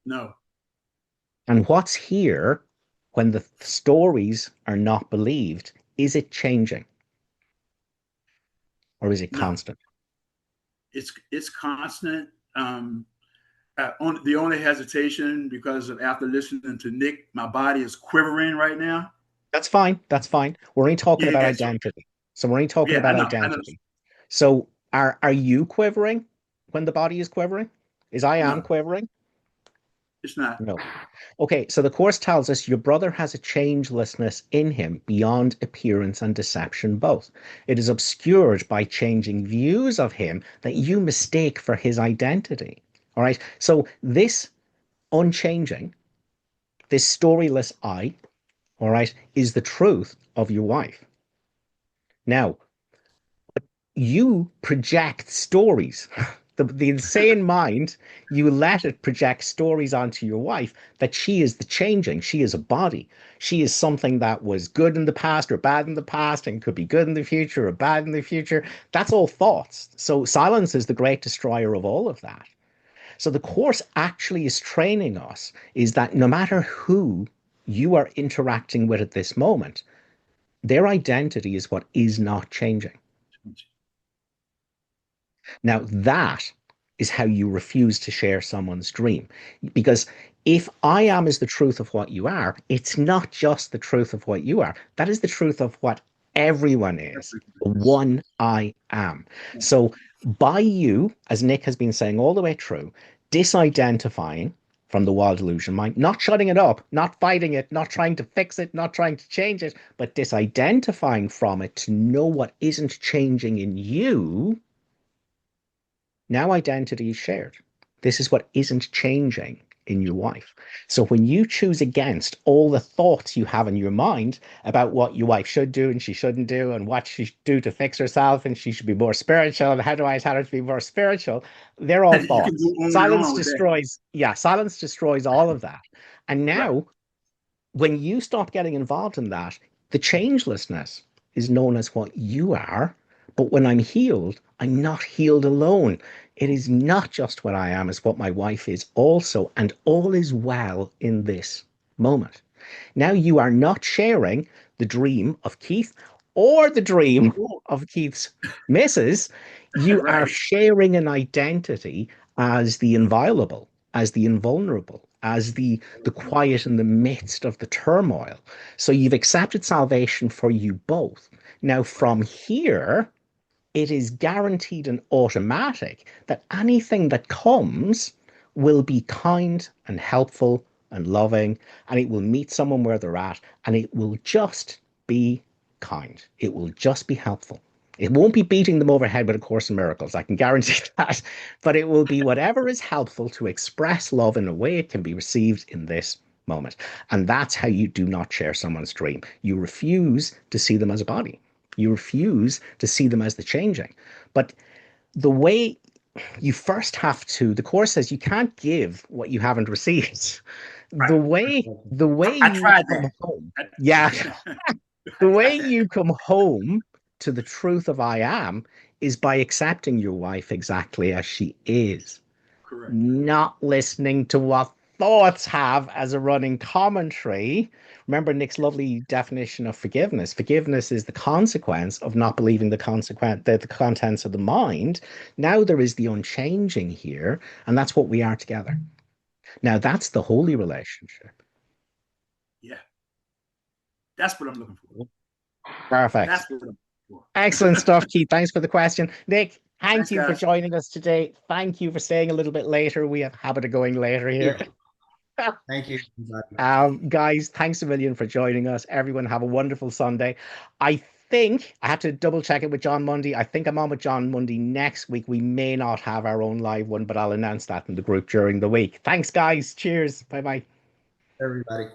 No. And what's here when the stories are not believed? Is it changing? Or is it constant? It's constant. The only hesitation, because of after listening to Nick, my body is quivering right now. That's fine. That's fine. We're only talking about identity. So we're only talking about identity. So are you quivering when the body is quivering? Is I am quivering? It's not. No. Okay, so the Course tells us your brother has a changelessness in him beyond appearance and deception both. It is obscured by changing views of him that you mistake for his identity. All right, so this unchanging, this storyless I, all right, is the truth of your wife. Now, you project stories. The insane mind, you let it project stories onto your wife that she is the changing. She is a body. She is something that was good in the past or bad in the past and could be good in the future or bad in the future. That's all thoughts. So silence is the great destroyer of all of that. So the Course actually is training us is that no matter who you are interacting with at this moment, their identity is what is not changing. Now, that is how you refuse to share someone's dream. Because if I am is the truth of what you are, it's not just the truth of what you are. That is the truth of what everyone is. One I am. So by you, as Nick has been saying all the way through, disidentifying from the wild illusion mind, not shutting it up, not fighting it, not trying to fix it, not trying to change it, but disidentifying from it to know what isn't changing in you. Now identity is shared. This is what isn't changing in your wife. So when you choose against all the thoughts you have in your mind about what your wife should do and she shouldn't do and what she should do to fix herself and she should be more spiritual and how do I tell her to be more spiritual, they're all thoughts. Silence destroys all of that. And now when you stop getting involved in that, the changelessness is known as what you are. But when I'm healed, I'm not healed alone. It is not just what I am, it's what my wife is also. And all is well in this moment. Now you are not sharing the dream of Keith or the dream of Keith's missus. You are sharing an identity as the inviolable, as the invulnerable, as the quiet in the midst of the turmoil. So you've accepted salvation for you both. Now from here, it is guaranteed and automatic that anything that comes will be kind and helpful and loving, and it will meet someone where they're at, and it will just be kind. It will just be helpful. It won't be beating them over the head with A Course in Miracles, I can guarantee that, but it will be whatever is helpful to express love in a way it can be received in this moment. And that's how you do not share someone's dream. You refuse to see them as a body. You refuse to see them as the changing. But the way you first have to, the Course says you can't give what you haven't received. The way you come home, the way you come home to the truth of I am is by accepting your wife exactly as she is. Not listening to what thoughts have as a running commentary, Remember Nick's lovely definition of forgiveness. Forgiveness is the consequence of not believing the contents of the mind. Now there is the unchanging here, and that's what we are together. Now that's the holy relationship. Yeah, that's what I'm looking for. Perfect. That's what I'm looking for. Excellent stuff, Keith. Thanks for the question. Nick, thank Thanks, you for guys. joining us today. Thank you for staying a little bit later. We have a habit of going later here. Thank you. Guys, thanks a million for joining us. Everyone have a wonderful Sunday. I think I have to double check it with John Monday. I think I'm on with John Monday next week. We may not have our own live one, but I'll announce that in the group during the week. Thanks, guys. Cheers. Bye bye. Everybody.